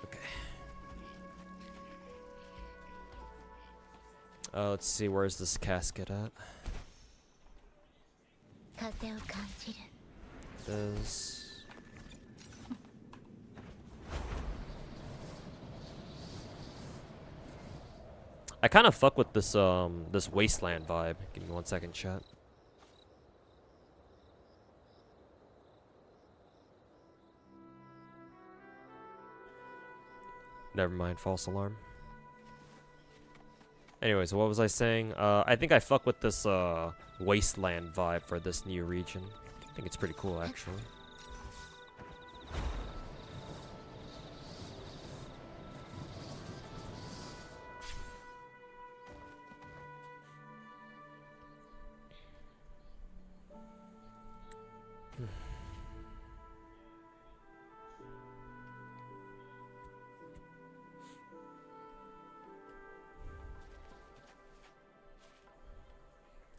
Okay. Let's see, where's this casket at? This. I kind of fuck with this this wasteland vibe. Give me 1 second, chat. Never mind, false alarm. Anyways, what was I saying? I think I fuck with this wasteland vibe for this new region. I think it's pretty cool, actually.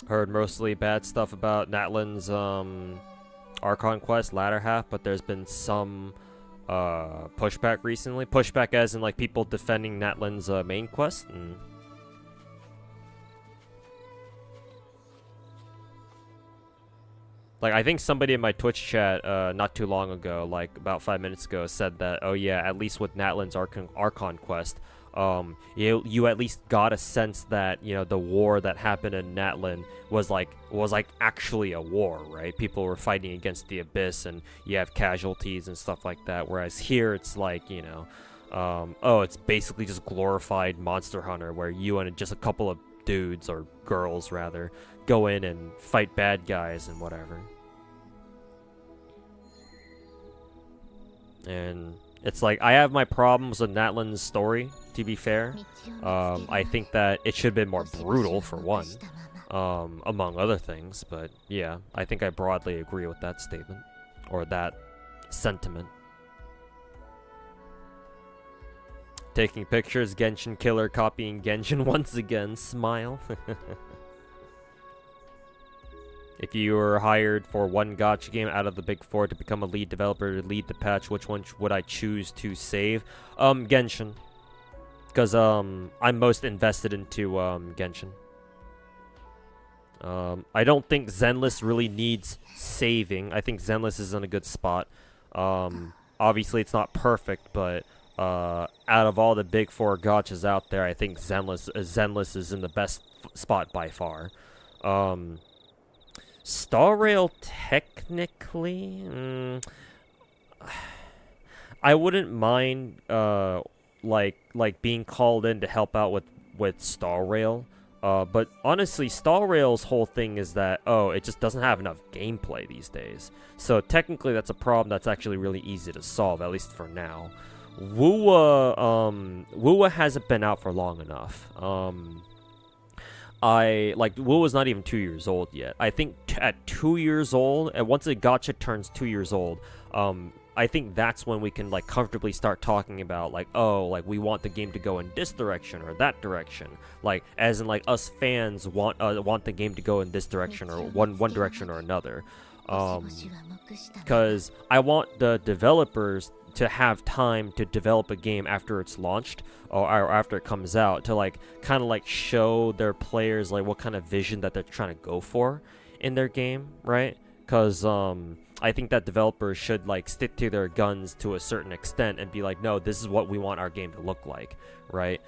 Heard mostly bad stuff about Natlan's Archon quest latter half, but there's been some pushback recently. Pushback as in like people defending Natlan's main quest. Like, I think somebody in my Twitch chat not too long ago, like about 5 minutes ago, said that, oh yeah, at least with Natlan's Archon quest, you at least got a sense that, you know, the war that happened in Natlan was like actually a war, right? People were fighting against the Abyss, and you have casualties and stuff like that. Whereas here, it's like, you know, oh, it's basically just glorified Monster Hunter, where you and just a couple of dudes, or girls rather, go in and fight bad guys and whatever. And it's like, I have my problems with Natlan's story, to be fair. I think that it should have been more brutal, for one, among other things. But yeah, I think I broadly agree with that statement, or that sentiment. Taking pictures, Genshin killer copying Genshin once again, smile. If you were hired for one gacha game out of the big four to become a lead developer to lead the patch, which one would I choose to save? Genshin. Because I'm most invested into Genshin. I don't think Zenless really needs saving. I think Zenless is in a good spot. Obviously it's not perfect, but out of all the big four gachas out there, I think Zenless is in the best spot by far. Star Rail, technically, I wouldn't mind like being called in to help out with Star Rail. But honestly, Star Rail's whole thing is that, oh, it just doesn't have enough gameplay these days. So technically that's a problem that's actually really easy to solve, at least for now. Wuwa hasn't been out for long enough. Wu was not even 2 years old yet. I think at 2 years old, and once a gacha turns 2 years old, I think that's when we can like comfortably start talking about like, oh, like we want the game to go in this direction or that direction, like as in like us fans want the game to go in this direction or one direction or another, because I want the developers to have time to develop a game after it's launched or after it comes out, to like kind of like show their players like what kind of vision that they're trying to go for in their game, right? Because I think that developers should like stick to their guns to a certain extent and be like, no, this is what we want our game to look like, right?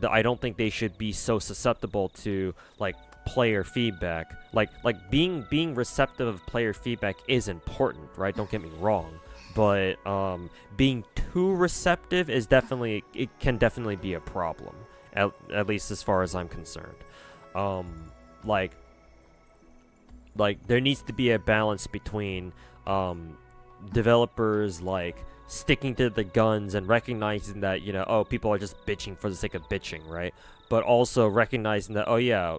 I don't think they should be so susceptible to like player feedback. Like being receptive of player feedback is important, right? Don't get me wrong, but being too receptive is it can definitely be a problem, at least as far as I'm concerned. Like there needs to be a balance between developers like sticking to the guns and recognizing that, you know, oh, people are just bitching for the sake of bitching, right? But also recognizing that, oh yeah,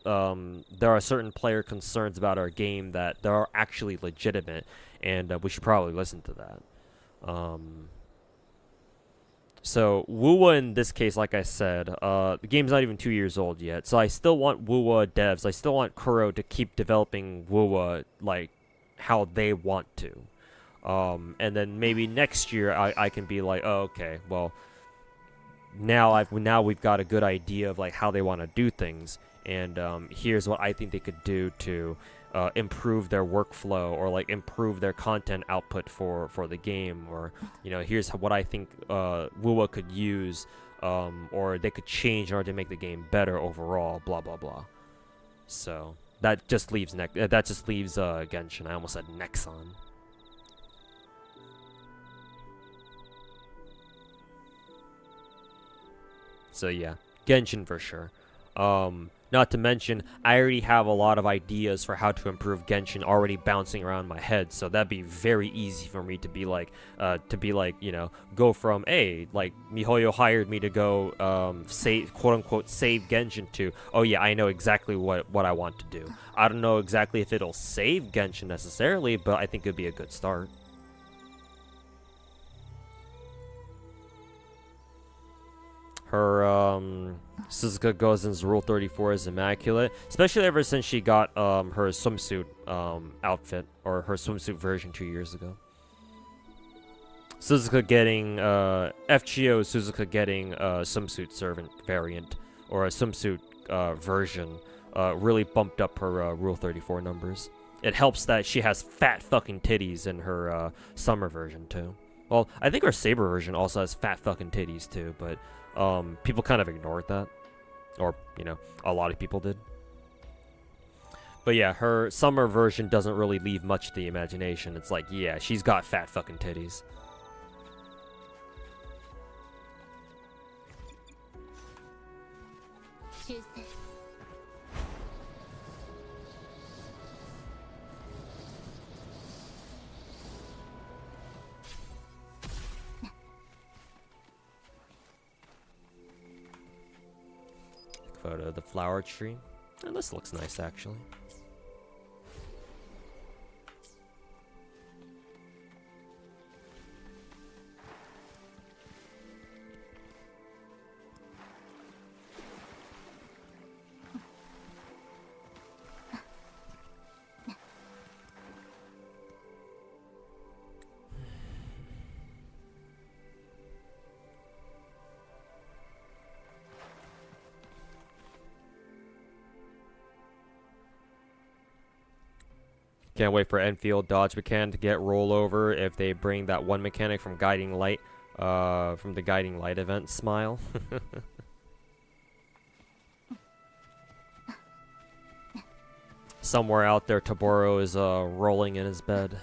there are certain player concerns about our game that they are actually legitimate, and we should probably listen to that. So Wuwa in this case, like I said, the game's not even 2 years old yet, so I still want Wuwa devs, I still want Kuro to keep developing Wuwa like how they want to. And then maybe next year I can be like, oh, okay, well, now we've got a good idea of like how they want to do things, and here's what I think they could do to improve their workflow or like improve their content output for the game, or you know, here's what I think Wuwa could use or they could change in order to make the game better overall, blah blah blah. So that just leaves Genshin. I almost said Nexon. So yeah, Genshin for sure. Not to mention, I already have a lot of ideas for how to improve Genshin already bouncing around my head, so that'd be very easy for me to be like, you know, go from, hey, like, MiHoYo hired me to go, save, quote-unquote, save Genshin to, oh yeah, I know exactly what I want to do. I don't know exactly if it'll save Genshin necessarily, but I think it'd be a good start. Her, Suzuka Gozen's Rule 34 is immaculate, especially ever since she got, her swimsuit, outfit, or her swimsuit version 2 years ago. Suzuka getting, FGO Suzuka getting a swimsuit servant variant, or a swimsuit, version, really bumped up her, Rule 34 numbers. It helps that she has fat fucking titties in her, summer version, too. Well, I think her Saber version also has fat fucking titties, too, but people kind of ignored that, or, you know, a lot of people did. But yeah, her summer version doesn't really leave much to the imagination. It's like, yeah, she's got fat fucking titties. Photo of the flower tree. And this looks nice, actually. Can't wait for Enfield Dodge mechanic to get rollover if they bring that one mechanic from Guiding Light, from the Guiding Light event. Smile. Somewhere out there, Taboro is rolling in his bed.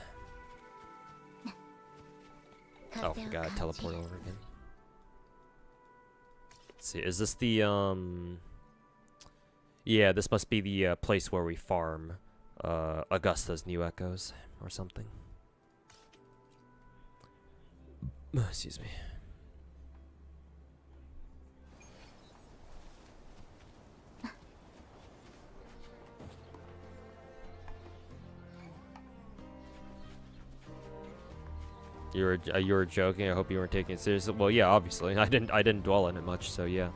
Oh, we gotta teleport over again. Let's see, is this the yeah, this must be the place where we farm Augusta's new echoes or something. Excuse me. You were joking. I hope you weren't taking it seriously. Well, yeah, obviously. I didn't dwell on it much, so yeah.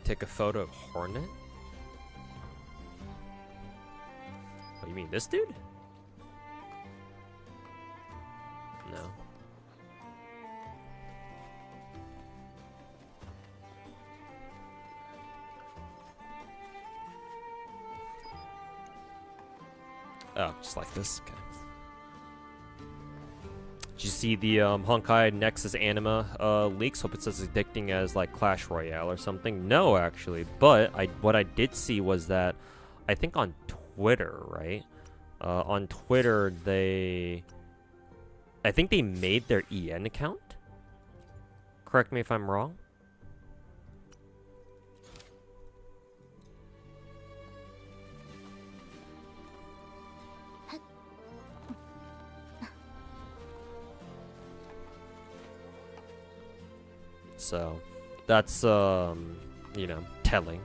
Take a photo of Hornet? Oh, you mean this dude? No. Oh, just like this? Okay. Did you see the Honkai Nexus Anima leaks? Hope it's as addicting as like Clash Royale or something. No, actually. But what I did see was that I think on Twitter, right? On Twitter, I think they made their EN account. Correct me if I'm wrong. So, that's, you know, telling.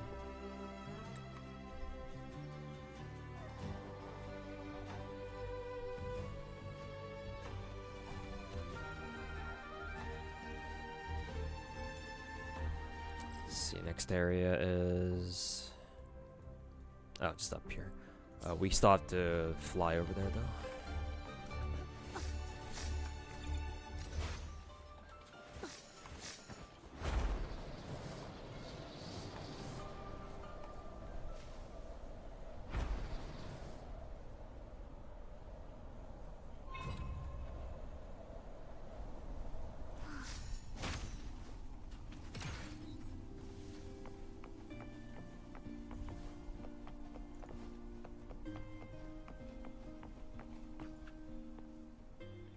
Let's see, next area is... Oh, just up here. We still have to fly over there, though.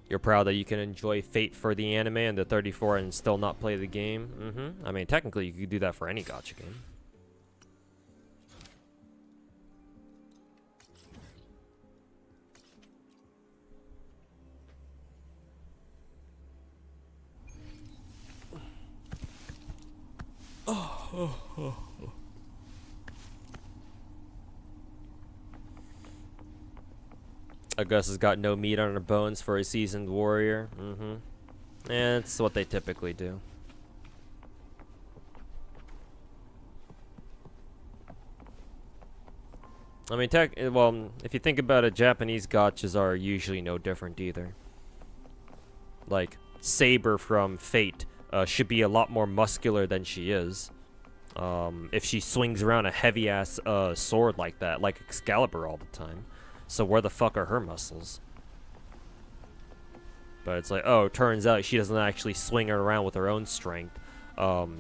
You're proud that you can enjoy Fate for the anime and the 34 and still not play the game? I mean, technically, you could do that for any gacha game. Augustus got no meat on her bones for a seasoned warrior. And it's what they typically do. I mean, well, if you think about it, Japanese gachas are usually no different either. Like, Saber from Fate should be a lot more muscular than she is. If she swings around a heavy-ass sword like that, like Excalibur all the time. So where the fuck are her muscles? But it's like, oh, it turns out she doesn't actually swing it around with her own strength.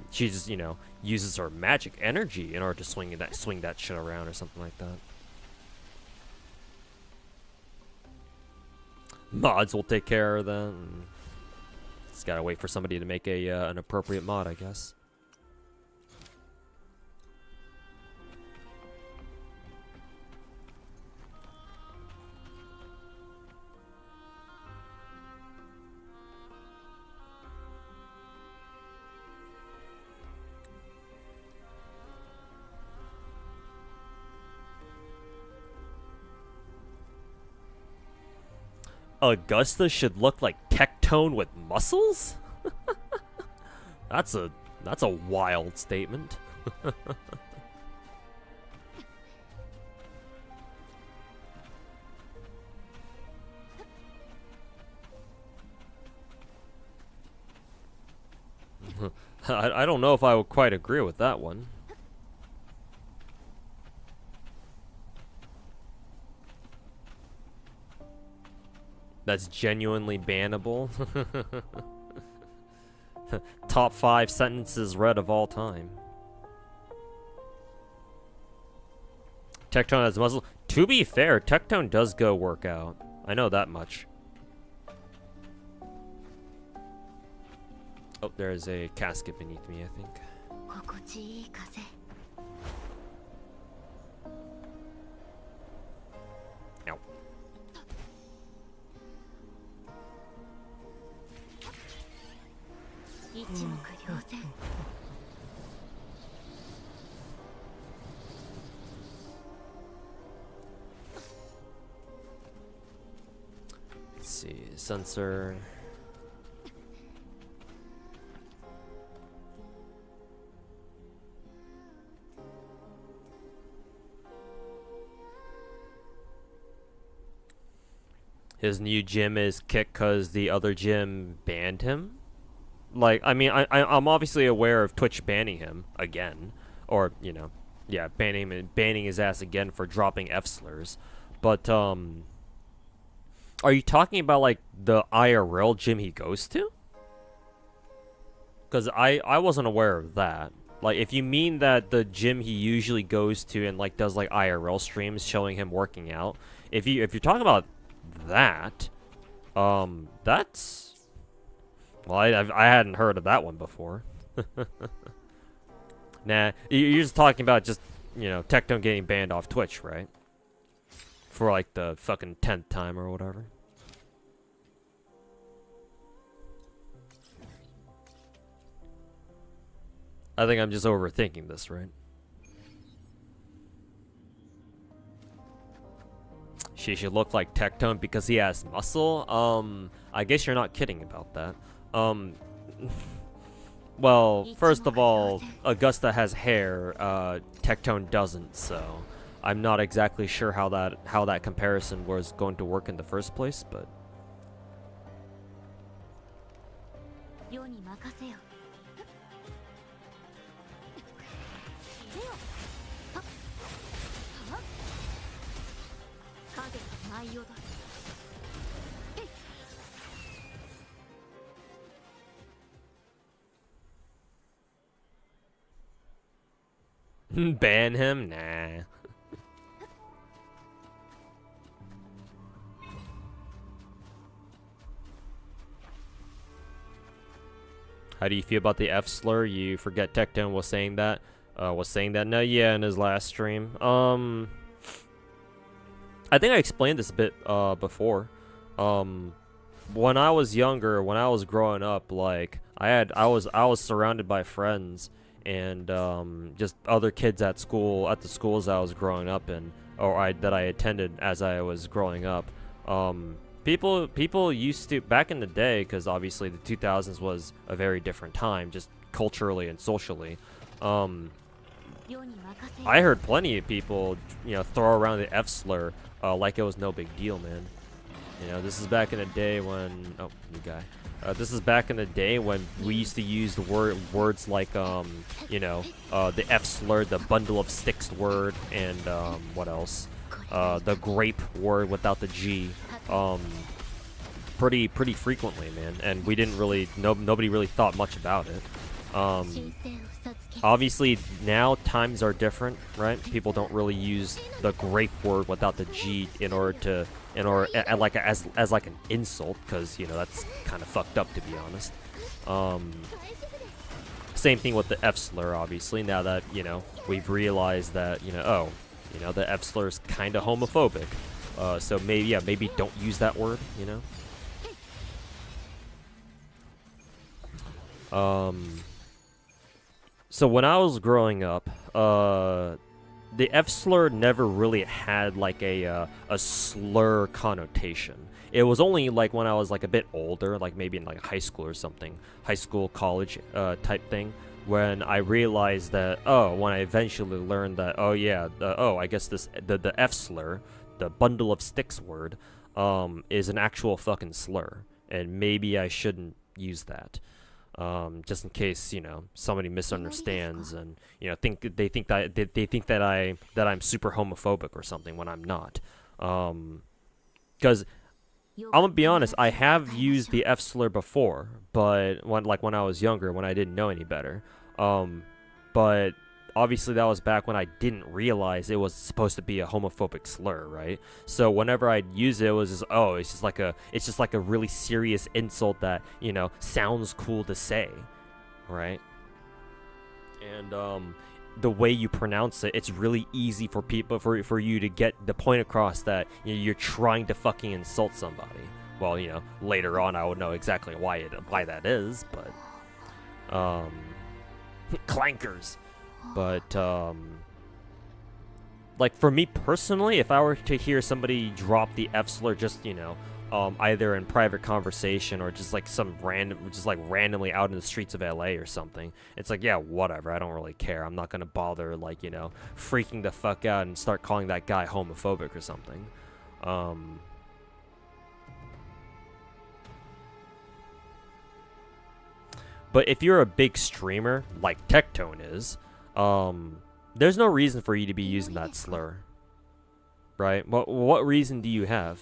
She just, you know, uses her magic energy in order to swing that shit around or something like that. Mods will take care of that. Just gotta wait for somebody to make an appropriate mod, I guess. Augusta should look like Tectone with muscles? That's a wild statement. I don't know if I would quite agree with that one. That's genuinely bannable. Top 5 sentences read of all time. Tectone has muscle. To be fair, Tectone does go work out. I know that much. Oh, there's a casket beneath me, I think. Ow. Sensor. His new gym is kicked because the other gym banned him. Like, I mean, I'm obviously aware of Twitch banning him again, or you know, yeah, banning his ass again for dropping F slurs. But are you talking about like the IRL gym he goes to? Because I wasn't aware of that. Like, if you mean that the gym he usually goes to and like does like IRL streams showing him working out, if you're talking about that, that's, well, I hadn't heard of that one before. Nah, you're just talking about just, you know, Tectone getting banned off Twitch, right? For like the fucking 10th time or whatever. I think I'm just overthinking this, right? She should look like Tectone because he has muscle. I guess you're not kidding about that. Well, first of all, Augusta has hair, Tectone doesn't, so I'm not exactly sure how that comparison was going to work in the first place, but 世に任せよ。影の内容だ。 ban him? Nah. How do you feel about the F slur? You forget Tectone was saying that? No, yeah, in his last stream. I think I explained this a bit before. When I was younger, when I was growing up, like I was surrounded by friends and just other kids at school, at the schools I was growing up in, or that I attended as I was growing up. People used to, back in the day, because obviously the 2000s was a very different time, just culturally and socially. I heard plenty of people, you know, throw around the F slur like it was no big deal, man. You know, this is back in the day when, oh, new guy. This is back in the day when we used to use the words like, you know, the F slur, the bundle of sticks word, and what else? The grape word without the G. Pretty frequently, man. And we didn't really, nobody really thought much about it. Obviously now times are different, right? People don't really use the grape word without the G in order to, as like an insult, because you know that's kind of fucked up, to be honest. Same thing with the F slur, obviously. Now that, you know, we've realized that, you know, oh, you know, the F slur is kind of homophobic, so maybe, yeah, maybe don't use that word, you know. So when I was growing up, the F slur never really had like a slur connotation. It was only like when I was like a bit older, like maybe in like high school or something, high school, college type thing, when I realized that, oh, when I eventually learned that, oh yeah, oh, I guess the F slur, the bundle of sticks word, is an actual fucking slur, and maybe I shouldn't use that. Just in case, you know, somebody misunderstands and, you know, they think that I'm super homophobic or something when I'm not. Because I'm gonna be honest, I have used the F slur before, but when I was younger, when I didn't know any better. But obviously that was back when I didn't realize it was supposed to be a homophobic slur, right? So whenever I'd use it, it was just, oh, it's just like a really serious insult that, you know, sounds cool to say, right? And the way you pronounce it, it's really easy for people, for you to get the point across that, you know, you're trying to fucking insult somebody. Well, you know, later on I would know exactly why that is, but clankers. But like for me personally, if I were to hear somebody drop the F slur just, you know, either in private conversation or just like randomly out in the streets of LA or something. It's like, yeah, whatever, I don't really care. I'm not gonna bother, like, you know, freaking the fuck out and start calling that guy homophobic or something. But if you're a big streamer like Tectone is, there's no reason for you to be using that slur, right? What reason do you have?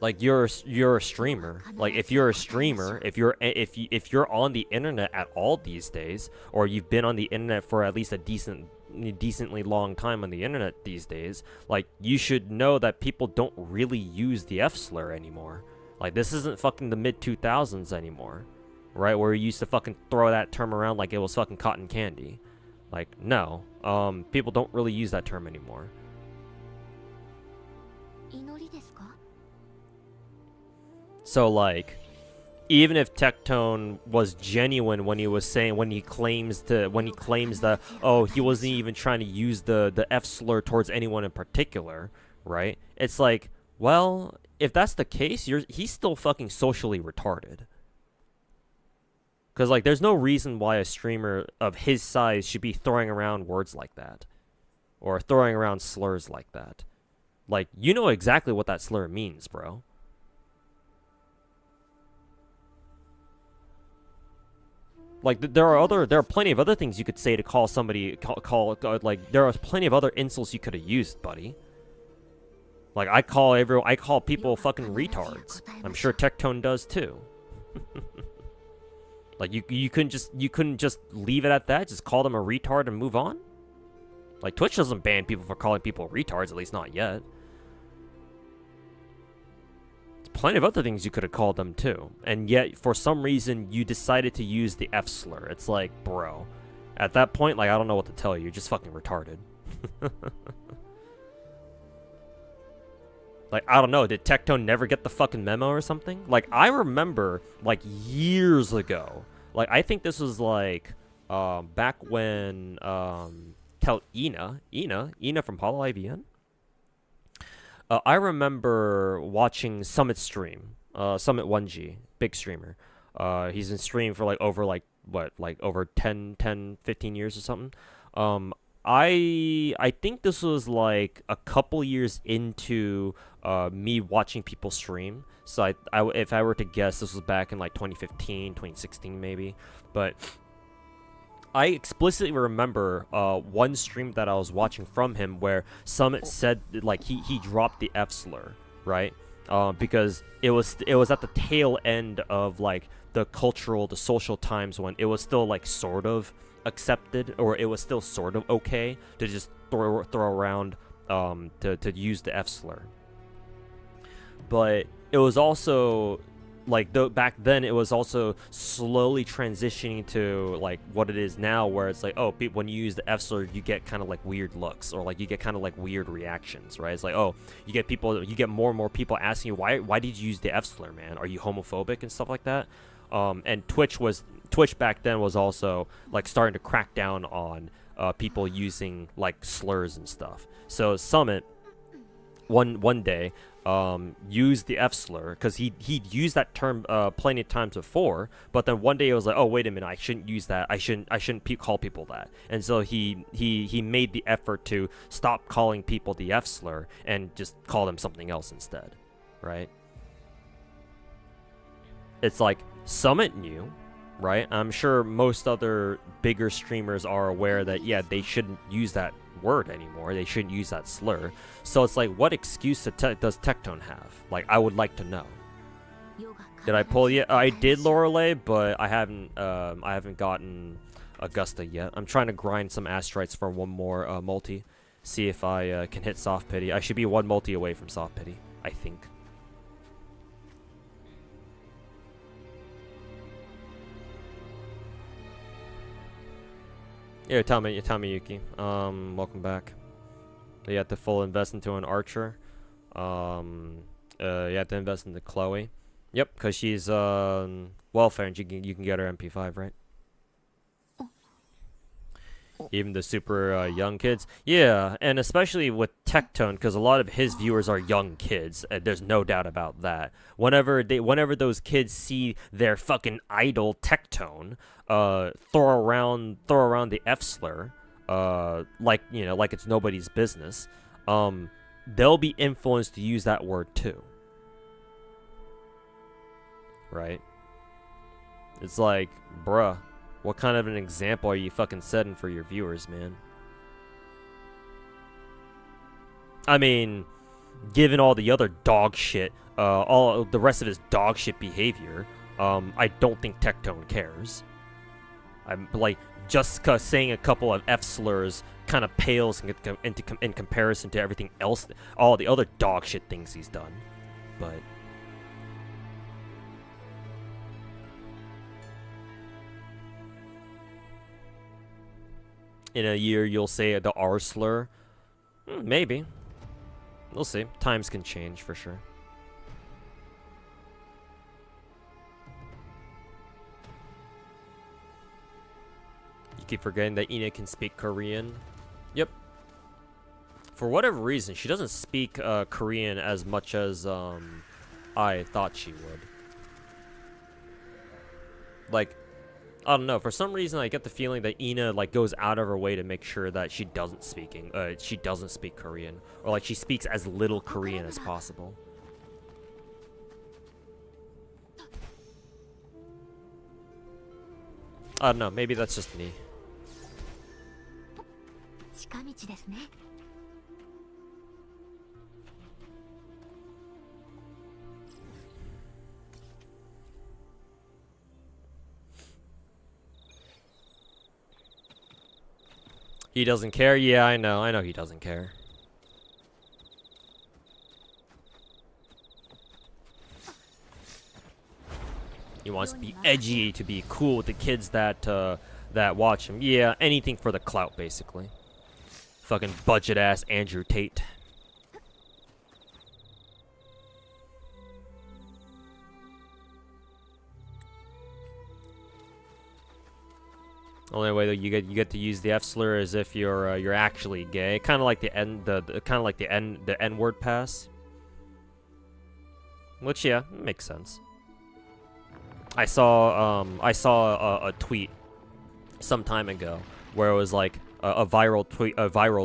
Like, you're a streamer. Like, if you're a streamer, if you're on the internet at all these days, or you've been on the internet for at least a decently long time on the internet these days, like, you should know that people don't really use the F slur anymore. Like, this isn't fucking the mid-2000s anymore, right? Where you used to fucking throw that term around like it was fucking cotton candy. Like, no. People don't really use that term anymore. So, like, even if Tectone was genuine when he was saying, when he claims that, oh, he wasn't even trying to use the F slur towards anyone in particular, right? It's like, well, if that's the case, he's still fucking socially retarded. Because, like, there's no reason why a streamer of his size should be throwing around words like that. Or throwing around slurs like that. Like, you know exactly what that slur means, bro. Like, there are plenty of other things you could say to call somebody, like, there are plenty of other insults you could have used, buddy. Like, I call people fucking retards. I'm sure Tectone does too. Like, you couldn't just leave it at that, just call them a retard and move on? Like, Twitch doesn't ban people for calling people retards, at least not yet. Plenty of other things you could have called them too, and yet for some reason you decided to use the F slur. It's like, bro, at that point, like, I don't know what to tell you. You're just fucking retarded. Like, I don't know, did Tectone never get the fucking memo or something? Like, I remember, like, years ago, like, I think this was like back when tell Ina from Hollow IVN. I remember watching Summit stream, Summit 1G, big streamer. He's been streaming for over 15 years or something. I think this was like a couple years into me watching people stream. So if I were to guess, this was back in like 2015, 2016 maybe. But I explicitly remember one stream that I was watching from him where Summit said, like, he dropped the F slur, right? Because it was at the tail end of, like, the social times when it was still, like, sort of accepted, or it was still sort of okay to just throw around to use the F slur. But it was also, like, back then it was also slowly transitioning to, like, what it is now, where it's like, oh, when you use the F slur, you get kind of like weird looks, or like you get kind of like weird reactions, right? It's like, oh, you get more and more people asking you, why did you use the F slur, man? Are you homophobic and stuff like that? And Twitch back then was also, like, starting to crack down on people using, like, slurs and stuff. So Summit one day used the F slur, because he'd used that term plenty of times before, but then one day it was like, oh, wait a minute, I shouldn't use that. I shouldn't call people that. And so he made the effort to stop calling people the F slur and just call them something else instead, right? It's like, Summit knew, right? I'm sure most other bigger streamers are aware that, yeah, they shouldn't use that word anymore. They shouldn't use that slur. So it's like, what excuse does Tectone have? Like, I would like to know. Did I pull yet? I did Lorelei, but I haven't gotten Augusta yet. I'm trying to grind some astrites for one more multi. See if I can hit soft pity. I should be one multi away from soft pity, I think. Yeah, tell me, Yuki. Welcome back. You have to full invest into an archer. You have to invest into Chloe. Yep, because she's welfare and you can get her MP5, right? Even the super young kids. Yeah, and especially with Tectone, because a lot of his viewers are young kids. There's no doubt about that. Whenever those kids see their fucking idol Tectone throw around the F slur, like it's nobody's business, they'll be influenced to use that word too. Right? It's like, bruh. What kind of an example are you fucking setting for your viewers, man? I mean, given all the other dog shit, all the rest of his dog shit behavior, I don't think Tectone cares. I'm like, just cause saying a couple of F slurs kind of pales in comparison to everything else, all the other dog shit things he's done. But in a year, you'll say the R slur. Maybe. We'll see. Times can change for sure. You keep forgetting that Ina can speak Korean. Yep. For whatever reason, she doesn't speak Korean as much as I thought she would. Like, I don't know. For some reason, I get the feeling that Ina like goes out of her way to make sure that she doesn't speak Korean, or like she speaks as little Korean as possible. I don't know. Maybe that's just me. He doesn't care? Yeah, I know he doesn't care. He wants to be edgy, to be cool with the kids that watch him. Yeah, anything for the clout, basically. Fucking budget-ass Andrew Tate. Only way that you get to use the F slur is if you're actually gay, kind of like the N-word pass. Which yeah, makes sense. I saw a tweet some time ago where it was like a viral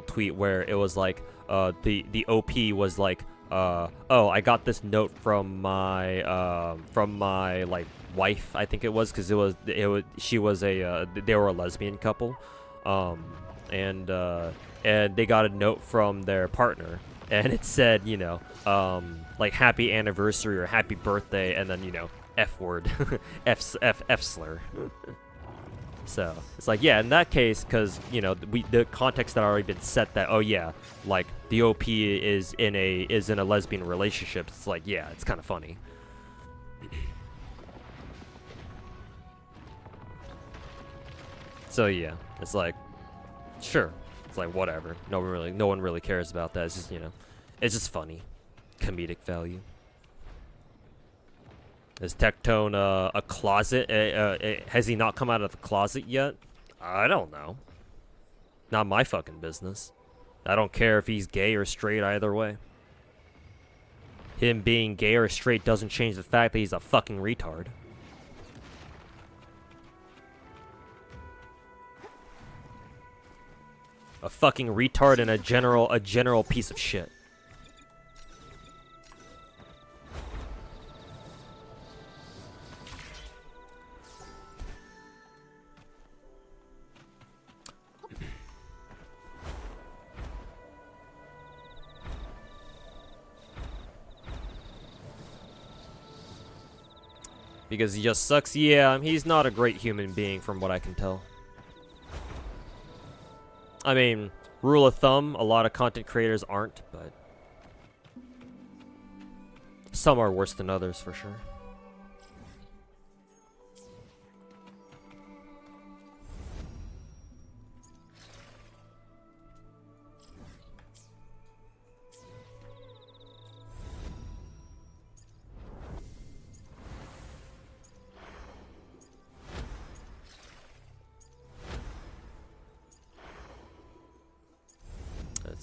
tweet where it was like the OP was like oh, I got this note from my like wife, I think it was, because she was a they were a lesbian couple, and they got a note from their partner, and it said, you know, like happy anniversary or happy birthday, and then, you know, F word, F slur. So it's like, yeah, in that case, because, you know, the context had already been set that, oh yeah, like the OP is in a lesbian relationship. It's like, yeah, it's kind of funny. So yeah, it's like, sure, it's like whatever. No one really cares about that. It's just, you know, it's just funny, comedic value. Is Tectone a closet? Has he not come out of the closet yet? I don't know. Not my fucking business. I don't care if he's gay or straight either way. Him being gay or straight doesn't change the fact that he's a fucking retard. A fucking retard and a general piece of shit. Because he just sucks? Yeah, he's not a great human being from what I can tell. I mean, rule of thumb, a lot of content creators aren't, but some are worse than others for sure.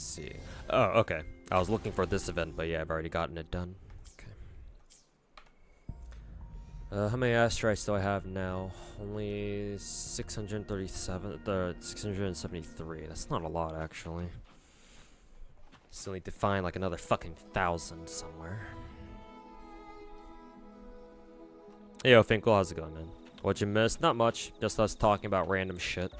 see. Oh, okay. I was looking for this event, but yeah, I've already gotten it done. Okay. How many asteroids do I have now? Only 637. 673. That's not a lot, actually. Still need to find like another fucking 1,000 somewhere. Hey, yo, Finkel, how's it going, man? What'd you miss? Not much. Just us talking about random shit.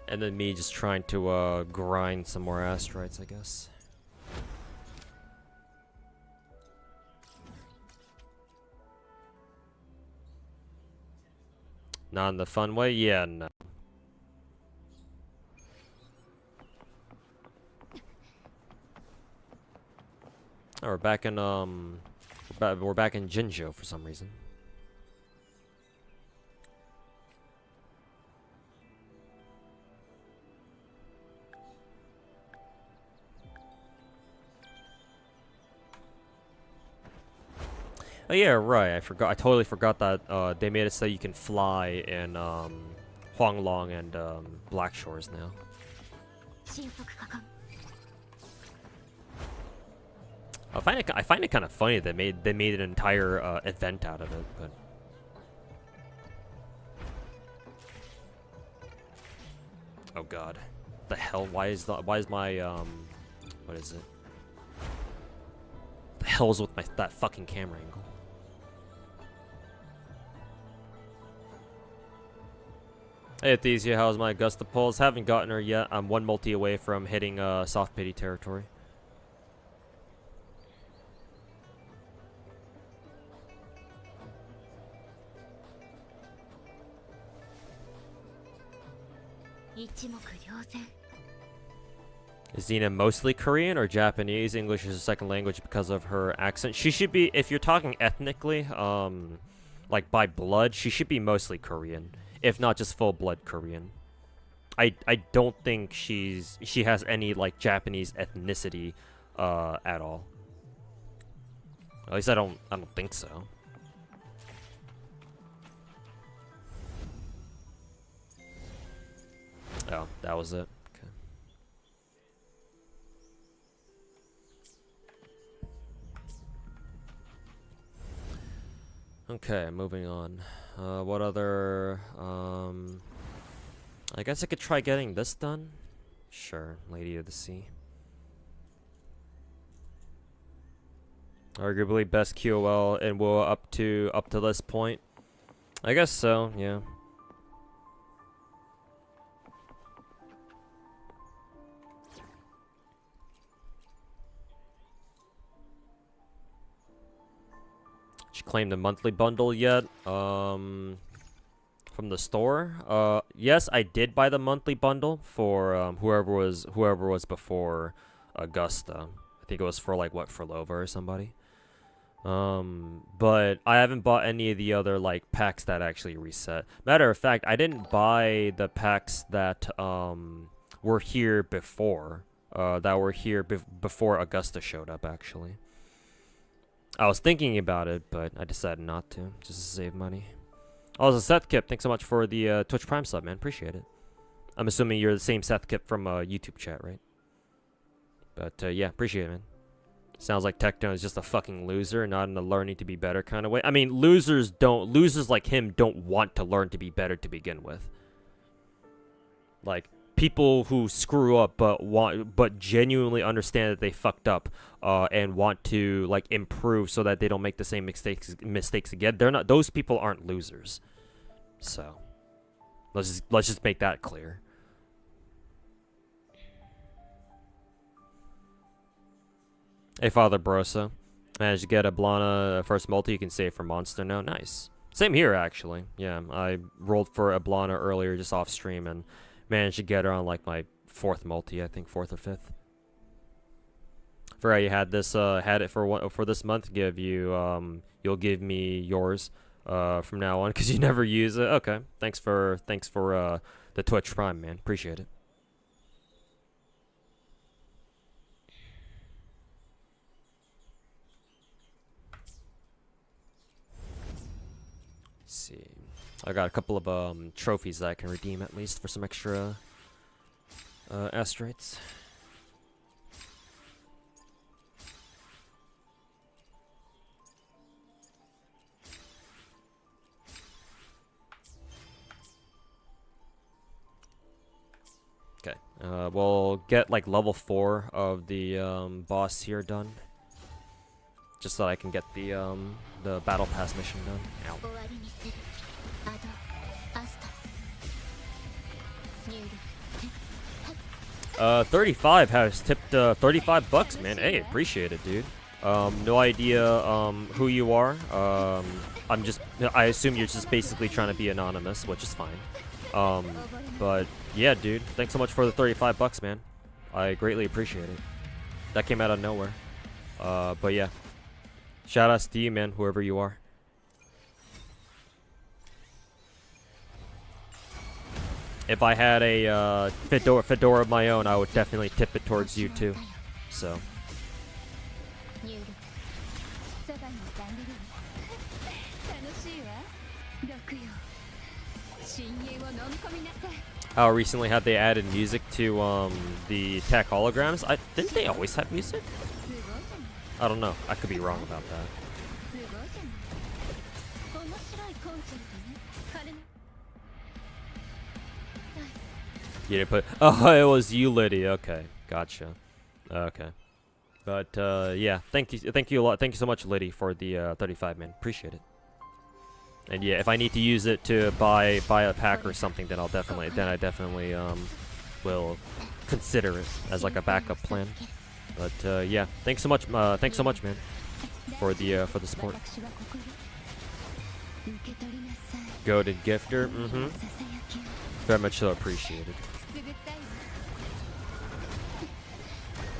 And then me just trying to grind some more asteroids, I guess. Not in the fun way? Yeah, no. Oh, we're back in we're back in Jinzhou for some reason. Oh yeah, right. I forgot. I totally forgot that they made it so you can fly in Huanglong and Black Shores now. 神速果敢 I find it kind of funny that they made an entire event out of it, but oh god, the hell? Why is my what is it? The hell's with that fucking camera angle? Hey Athesia, how's my Augusta pulls? Haven't gotten her yet. I'm one multi away from hitting soft pity territory. Is Xena mostly Korean or Japanese? English is a second language because of her accent. She should be, if you're talking ethnically, like by blood, she should be mostly Korean, if not just full blood Korean. I don't think she has any like Japanese ethnicity at all. At least I don't think so. Oh, that was it. Okay, moving on. What other, I guess I could try getting this done. Sure, Lady of the Sea. Arguably best QOL and will up to this point. I guess so, yeah. She claimed a monthly bundle yet? From the store? Yes, I did buy the monthly bundle for whoever was before Augusta. I think it was for like for Lova or somebody. But I haven't bought any of the other like packs that actually reset. Matter of fact, I didn't buy the packs that were here before. Before Augusta showed up actually. I was thinking about it, but I decided not to, just to save money. Also, Seth Kip, thanks so much for the Twitch Prime sub, man. Appreciate it. I'm assuming you're the same Seth Kip from YouTube chat, right? But yeah, appreciate it, man. Sounds like Techno is just a fucking loser, not in a learning to be better kind of way. I mean, losers like him don't want to learn to be better to begin with. Like, people who screw up but genuinely understand that they fucked up and want to like improve so that they don't make the same mistakes again. Those people aren't losers. So let's just make that clear. Hey Father Brosa, managed to get a Blana first multi you can save for Monster now. Nice. Same here actually. Yeah, I rolled for a Blana earlier just off stream and managed to get her on like my 4th multi, I think 4th or 5th. Forgot you had this had it for this month. Give you you'll give me yours from now on because you never use it. Okay, thanks for the Twitch Prime, man. Appreciate it. see. I got a couple of trophies that I can redeem at least for some extra asteroids. Okay, we'll get like level 4 of the boss here done, just so that I can get the battle pass mission done. Ow. 終わりにするアドアスタ入力 35 has tipped $35, man. Hey, appreciate it, dude. No idea who you are. I assume you're just basically trying to be anonymous, which is fine. But yeah, dude, thanks so much for the $35, man. I greatly appreciate it. That came out of nowhere. But yeah, shout outs to you, man, whoever you are. If I had a fedora of my own, I would definitely tip it towards you too. So. 入力そばにダンデル楽しいわ六よ深淵を飲み込みなさい How recently have they added music to the tech holograms? Didn't they always have music? すごいじゃない I don't know. I could be wrong about that. すごいじゃない面白いコンチェルトね彼の You didn't put. Oh, it was you, Liddy. Okay, gotcha. Okay, but yeah, thank you a lot. Thank you so much, Liddy, for the 35, man. Appreciate it. And yeah, if I need to use it to buy a pack or something, then I definitely will consider it as like a backup plan. But yeah, thanks so much, man, for the support. 私はここで受け取りなさい Goated gifter. ささやきを Very much so appreciated. くすぐったいわ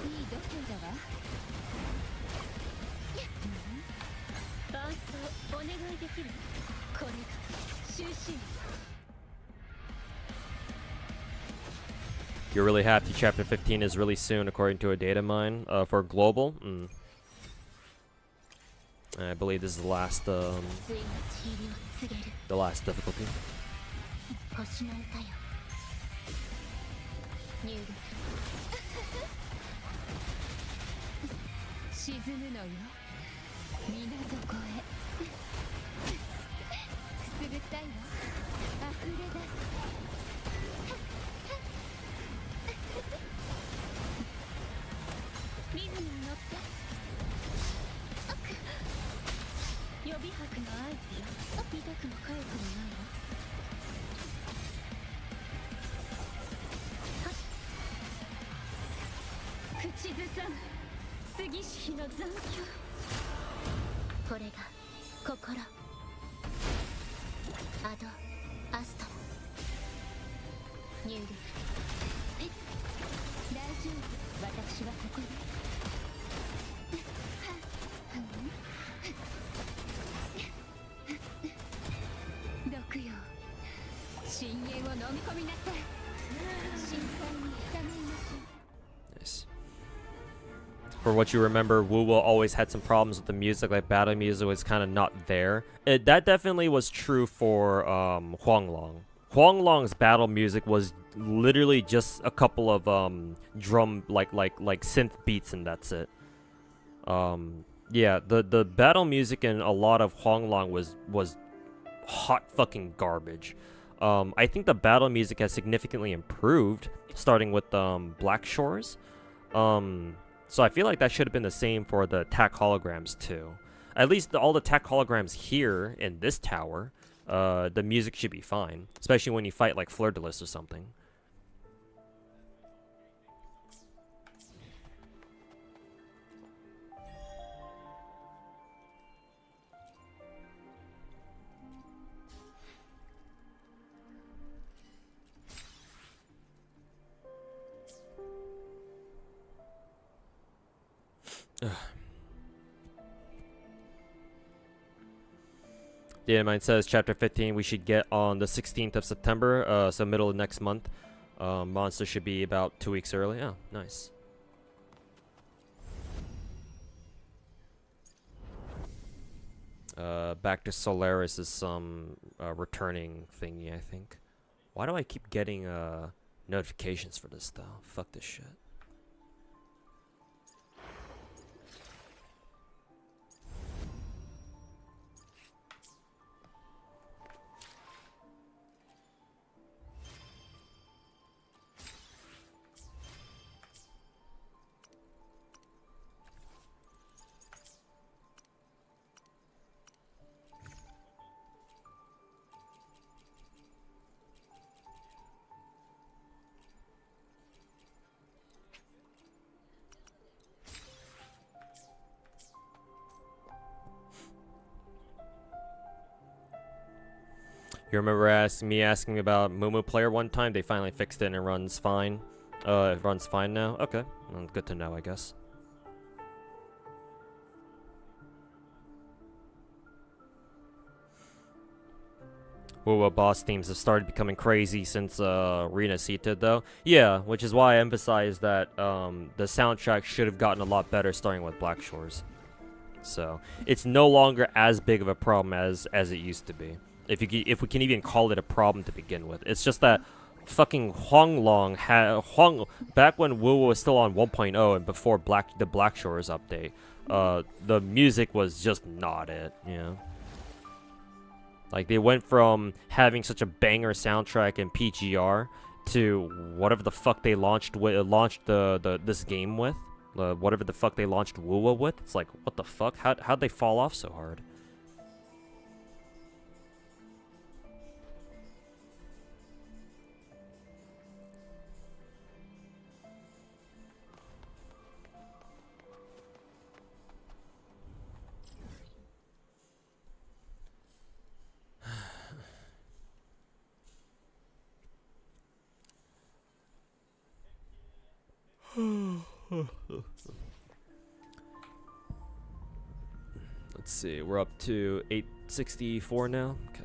いい度胸だわ伴奏お願いできるこれが終身 You're really happy Chapter 15 is really soon, according to a data mine. For global, I believe this is the last ついに塵を告げる the last difficulty. 星の歌よ入力沈むのよ水底へくすぐったいわ溢れ出すリズムに乗って予備拍の合図よ痛くも痒くもないわ口ずさむ杉石の残響これが心アドアスト入力大丈夫私はここで毒よ深淵を飲み込みなさい深海に従いましょう Nice. For what you remember, Wu Will always had some problems with the music, like battle music was kind of not there. That definitely was true for Huanglong. Huanglong's battle music was literally just a couple of drum like synth beats and that's it. Yeah, the battle music in a lot of Huanglong was hot fucking garbage. I think the battle music has significantly improved, starting with Black Shores. So I feel like that should have been the same for the attack holograms too. At least all the attack holograms here in this tower, the music should be fine, especially when you fight like Fleur-de-Lis or something. Data Mine says Chapter 15 we should get on the 16th of September, so middle of next month. Monster should be about 2 weeks early. Oh, nice. Back to Solaris is some returning thingy, I think. Why do I keep getting notifications for this though? Fuck this shit. You remember asking about Mumu Player one time? They finally fixed it and it runs fine. It runs fine now? Okay. Well, good to know, I guess. Wuwa boss themes have started becoming crazy since Arena seated though. Yeah, which is why I emphasize that the soundtrack should have gotten a lot better starting with Black Shores. So it's no longer as big of a problem as it used to be. If we can even call it a problem to begin with. It's just that fucking Huanglong back when Wuwa was still on 1.0 and before the Black Shores update, the music was just not it, you know. Like they went from having such a banger soundtrack in PGR to whatever the fuck they launched this game with, whatever the fuck they launched Wuwa with. It's like, what the fuck? How'd they fall off so hard? Let's see, we're up to 864 now. Okay.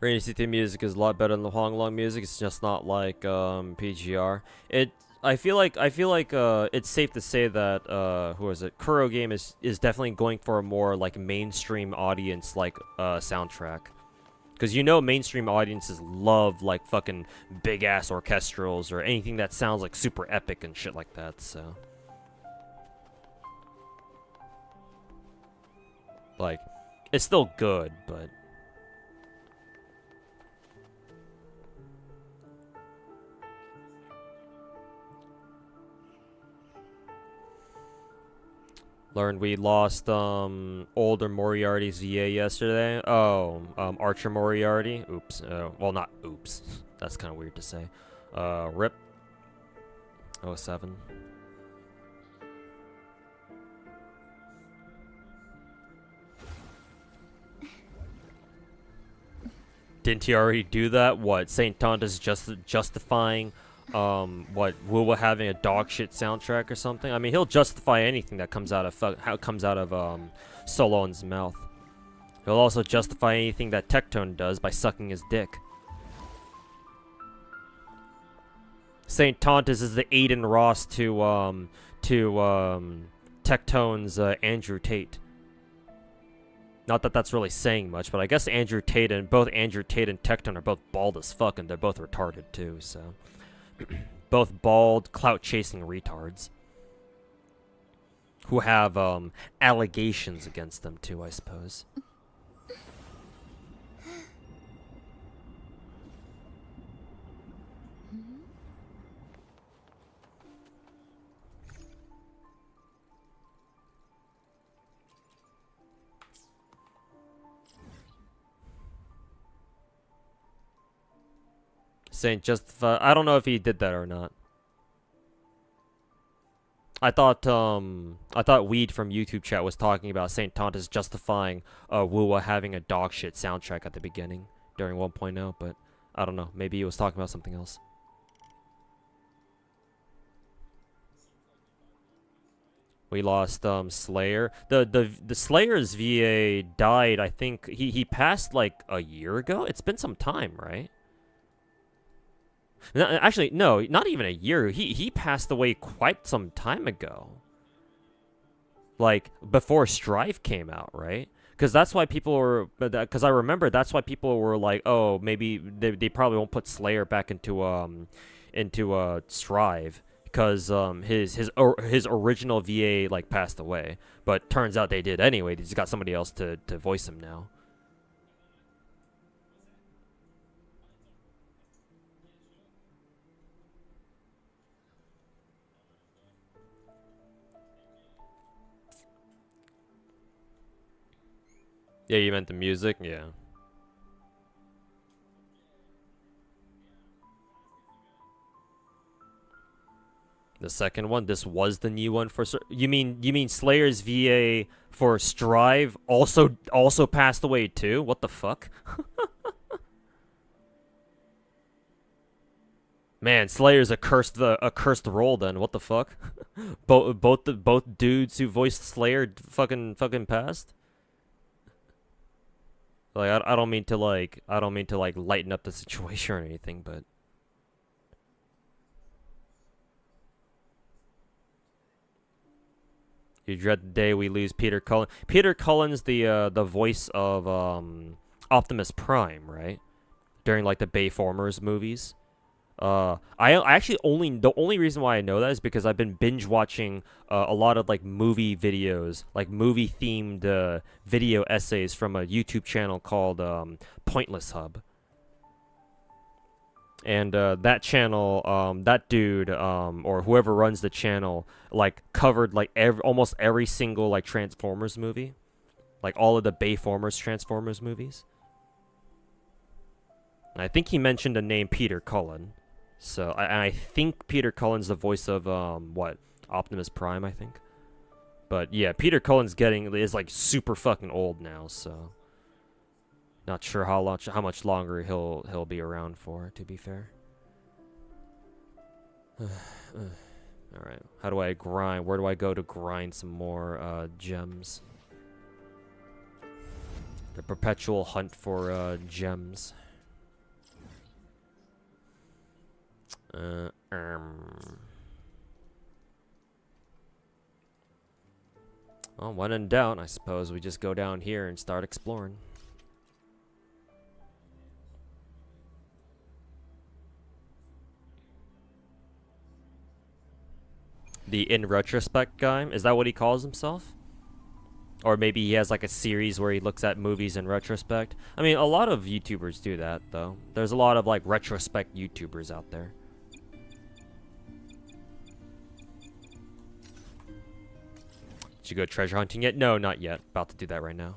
Rainy City music is a lot better than the Huanglong music. It's just not like PGR. I feel like it's safe to say that who is it? Kuro Game is definitely going for a more like mainstream audience like soundtrack. Because you know mainstream audiences love like fucking big ass orchestrals or anything that sounds like super epic and shit like that, so like it's still good, but learned we lost older Moriarty's VA yesterday. Oh, Archer Moriarty. Oops. Well, not oops. That's kind of weird to say. RIP. 07. Didn't he already do that? What? St. Tonda's justifying what, Wuwa having a dog shit soundtrack or something? I mean, he'll justify anything that comes out of Solon's mouth. He'll also justify anything that Tectone does by sucking his dick. St. Tontas is the Aiden Ross to Tectone's Andrew Tate. Not that that's really saying much, but I guess both Andrew Tate and Tectone are both bald as fuck, and they're both retarded too, so both bald, clout-chasing retards who have allegations against them too, I suppose. Saint Justify. I don't know if he did that or not. I thought Weed from YouTube chat was talking about Saint Tontas justifying Wuwa having a dog shit soundtrack at the beginning during 1.0, but I don't know. Maybe he was talking about something else. We lost Slayer. The Slayer's VA died. I think he passed like a year ago. It's been some time, right? No, actually, no, not even a year. He passed away quite some time ago. like before Strive came out, right? Because that's why people were, because I remember that's why people were like, oh, maybe they probably won't put Slayer back into Strive because his original VA like passed away, but turns out they did anyway. They just got somebody else to voice him now. Yeah, you meant the music? Yeah. The second one? This was the new one for... You mean Slayer's VA for Strive also passed away too? What the fuck? Man, Slayer's a cursed role then. What the fuck? both dudes who voiced Slayer fucking passed? Like I don't mean to lighten up the situation or anything, but you dread the day we lose Peter Cullen. Peter Cullen's the voice of Optimus Prime, right? During like the Bayformers movies. I actually the only reason why I know that is because I've been binge watching a lot of like movie videos, like movie themed video essays from a YouTube channel called Pointless Hub. And that channel, that dude, or whoever runs the channel, like covered like almost every single like Transformers movie, like all of the Bayformers Transformers movies. And I think he mentioned the name Peter Cullen. So, I think Peter Cullen's the voice of, Optimus Prime, I think. But, yeah, Peter Cullen's is, like, super fucking old now, so... Not sure how much longer he'll be around for, to be fair. Alright, how do I grind? Where do I go to grind some more, gems? The perpetual hunt for, gems. Well, when in doubt, I suppose we just go down here and start exploring. The in retrospect guy? Is that what he calls himself? Or maybe he has like a series where he looks at movies in retrospect. I mean, a lot of YouTubers do that, though. There's a lot of like retrospect YouTubers out there. Did you go treasure hunting yet? No, not yet. About to do that right now.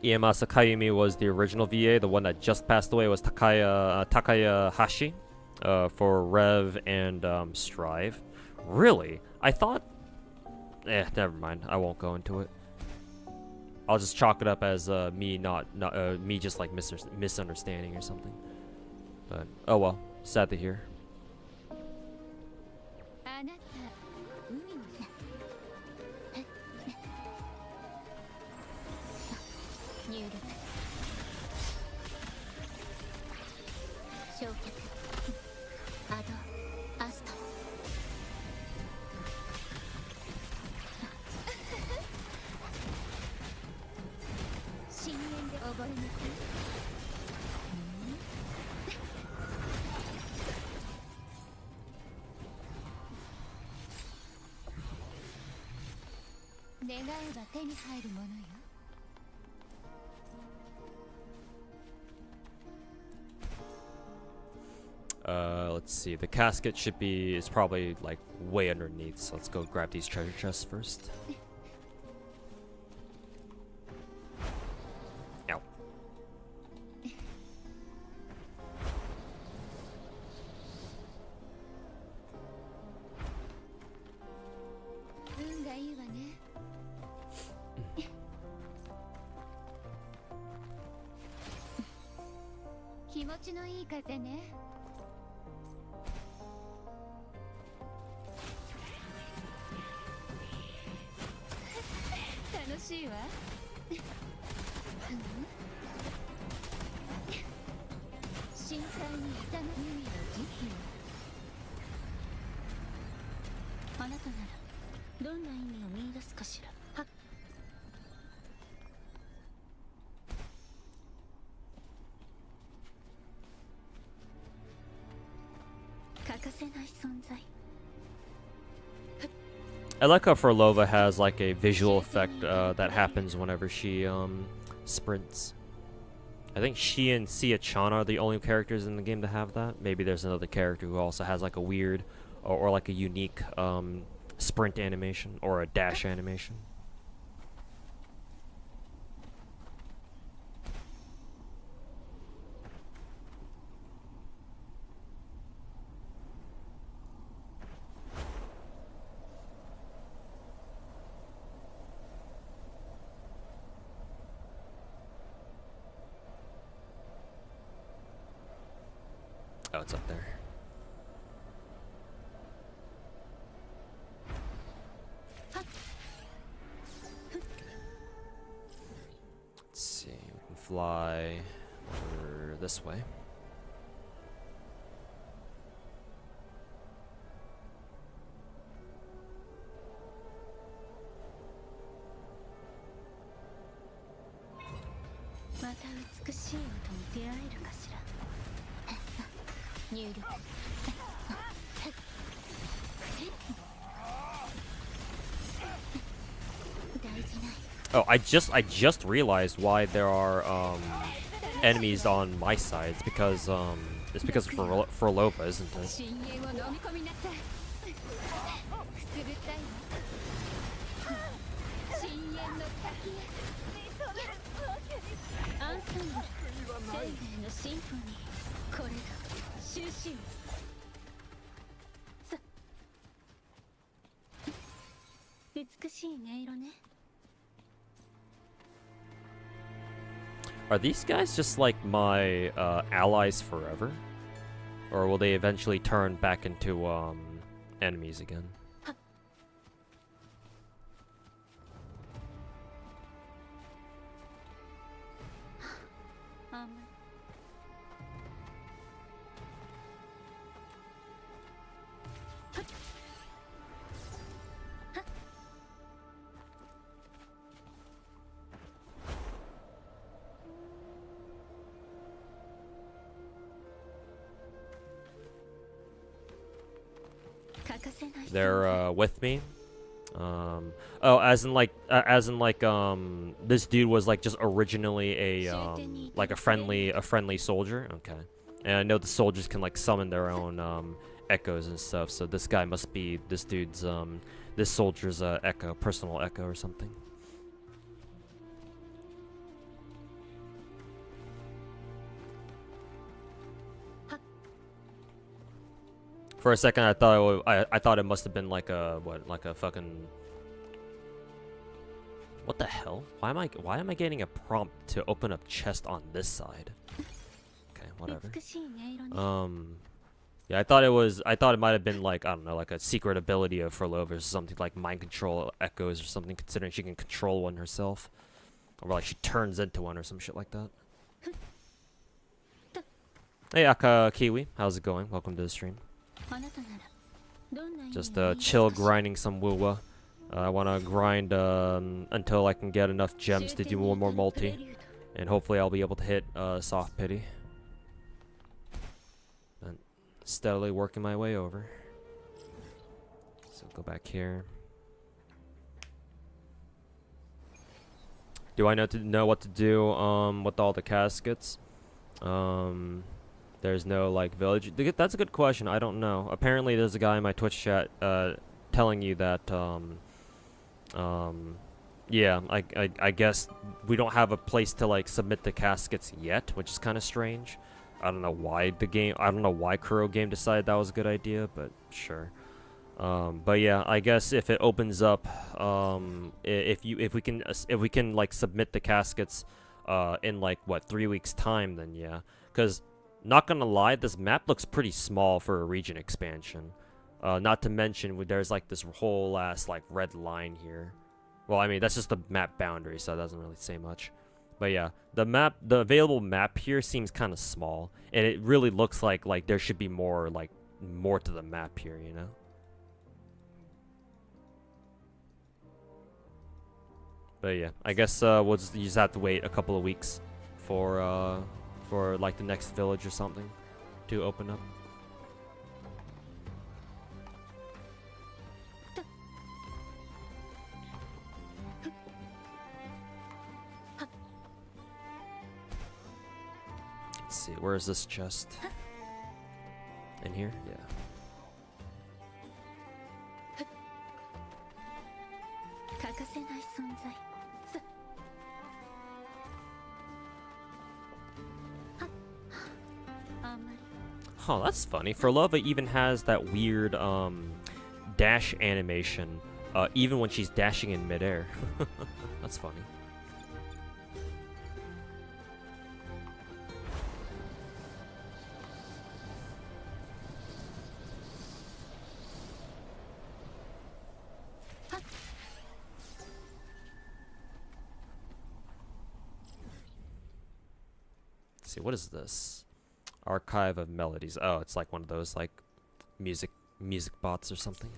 Iemasa Kayumi was the original VA. The one that just passed away was Takaya Hashi for Rev and Strive. Really? I thought... never mind. I won't go into it. I'll just chalk it up as me me just like misunderstanding or something. But, oh well. Sad to hear. Let's see. The casket is probably like way underneath, so let's go grab these treasure chests first. Ow. 気持ちのいい風ね。楽しいわ。深海にいたの海の時期よ。あなたならどんな意味を見出すかしら。はっ。欠かせない存在。 I like how Frolova has like a visual effect that happens whenever she sprints. I think she and Sia-chan are the only characters in the game to have that. Maybe there's another character who also has like a weird or like a unique sprint animation or a dash animation. Oh, it's up there. Let's see, we can fly over this way. Oh, I just realized why there are enemies on my side. It's because of Frolova, isn't it? Are these guys just like my allies forever? Or will they eventually turn back into enemies again? They're with me. Oh, as in like this dude was like just originally a like a friendly soldier. Okay, and I know the soldiers can like summon their own echoes and stuff. So this guy must be this dude's this soldier's echo, personal echo or something. For a second, I thought it must have been like a fucking. What the hell? Why am I getting a prompt to open up chest on this side? Okay, whatever. Yeah, I thought it might have been like, I don't know, like a secret ability of Frolova or something, like mind control echoes or something, considering she can control one herself, or like she turns into one or some shit like that. Hey Aka Kiwi, how's it going? Welcome to the stream. Just chill grinding some Wuwa. I want to grind until I can get enough gems to do one more multi, and hopefully I'll be able to hit soft pity. And steadily working my way over. So go back here. Do I know what to do with all the caskets? There's no like village. That's a good question. I don't know. Apparently there's a guy in my Twitch chat telling you that yeah, I guess we don't have a place to like submit the caskets yet, which is kind of strange. I don't know why Kuro Game decided that was a good idea, but sure. But yeah, I guess if it opens up, if we can like submit the caskets in like what 3 weeks time, then yeah, because Not gonna lie, this map looks pretty small for a region expansion. Not to mention, there's like this whole ass like red line here. Well, I mean, that's just the map boundary, so that doesn't really say much. But yeah, the available map here seems kind of small, and it really looks like there should be more to the map here, you know? But yeah, I guess you just have to wait a couple of weeks for like the next village or something to open up. Let's see, where is this chest? In here? Yeah. Oh, that's funny. Ferlova even has that weird dash animation, even when she's dashing in midair. That's funny. Let's see, what is this? Archive of melodies. Oh, it's like one of those like music bots or something.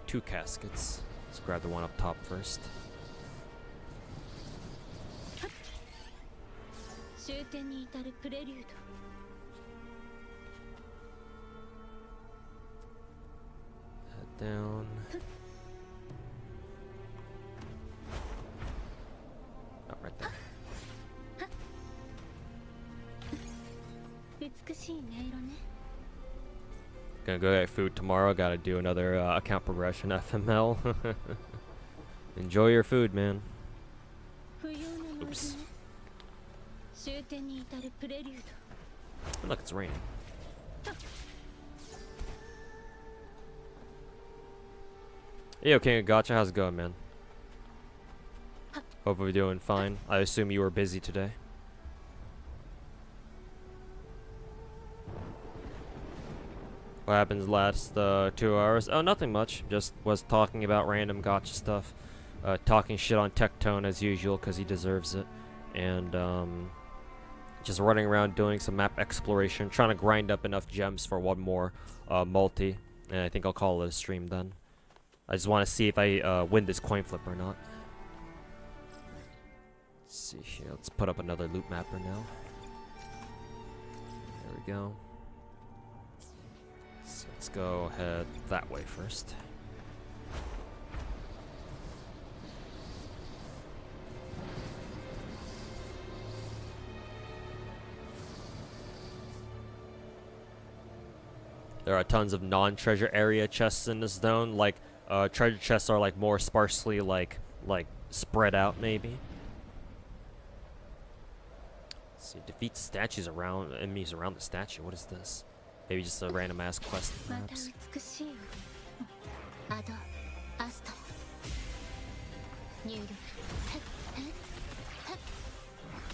Two caskets. Let's grab the one up top first. Down. Oh, right there. Gonna go get food tomorrow. Gotta do another account progression FML. Enjoy your food, man. Oops. Oh, look, it's raining. Yo, King of Gacha, how's it going, man? Hope we're doing fine. I assume you were busy today. What happens last 2 hours? Oh, nothing much. Just was talking about random gacha stuff. Talking shit on Tectone as usual, because he deserves it. And just running around doing some map exploration. Trying to grind up enough gems for one more multi. And I think I'll call it a stream then. I just want to see if I win this coin flip or not. Let's see here. Let's put up another loot mapper now. There we go. So let's go head that way first. There are tons of non-treasure area chests in this zone. Like, treasure chests are like more sparsely like spread out maybe. Let's see, defeat statues around enemies around the statue. What is this? Maybe just a random ass quest, perhaps.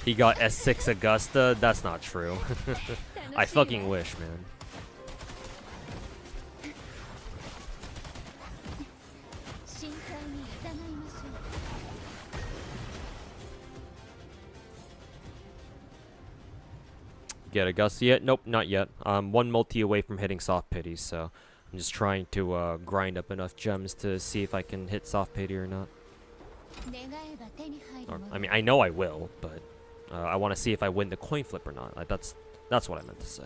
He got S6 Augusta? That's not true. I fucking wish, man. Get Augusta yet? Nope, not yet. I'm one multi away from hitting soft pity, so I'm just trying to grind up enough gems to see if I can hit soft pity or not. Or, I mean, I know I will, but I want to see if I win the coin flip or not. That's what I meant to say.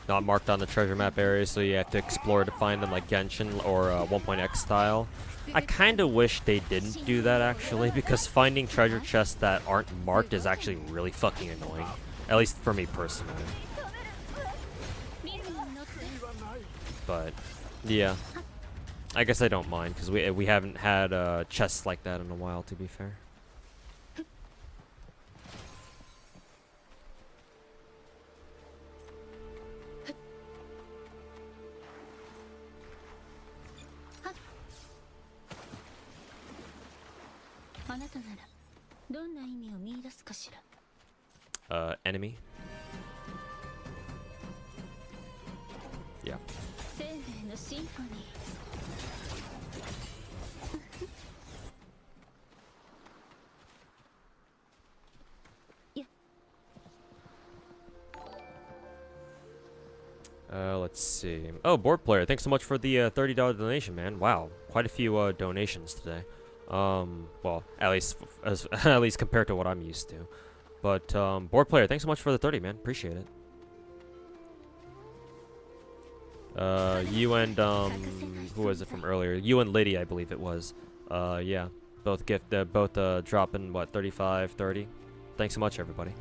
not marked on the treasure map area, so you have to explore to find them like Genshin or 1.x style. I kind of wish they didn't do that actually, because finding treasure chests that aren't marked is actually really fucking annoying. At least for me personally. But yeah, I guess I don't mind because we haven't had chests like that in a while, to be fair. Enemy. Yeah. Let's see. Oh, board player, thanks so much for the $30 donation, man. Wow, quite a few donations today. Well, at least at least compared to what I'm used to. But board player, thanks so much for the 30, man. Appreciate it. You and who was it from earlier? You and Liddy, I believe it was. Yeah, both dropping what 35, 30. Thanks so much, everybody.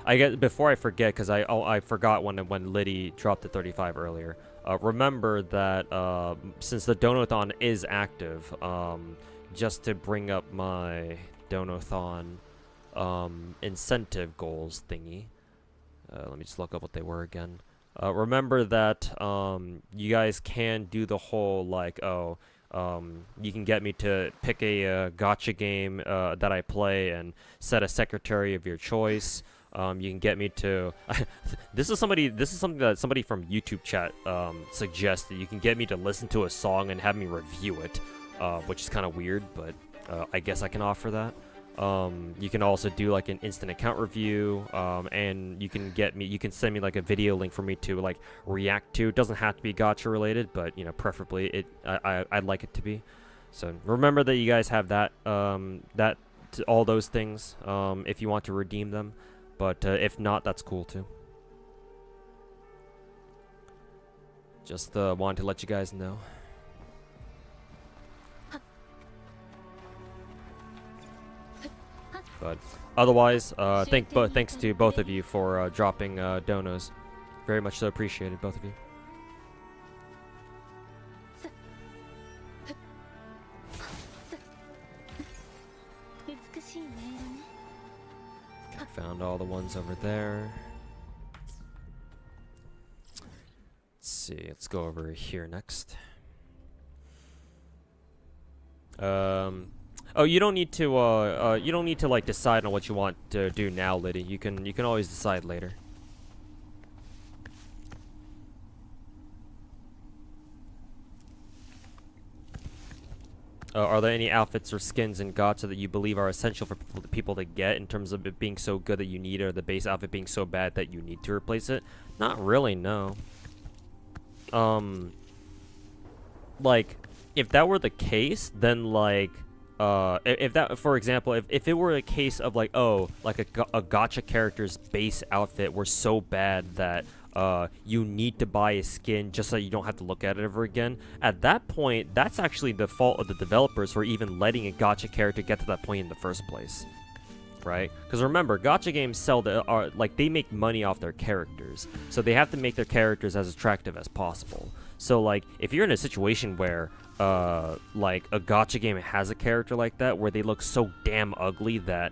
I guess before I forget, because I forgot when Liddy dropped the 35 earlier. Remember that since the Donathon is active, just to bring up my Donathon incentive goals thingy. Let me just look up what they were again. Remember that you guys can do the whole like, you can get me to pick a gacha game that I play and set a secretary of your choice. You can get me to this is something that somebody from YouTube chat suggested. You can get me to listen to a song and have me review it, which is kind of weird, but I guess I can offer that. You can also do like an instant account review, and you can send me like a video link for me to like react to. It doesn't have to be gacha related, but you know, preferably I'd like it to be. So remember that you guys have that all those things if you want to redeem them, but if not, that's cool too. Just wanted to let you guys know. But otherwise, thanks to both of you for dropping donos. Very much so appreciated, both of you. Okay, found all the ones over there. Let's see, let's go over here next. Oh, you don't need to like decide on what you want to do now, Liddy. You can always decide later. Are there any outfits or skins in gacha that you believe are essential for people to get in terms of it being so good that you need it, or the base outfit being so bad that you need to replace it? Not really, no. Like, if that were the case, then like, if that, for example, if it were a case of like, oh, like a gacha character's base outfit were so bad that you need to buy a skin just so you don't have to look at it ever again, at that point, that's actually the fault of the developers for even letting a gacha character get to that point in the first place, right? Because remember, gacha games like they make money off their characters, so they have to make their characters as attractive as possible. So like, if you're in a situation where like a gacha game has a character like that where they look so damn ugly that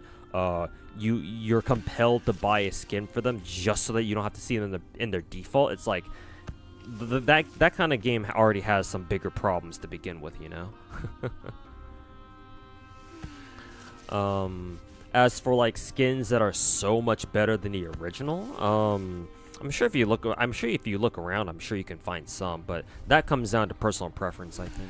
you're compelled to buy a skin for them just so that you don't have to see them in their default, it's like that kind of game already has some bigger problems to begin with, you know. As for like skins that are so much better than the original, I'm sure if you look around, I'm sure you can find some, but that comes down to personal preference, I think.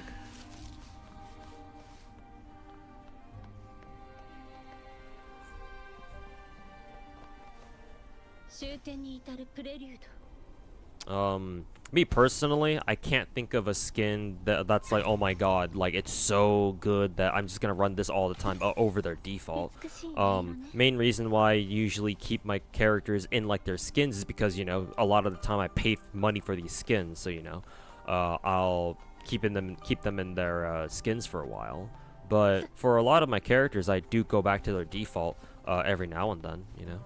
Me personally, I can't think of a skin that's like, oh my god, like it's so good that I'm just gonna run this all the time over their default. Main reason why I usually keep my characters in like their skins is because, you know, a lot of the time I pay money for these skins, so you know, I'll keep them in their skins for a while. But for a lot of my characters, I do go back to their default every now and then, you know.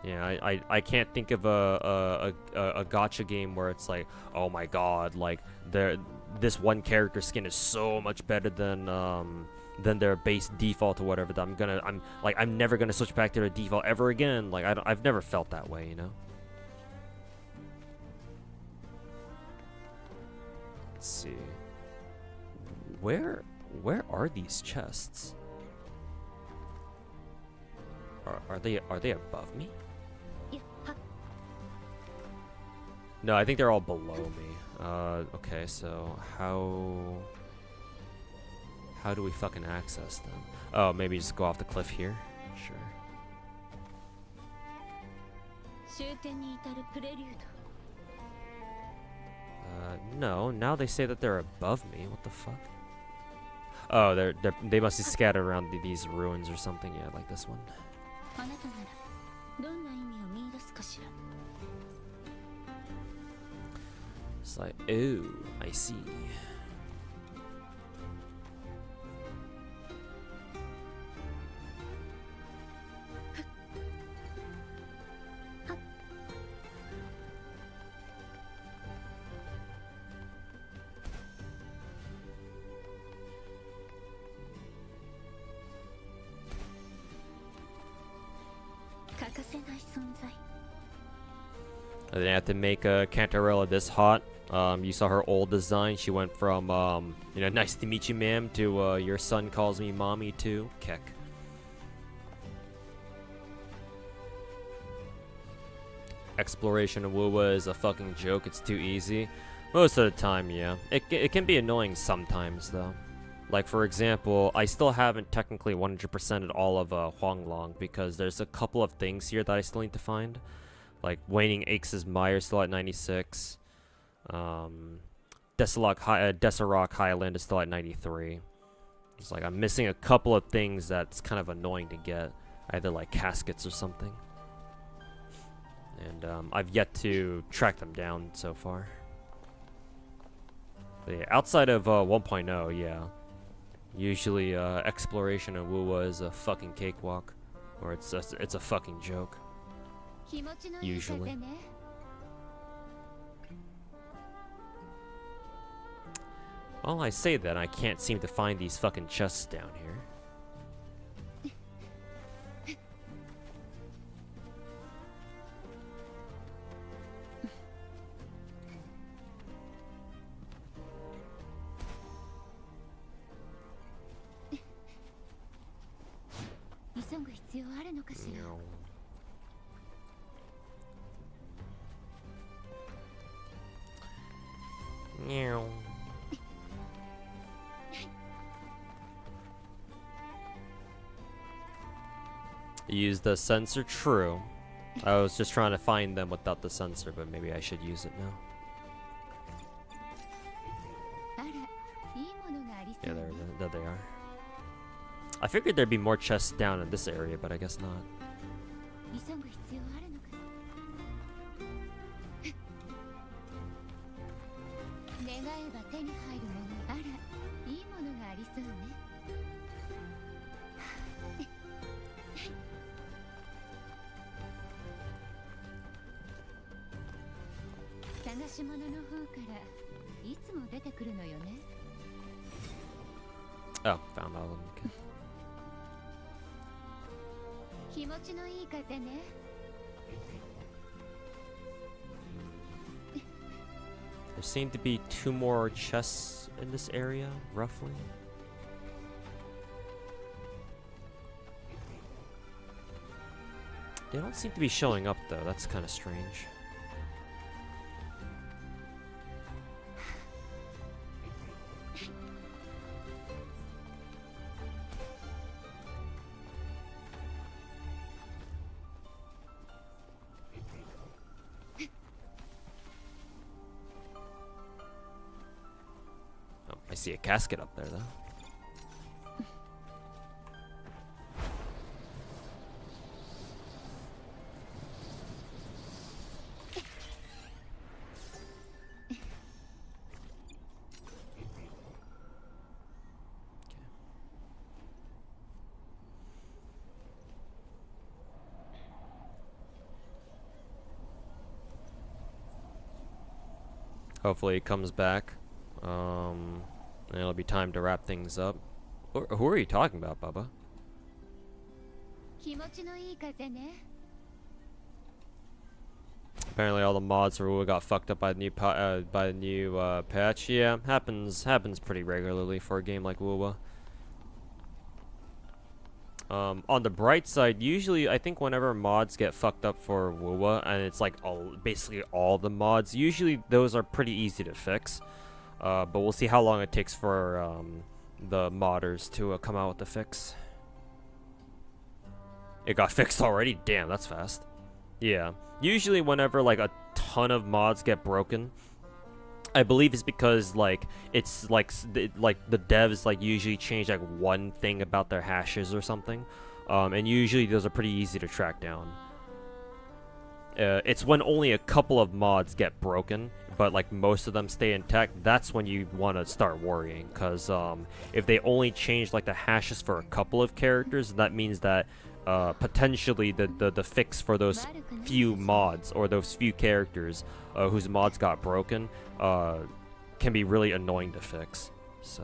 Yeah, I can't think of a gacha game where it's like, oh my god, like this one character skin is so much better than their base default or whatever, that I'm never gonna switch back to their default ever again. Like I've never felt that way, you know. Let's see. Where are these chests? Are they above me? No, I think they're all below me. Okay, so how do we fucking access them? Oh, maybe just go off the cliff here? Sure. No, now they say that they're above me. What the fuck? Oh, they must be scattered around these ruins or something. Yeah, like this one. It's like, oh, I see. They have to make Cantarella this hot. You saw her old design. She went from, you know, nice to meet you, ma'am, to your son calls me mommy too. Keck. Exploration of Wuwa is a fucking joke. It's too easy. Most of the time, yeah. It can be annoying sometimes, though. Like, for example, I still haven't technically 100%ed all of Huanglong because there's a couple of things here that I still need to find. Like, Waning Aches' Mire still at 96. Deserock Highland is still at 93. It's like I'm missing a couple of things that's kind of annoying to get. Either like caskets or something. And I've yet to track them down so far. But yeah, outside of 1.0, yeah. Usually exploration of Wuwa is a fucking cakewalk. Or it's a fucking joke. Usually. Well, I say that, I can't seem to find these fucking chests down here. No. Meow. Use the sensor, true. I was just trying to find them without the sensor, but maybe I should use it now. Yeah, there they are. I figured there'd be more chests down in this area, but I guess not. Oh, found all of them. Okay. There seem to be 2 more chests in this area, roughly. They don't seem to be showing up though, that's kind of strange. see a casket up there though. Hopefully he comes back. And it'll be time to wrap things up. Who are you talking about, Bubba? 気持ちのいい風ね。 Apparently all the mods for WoW got fucked up by the new patch. Yeah, happens pretty regularly for a game like WoW. On the bright side, usually I think whenever mods get fucked up for WoW, and it's like basically all the mods, usually those are pretty easy to fix. But we'll see how long it takes for the modders to come out with the fix. It got fixed already? Damn, that's fast. Yeah. Usually whenever like a ton of mods get broken, I believe it's because like it's like the devs like usually change like one thing about their hashes or something, and usually those are pretty easy to track down. It's when only a couple of mods get broken, but like most of them stay intact. That's when you want to start worrying, because if they only change like the hashes for a couple of characters, that means that potentially the fix for those few mods or those few characters whose mods got broken can be really annoying to fix. So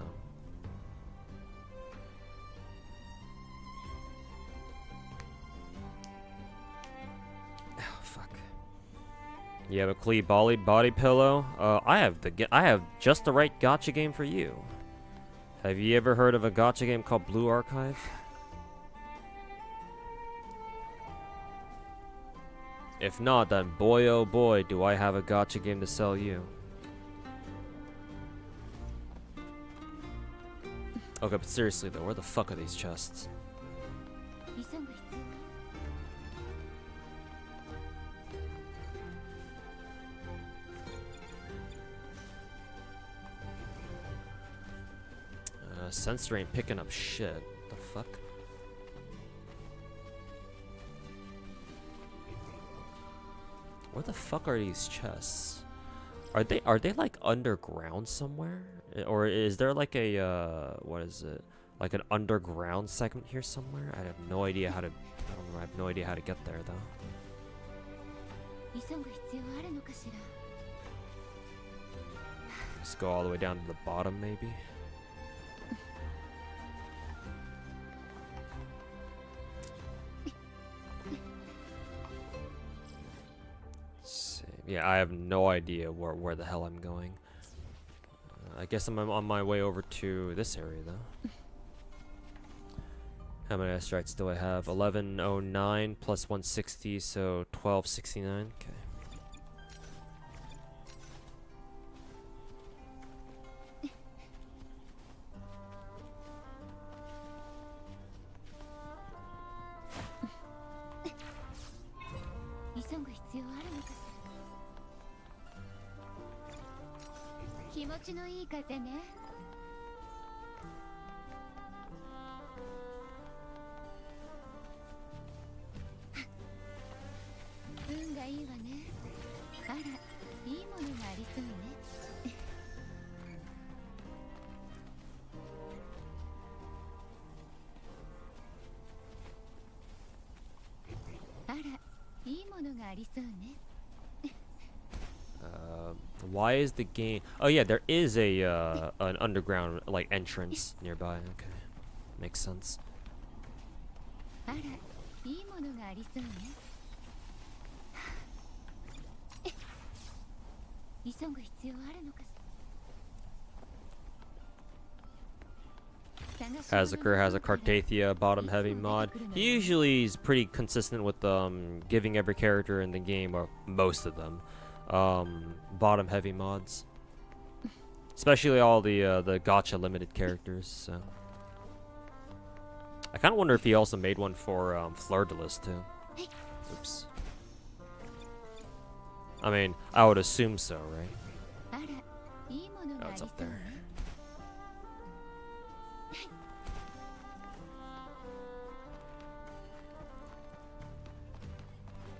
oh fuck. You have a Klee body pillow? I have just the right gacha game for you. Have you ever heard of a gacha game called Blue Archive? If not, then boy oh boy do I have a gacha game to sell you. Okay, but seriously though, where the fuck are these chests? Sensor ain't picking up shit. What the fuck? Where the fuck are these chests? Are they like underground somewhere? Or is there like a what is it? Like an underground segment here somewhere? I have no idea how to I have no idea how to get there though. Let's go all the way down to the bottom maybe. Yeah, I have no idea where the hell I'm going. I guess I'm on my way over to this area, though. How many strikes do I have? 1109 plus 160, so 1269. Okay. Why is the game? Oh yeah, there is a an underground like entrance nearby. Okay, makes sense. Hazaker has a Cartathia bottom heavy mod. He usually is pretty consistent with giving every character in the game, or most of them, bottom heavy mods. Especially all the gacha limited characters. So I kind of wonder if he also made one for Fleur-de-Lis too. Oops. I mean, I would assume so, right? Oh, it's up there.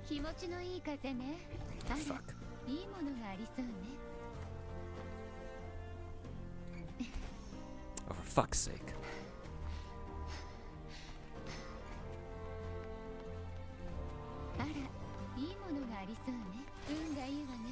気持ちのいい風ね。あら、 Fuck. いいものがありそうね。 Oh, for fuck's sake. あら、いいものがありそうね。運がいいわね。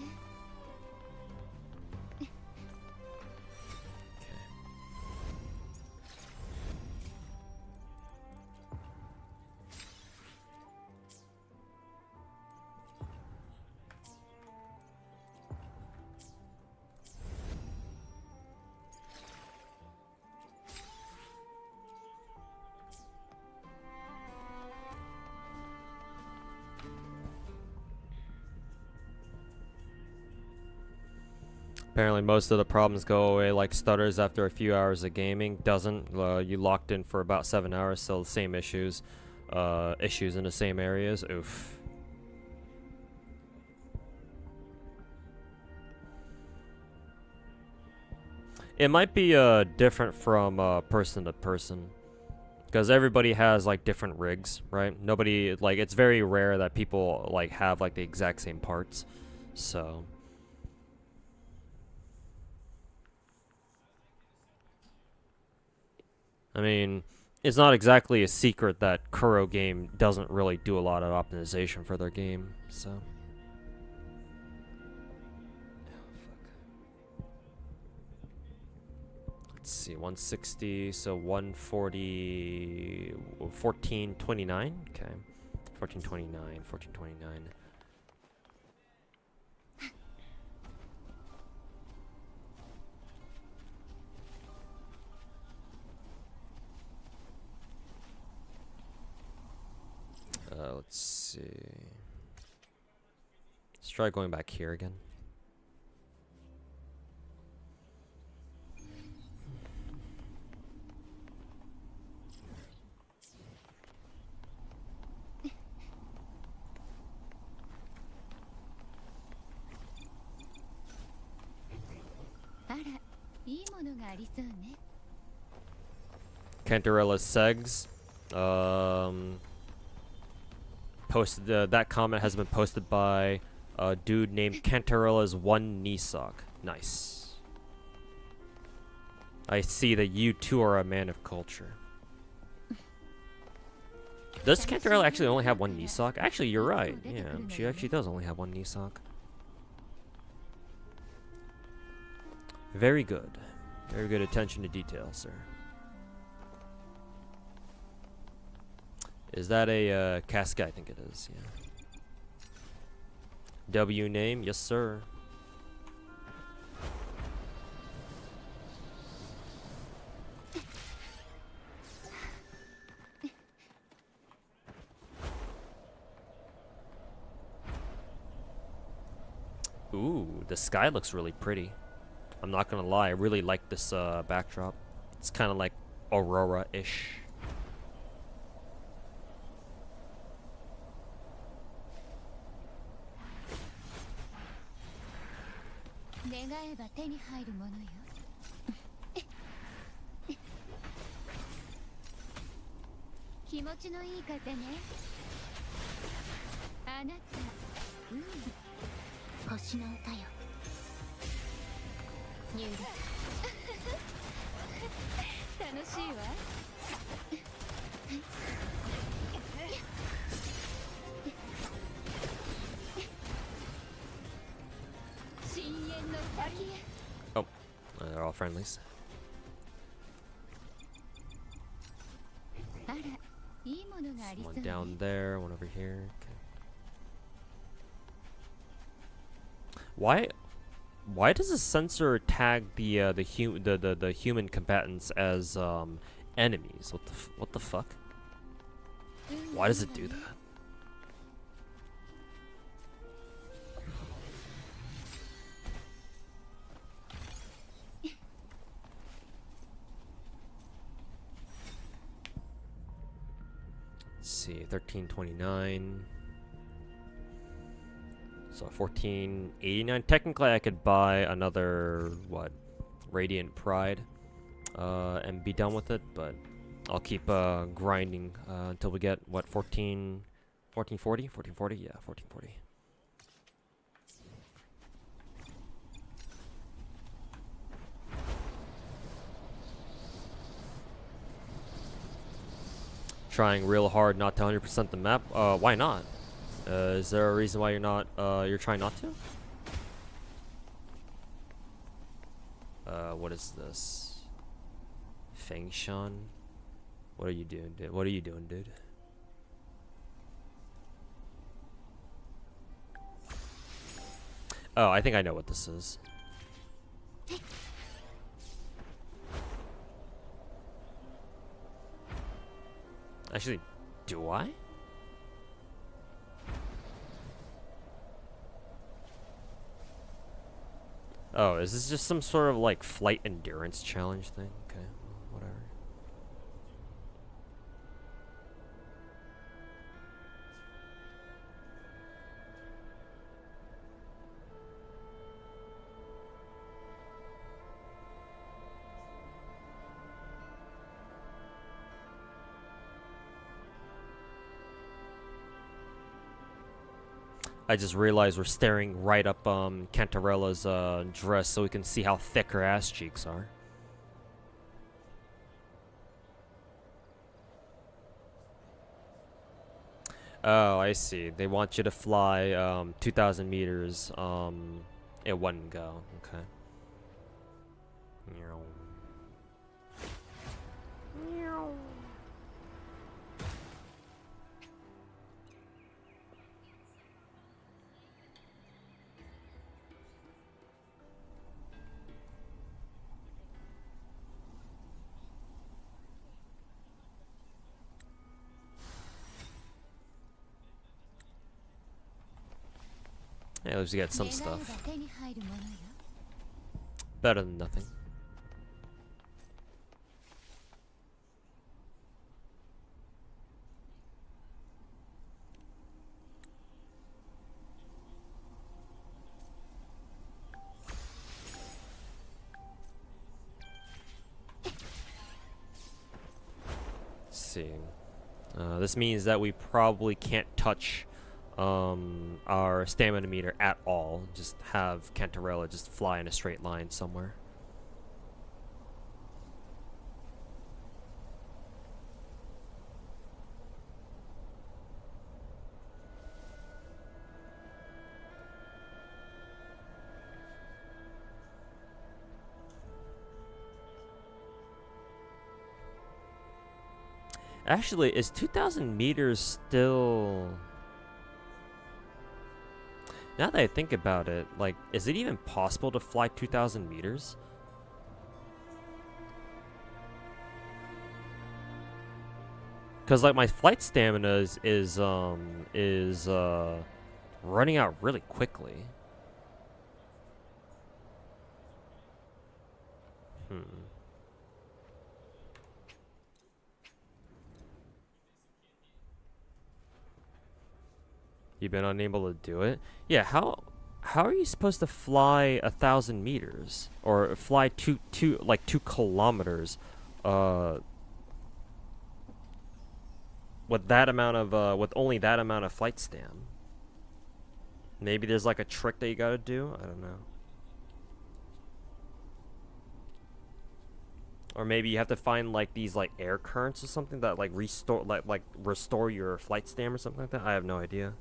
Apparently most of the problems go away like stutters after a few hours of gaming. Doesn't. You locked in for about 7 hours, still the same issues. Issues in the same areas. Oof. It might be different from person to person. Because everybody has like different rigs, right? Nobody, like, it's very rare that people like have like the exact same parts. So... I mean, it's not exactly a secret that Kuro Game doesn't really do a lot of optimization for their game, so... Let's see, 160, so 140... 1429? Okay. 1429, 1429. Let's see. Let's try going back here again. Cantarella Segs. Posted that comment has been posted by a dude named Cantarella's one knee sock. Nice. I see that you too are a man of culture. Does Cantarella actually only have one knee sock? Actually, you're right. Yeah, she actually does only have one knee sock. Very good. Very good attention to detail, sir. Is that a Casca? I think it is, yeah. W name? Yes, sir. Ooh, the sky looks really pretty. I'm not gonna lie, I really like this backdrop. It's kind of like Aurora-ish. Oh, they're all friendlies. One down there, one over here. Okay. Why does the sensor tag the human combatants as enemies? What the fuck? Why does it do that? Let's see, 1329. So 1489. Technically, I could buy another Radiant Pride, and be done with it. But I'll keep grinding until we get 14. 1440? 1440? Yeah, 1440. Trying real hard not to 100% the map. Why not? Is there a reason why you're not, you're trying not to? What is this? Fengshan? What are you doing, dude? What are you doing, dude? Oh, I think I know what this is. Actually, do I? Oh, is this just some sort of like flight endurance challenge thing? Okay, well, whatever. I just realized we're staring right up Cantarella's dress so we can see how thick her ass cheeks are. Oh, I see. They want you to fly 2,000 meters in one go. Okay. Yeah, at least you get some stuff. Better than nothing. Let's see. This means that we probably can't touch our stamina meter at all. Just have Cantarella just fly in a straight line somewhere. Actually, is 2,000 meters still... Now that I think about it, like, is it even possible to fly 2,000 meters? Because, like, my flight stamina is running out really quickly. You've been unable to do it? Yeah, how are you supposed to fly 1,000 meters? Or fly two kilometers with that amount of with only that amount of flight stam? Maybe there's like a trick that you gotta do? I don't know. Or maybe you have to find like these like air currents or something that like restore your flight stam or something like that. I have no idea.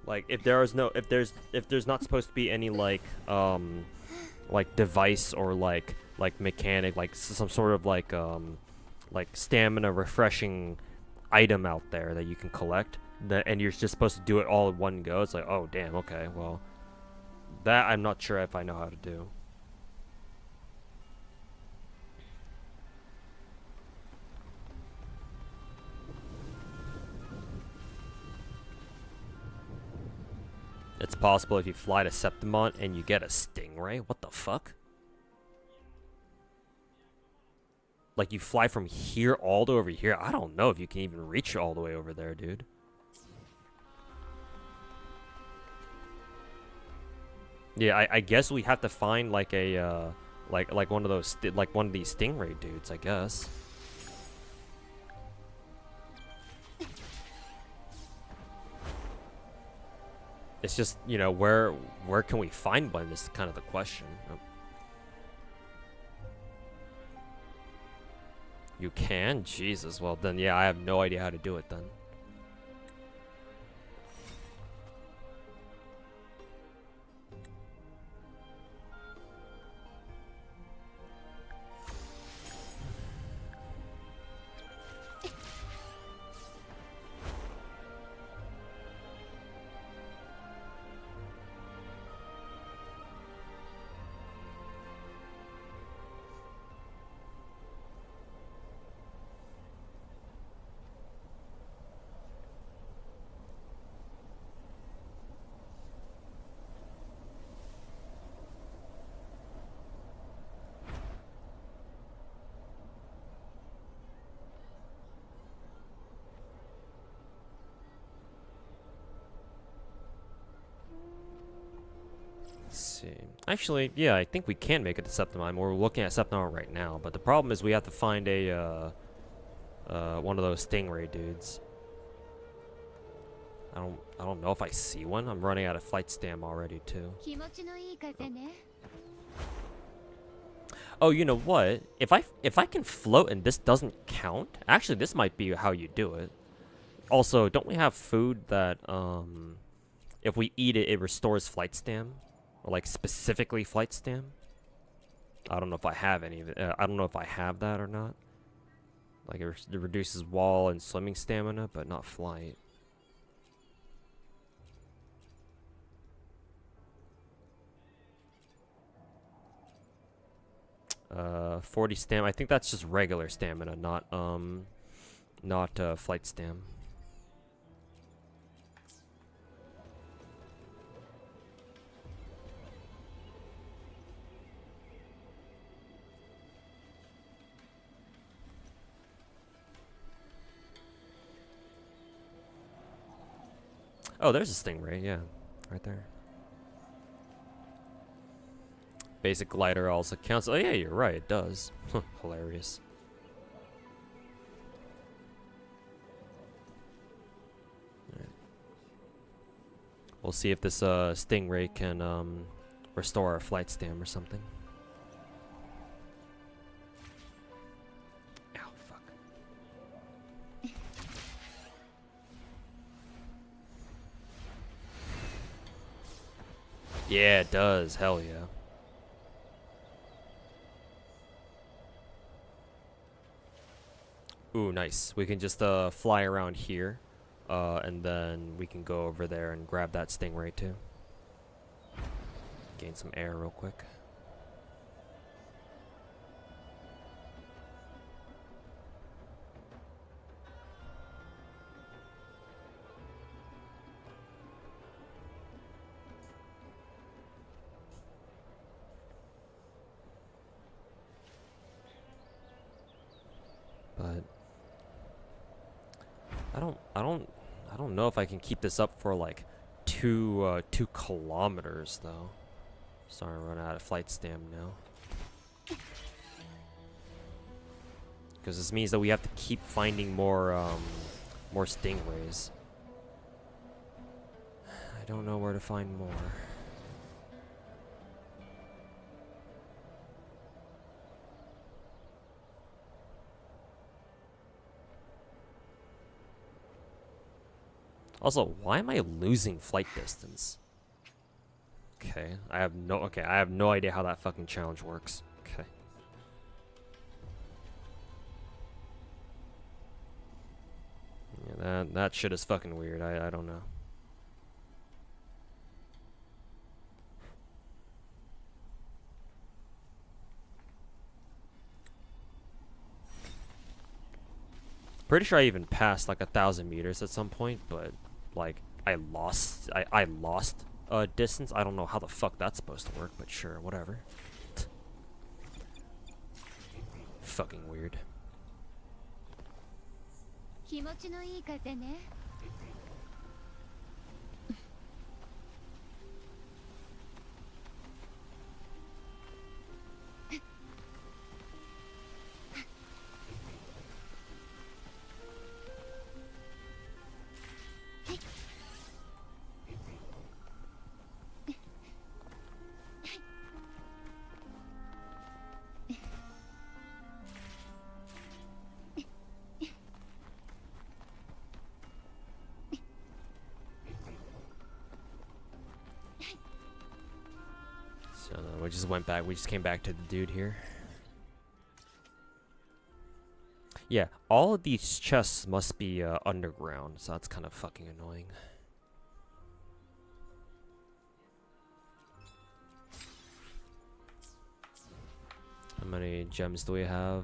Like if there's not supposed to be any like device or like mechanic, like some sort of like stamina refreshing item out there that you can collect, and you're just supposed to do it all in one go. It's like, oh damn, okay, well that I'm not sure if I know how to do. It's possible if you fly to Septimont and you get a stingray? What the fuck? Like, you fly from here all the way over here? I don't know if you can even reach all the way over there, dude. Yeah, I guess we have to find, like, a, like one of those, like, one of these stingray dudes, I guess. It's just, you know, where can we find one is kind of the question. Oh. You can? Jesus. Well, then, yeah, I have no idea how to do it then. See. Actually, yeah, I think we can make it to Septimine. We're looking at Septimine right now, but the problem is we have to find a one of those stingray dudes. I don't know if I see one. I'm running out of flight stam already too. Oh, you know what? If I can float and this doesn't count, actually this might be how you do it. Also, don't we have food that if we eat it, it restores flight stam? Or like specifically flight stam? I don't know if I have any of it. I don't know if I have that or not. Like it reduces wall and swimming stamina, but not flight. 40 stam. I think that's just regular stamina, not flight stam. Oh, there's a stingray, yeah. Right there. Basic glider also counts. Oh yeah, you're right, it does. Hilarious. Alright. We'll see if this stingray can restore our flight stam or something. Ow, fuck. Yeah, it does. Hell yeah. Ooh, nice. We can just fly around here, and then we can go over there and grab that stingray too. Gain some air real quick. But I don't know if I can keep this up for like 2 kilometers though. Starting to run out of flight stam now. Because this means that we have to keep finding more stingrays. I don't know where to find more. Also, why am I losing flight distance? Okay, I have no idea how that fucking challenge works. Okay. Yeah, that shit is fucking weird. I don't know. Pretty sure I even passed like 1,000 meters at some point, but like I lost distance. I don't know how the fuck that's supposed to work, but sure, whatever. Fucking weird. we just went back. We just came back to the dude here. Yeah, all of these chests must be underground, so that's kind of fucking annoying. How many gems do we have?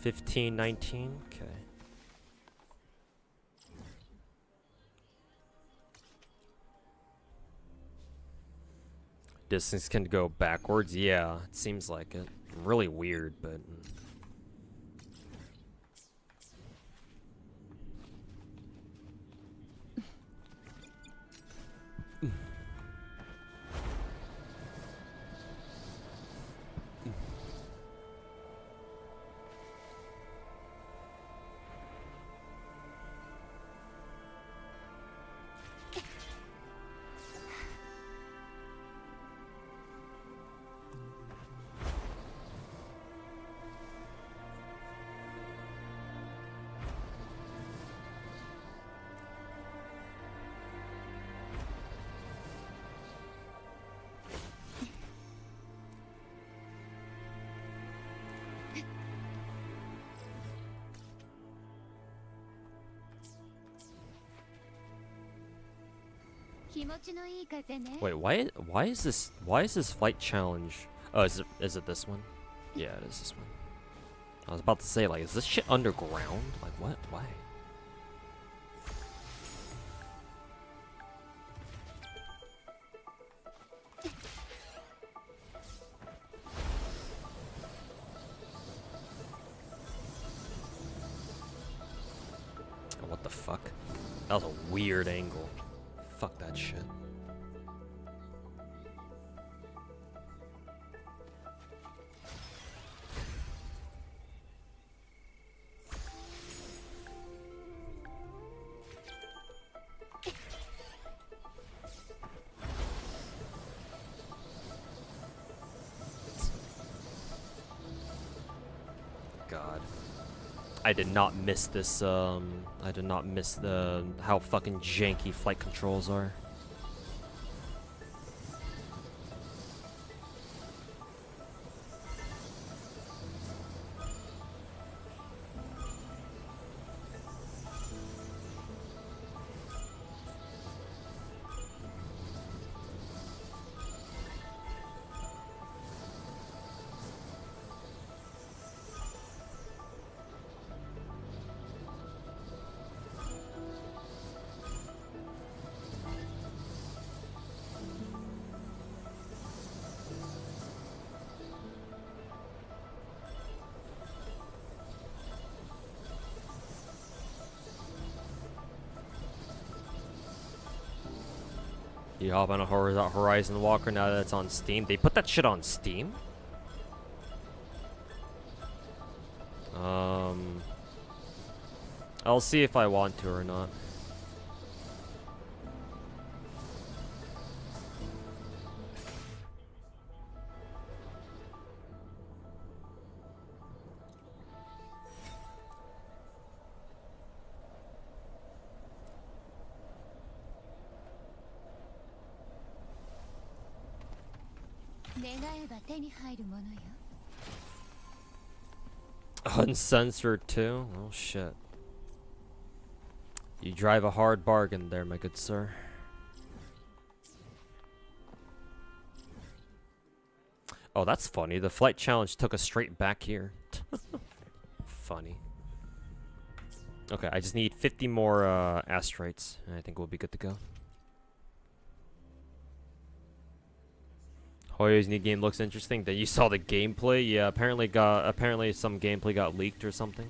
15, 19? Okay. Distance can go backwards? Yeah, it seems like it. Really weird, but... Wait, why is this flight challenge? Oh, is it this one? Yeah, it is this one. I was about to say, like, is this shit underground? Like, what? Why? Oh, what the fuck? That was a weird angle. Fuck that shit. God. I did not miss this, I did not miss the how fucking janky flight controls are. You hop on a Horizon Walker now that it's on Steam. They put that shit on Steam? I'll see if I want to or not. Uncensored too? Oh shit. You drive a hard bargain there, my good sir. Oh, that's funny. The flight challenge took us straight back here. Funny. Okay, I just need 50 more asteroids, and I think we'll be good to go. Hoyo's new game looks interesting. That you saw the gameplay? Yeah, apparently some gameplay got leaked or something.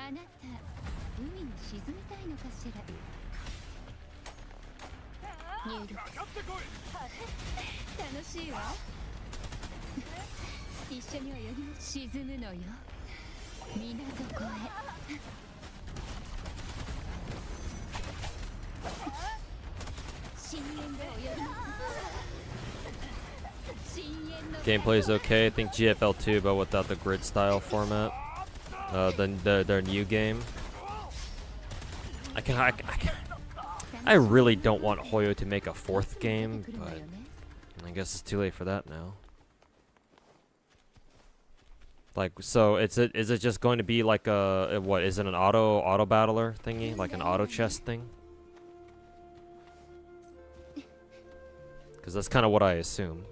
あなた海に沈みたいのかしら。入力。楽しいわ。一緒に泳ぎも沈むのよ。水底へ。深淵で泳ぎます。 Gameplay is okay. I think GFL2, but without the grid style format. Their new game. I really don't want Hoyo to make a 4th game, but I guess it's too late for that now. Like, so is it just going to be like a what? Is it an auto battler thingy, like an auto chess thing? Because that's kind of what I assume.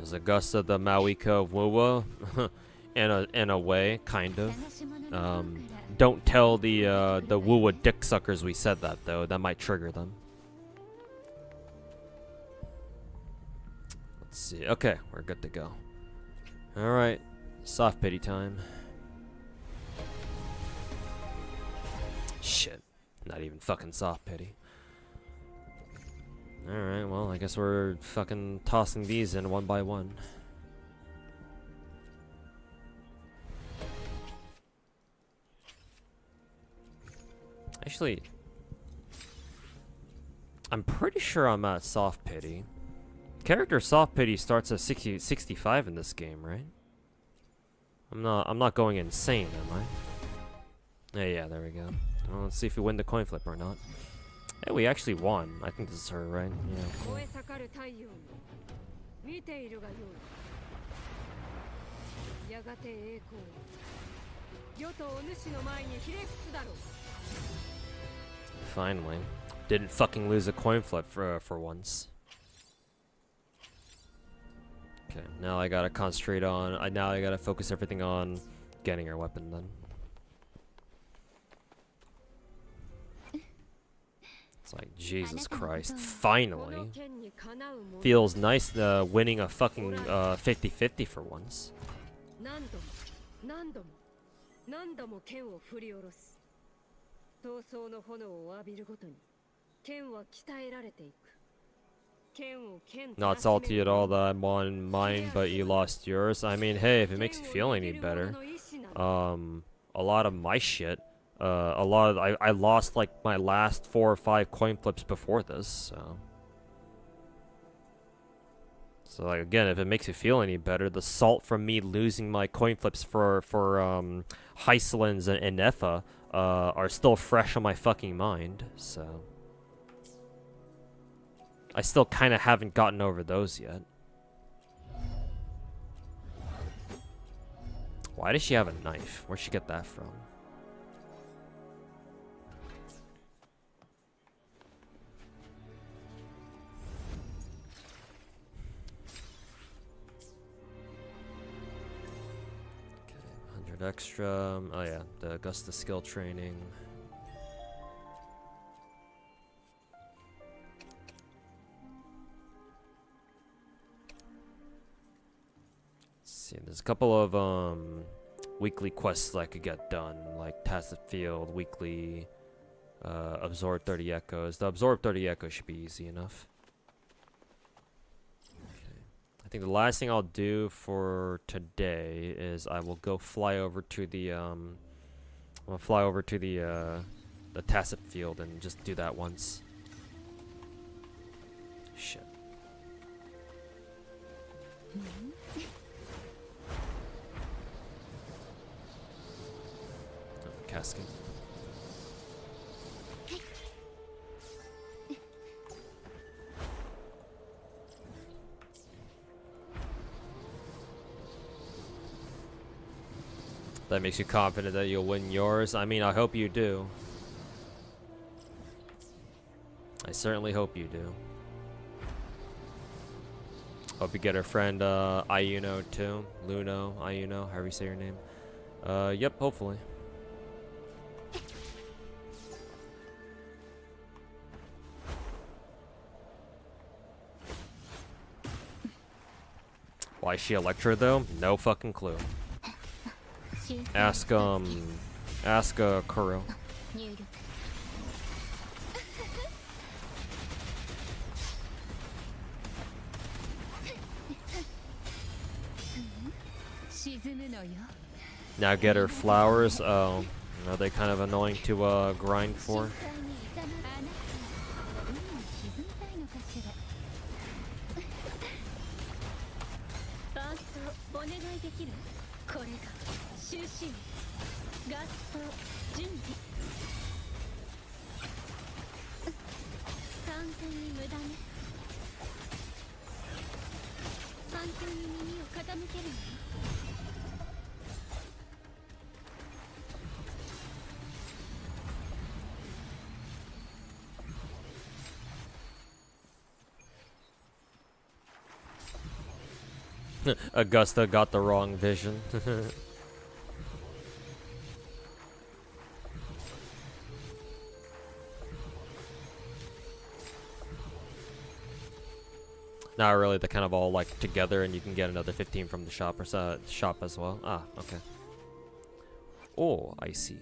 Is Augusta the Mauika of Wuwa? in a way, kind of. Don't tell the Wuwa dick suckers we said that though. That might trigger them. Let's see. Okay, we're good to go. All right, soft pity time. Shit, not even fucking soft pity. Alright, well, I guess we're fucking tossing these in one by one. Actually, I'm pretty sure I'm at soft pity. Character soft pity starts at 65 in this game, right? I'm not going insane, am I? Yeah, there we go. Well, let's see if we win the coin flip or not. Hey, we actually won. I think this is her, right? Yeah. Cool. Finally. Didn't fucking lose a coin flip for once. Okay, now I gotta concentrate on... now I gotta focus everything on getting her weapon then. It's like, Jesus Christ, finally. Feels nice winning a fucking 50-50 for once. Not salty at all that I'm on mine, but you lost yours. I mean, hey, if it makes you feel any better. A lot of my shit. I lost like my last 4 or 5 coin flips before this, so like again, if it makes you feel any better, the salt from me losing my coin flips for Heiselins and Netha are still fresh on my fucking mind, so I still kind of haven't gotten over those yet. Why does she have a knife? Where'd she get that from? Extra, oh yeah, the Augusta skill training. Let's see, there's a couple of weekly quests I could get done, like Tacit Field, weekly, absorb 30 echoes. The absorb 30 echoes should be easy enough. I think the last thing I'll do for today is I will go fly over to the the Tacit Field and just do that once. Shit. Oh, casket. That makes you confident that you'll win yours. I mean, I hope you do. I certainly hope you do. Hope you get her friend Ayuno too. Luno, Ayuno, however you say your name. Yep, hopefully. Why is she Electra though? No fucking clue. Ask Kuro. 入力沈むのよ Now get her flowers. Oh, are they kind of annoying to grind for? 深海にいざま海に沈みたいのかしら伴奏お願いできるこれが終止合奏準備完全に無駄ね環境に耳を傾けるのよ Augusta got the wrong vision. Not really, they're kind of all like together and you can get another 15 from the shop or shop as well. Ah, okay. Oh, I see.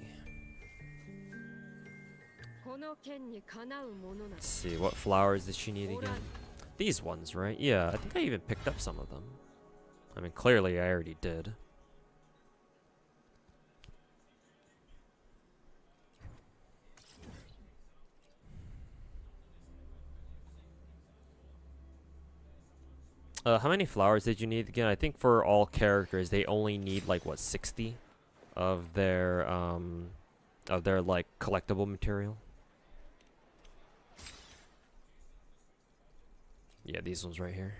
Let's see, what flowers does she need again? These ones, right? Yeah, I think I even picked up some of them. I mean, clearly I already did. How many flowers did you need again? I think for all characters, they only need like what 60 of their like collectible material. Yeah, these ones right here.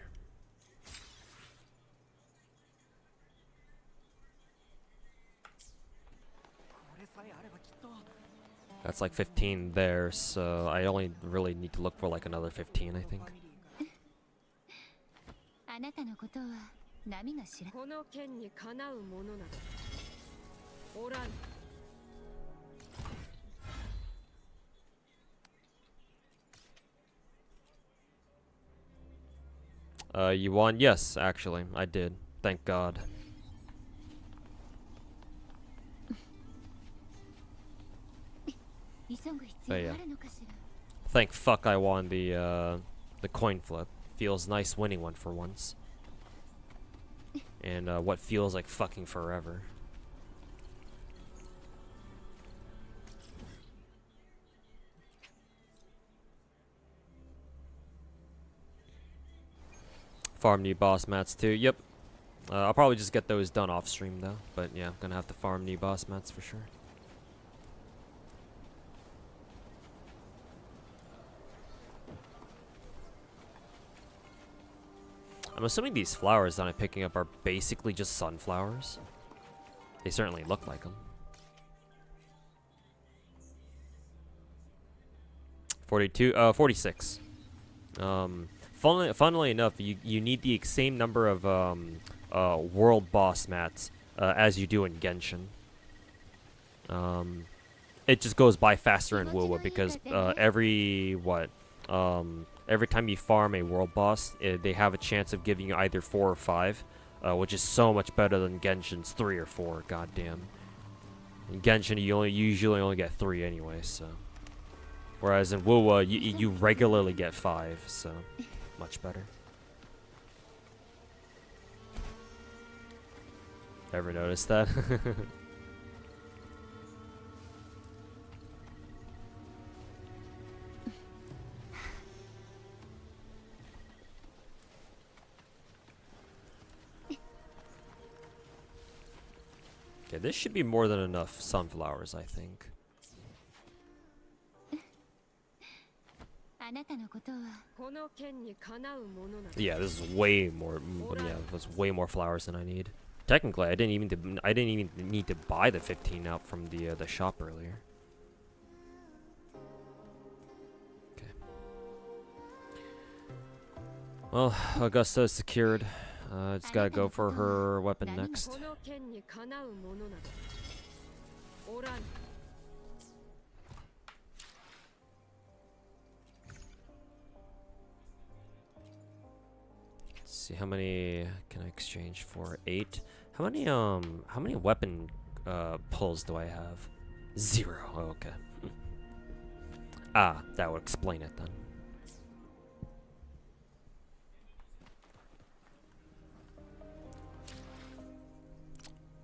That's like 15 there, so I only really need to look for like another 15, I think. あなたのことは波が知らこの剣にかなうものなどおらん You won? Yes, actually, I did. Thank God. But yeah. Thank fuck I won the coin flip. Feels nice winning one for once. And what feels like fucking forever. Farm new boss mats too. Yep. I'll probably just get those done off stream though. But yeah, I'm gonna have to farm new boss mats for sure. I'm assuming these flowers that I'm picking up are basically just sunflowers. They certainly look like them. 42, 46. Funnily enough, you need the same number of world boss mats as you do in Genshin. It just goes by faster in WoW because every time you farm a world boss, they have a chance of giving you either 4 or 5, which is so much better than Genshin's 3 or 4. Goddamn. In Genshin, you usually only get 3 anyway, so. Whereas in WoW, you regularly get 5, so much better. Ever noticed that? Okay, this should be more than enough sunflowers, I think. Yeah, this is way more. Yeah, that's way more flowers than I need. Technically, I didn't even need to buy the 15 out from the shop earlier. Okay. Well, Augusta is secured. Just gotta go for her weapon next. この剣にかなうものなどおらぬ。 Let's see, how many can I exchange for? 8. How many weapon pulls do I have? 0. Oh, okay. Ah, that would explain it then.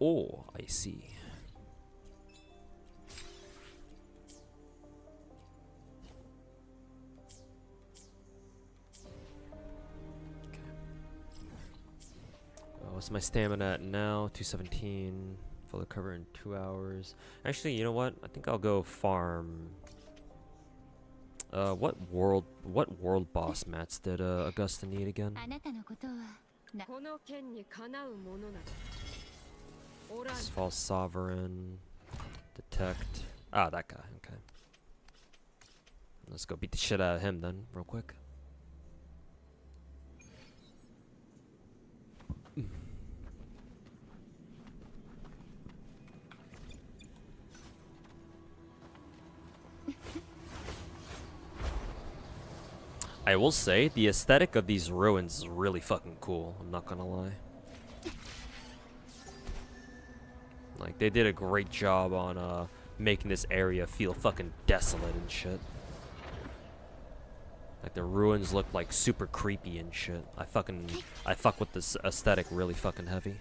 Oh, I see. What's my stamina at now? 217. Full recover in 2 hours. Actually, you know what? I think I'll go farm. What world boss mats did Augusta need again? あなたのことはなこの剣にかなうものなどおらぬ。 This false sovereign. Detect. Ah, that guy. Okay. Let's go beat the shit out of him then, real quick. I will say, the aesthetic of these ruins is really fucking cool, I'm not gonna lie. Like, they did a great job on making this area feel fucking desolate and shit. Like, the ruins look like super creepy and shit. I fuck with this aesthetic really fucking heavy.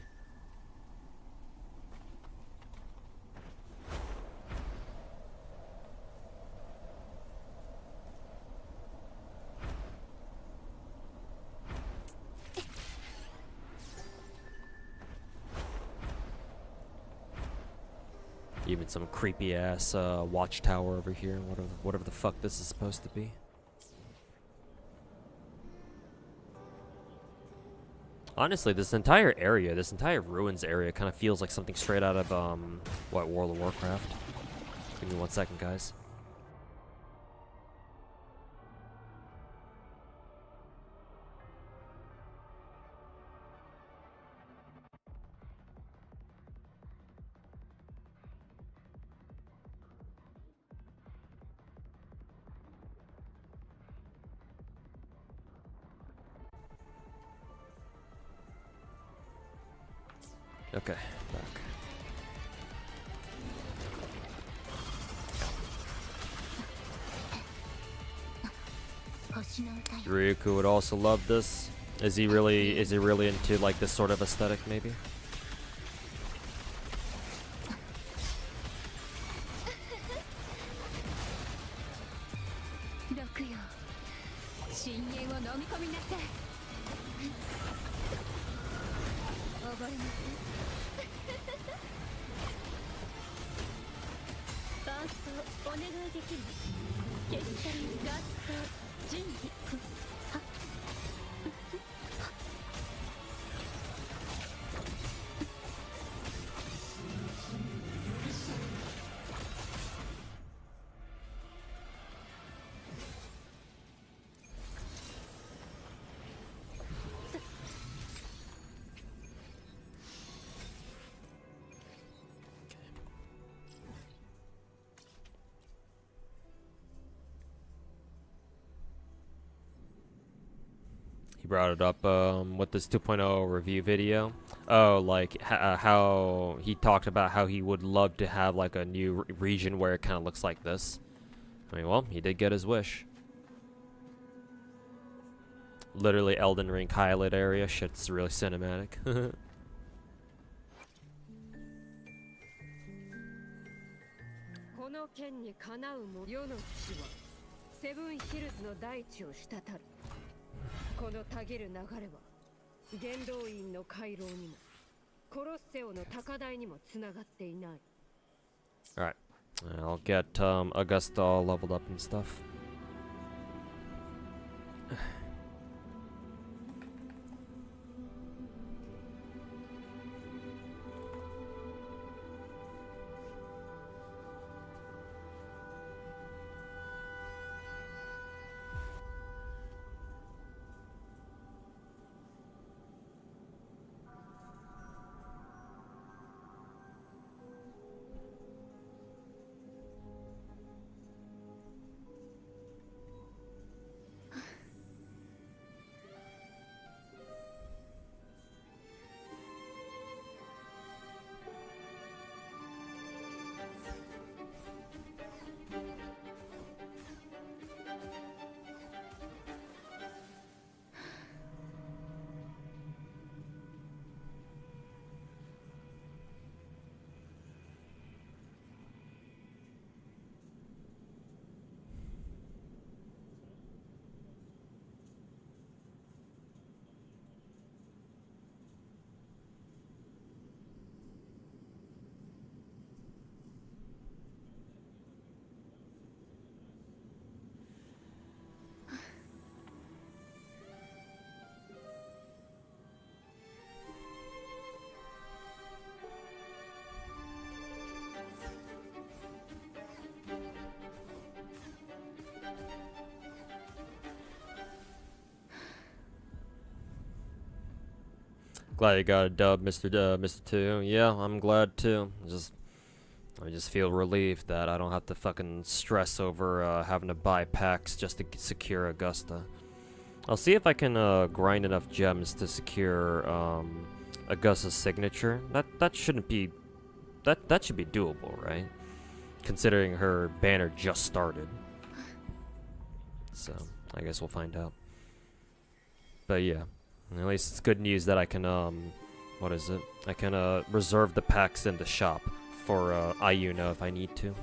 Even some creepy ass watchtower over here, whatever the fuck this is supposed to be. Honestly, this entire ruins area kind of feels like something straight out of what, World of Warcraft. Give me 1 second, guys. Okay, back. Ryuku would also love this. Is he really into like this sort of aesthetic maybe? He brought it up with this 2.0 review video. Oh, like how he talked about how he would love to have like a new region where it kind of looks like this. I mean, well, he did get his wish. Literally Elden Ring highlight area. Shit's really cinematic. この剣にかなうも世の地はセブンヒルズの大地を滴る。このたぎる流れは元老院の回廊にもコロッセオの高台にもつながっていない。 Alright, I'll get Augusta all leveled up and stuff. Glad you got a dub, Mr. 2. Yeah, I'm glad too. I just feel relieved that I don't have to fucking stress over having to buy packs just to secure Augusta. I'll see if I can grind enough gems to secure Augusta's signature. That shouldn't be that should be doable, right? Considering her banner just started. So I guess we'll find out. But yeah, at least it's good news that I can what is it? I can reserve the packs in the shop for Ayuna if I need to.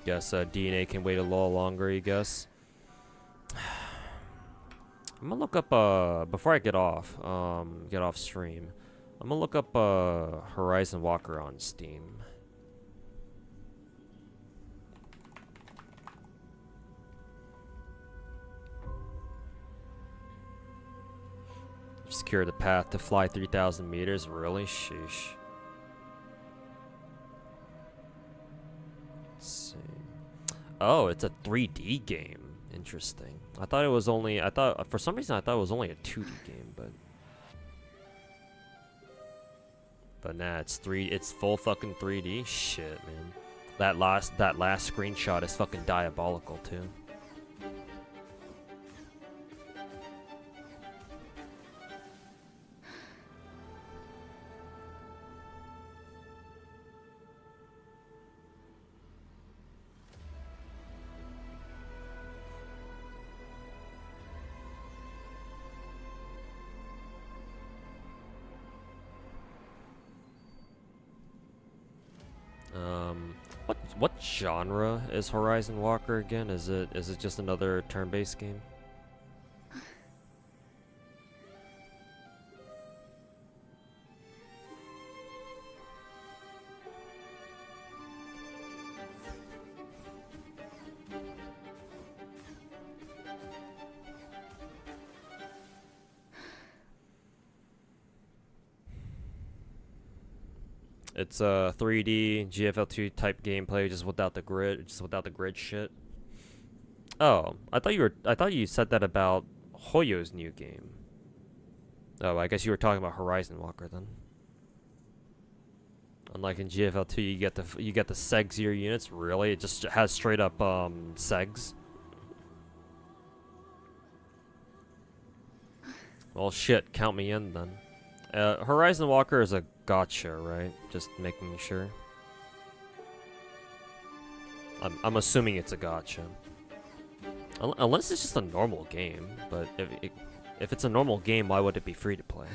Guess DNA can wait a little longer, I guess. I'm gonna look up before I get off stream. I'm gonna look up Horizon Walker on Steam. Secure the path to fly 3,000 meters. Really? Sheesh. Let's see. Oh, it's a 3D game. Interesting. I thought it was only. For some reason I thought it was only a 2D game, but nah, it's full fucking 3D. Shit, man. That last screenshot is fucking diabolical too. What genre is Horizon Walker again? Is it just another turn-based game? It's a 3D GFL2 type gameplay, just without the grid shit. Oh, I thought you said that about Hoyo's new game. Oh, I guess you were talking about Horizon Walker then. Unlike in GFL2, you get the sexier units. Really, it just has straight up segs. Well, shit, count me in then. Horizon Walker is a gacha, right? Just making sure. I'm assuming it's a gacha. Unless it's just a normal game, but if it's a normal game, why would it be free to play?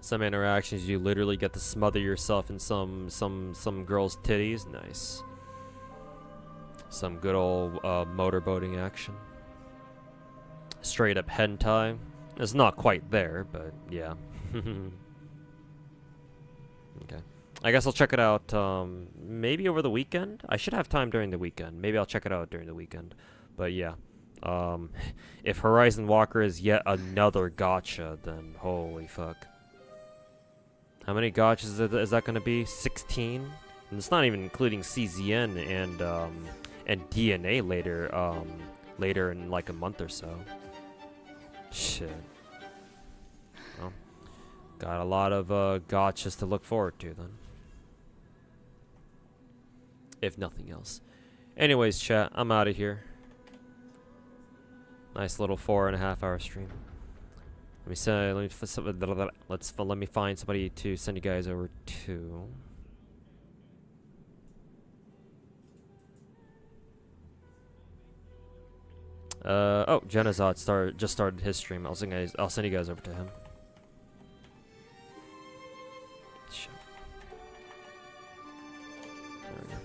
Some interactions you literally get to smother yourself in some girl's titties. Nice. Some good old motorboating action. Straight up hentai. It's not quite there, but yeah. Okay. I guess I'll check it out maybe over the weekend. I should have time during the weekend. Maybe I'll check it out during the weekend. But yeah. If Horizon Walker is yet another gacha, then holy fuck. How many gachas is that going to be? 16? And it's not even including CZN and DNA later in like a month or so. Shit. Well, got a lot of gachas to look forward to then. If nothing else. Anyways, chat, I'm out of here. Nice little 4.5 hour stream. Let me find somebody to send you guys over to. Oh, Genazot just started his stream. I'll send you guys over to him. Shit. There we go.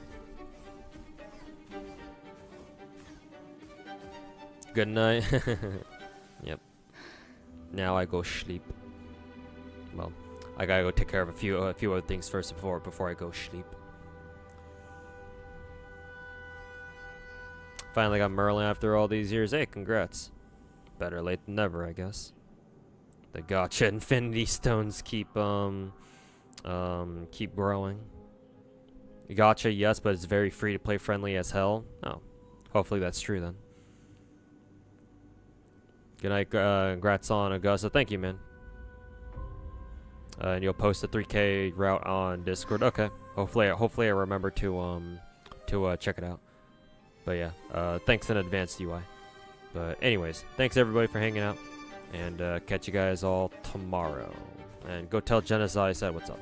Good night. Yep. Now I go sleep. Well, I gotta go take care of a few other things first before I go sleep. Finally got Merlin after all these years. Hey, congrats. Better late than never, I guess. The gacha infinity stones keep growing. Gacha, yes, but it's very free to play friendly as hell. Oh, hopefully that's true then. Good night, congrats on Augusta. Thank you, man. And you'll post the 3K route on Discord. Okay. Hopefully I remember to check it out. But yeah, thanks in advance, UI. But anyways, thanks everybody for hanging out, and catch you guys all tomorrow. And go tell Genesis I said what's up.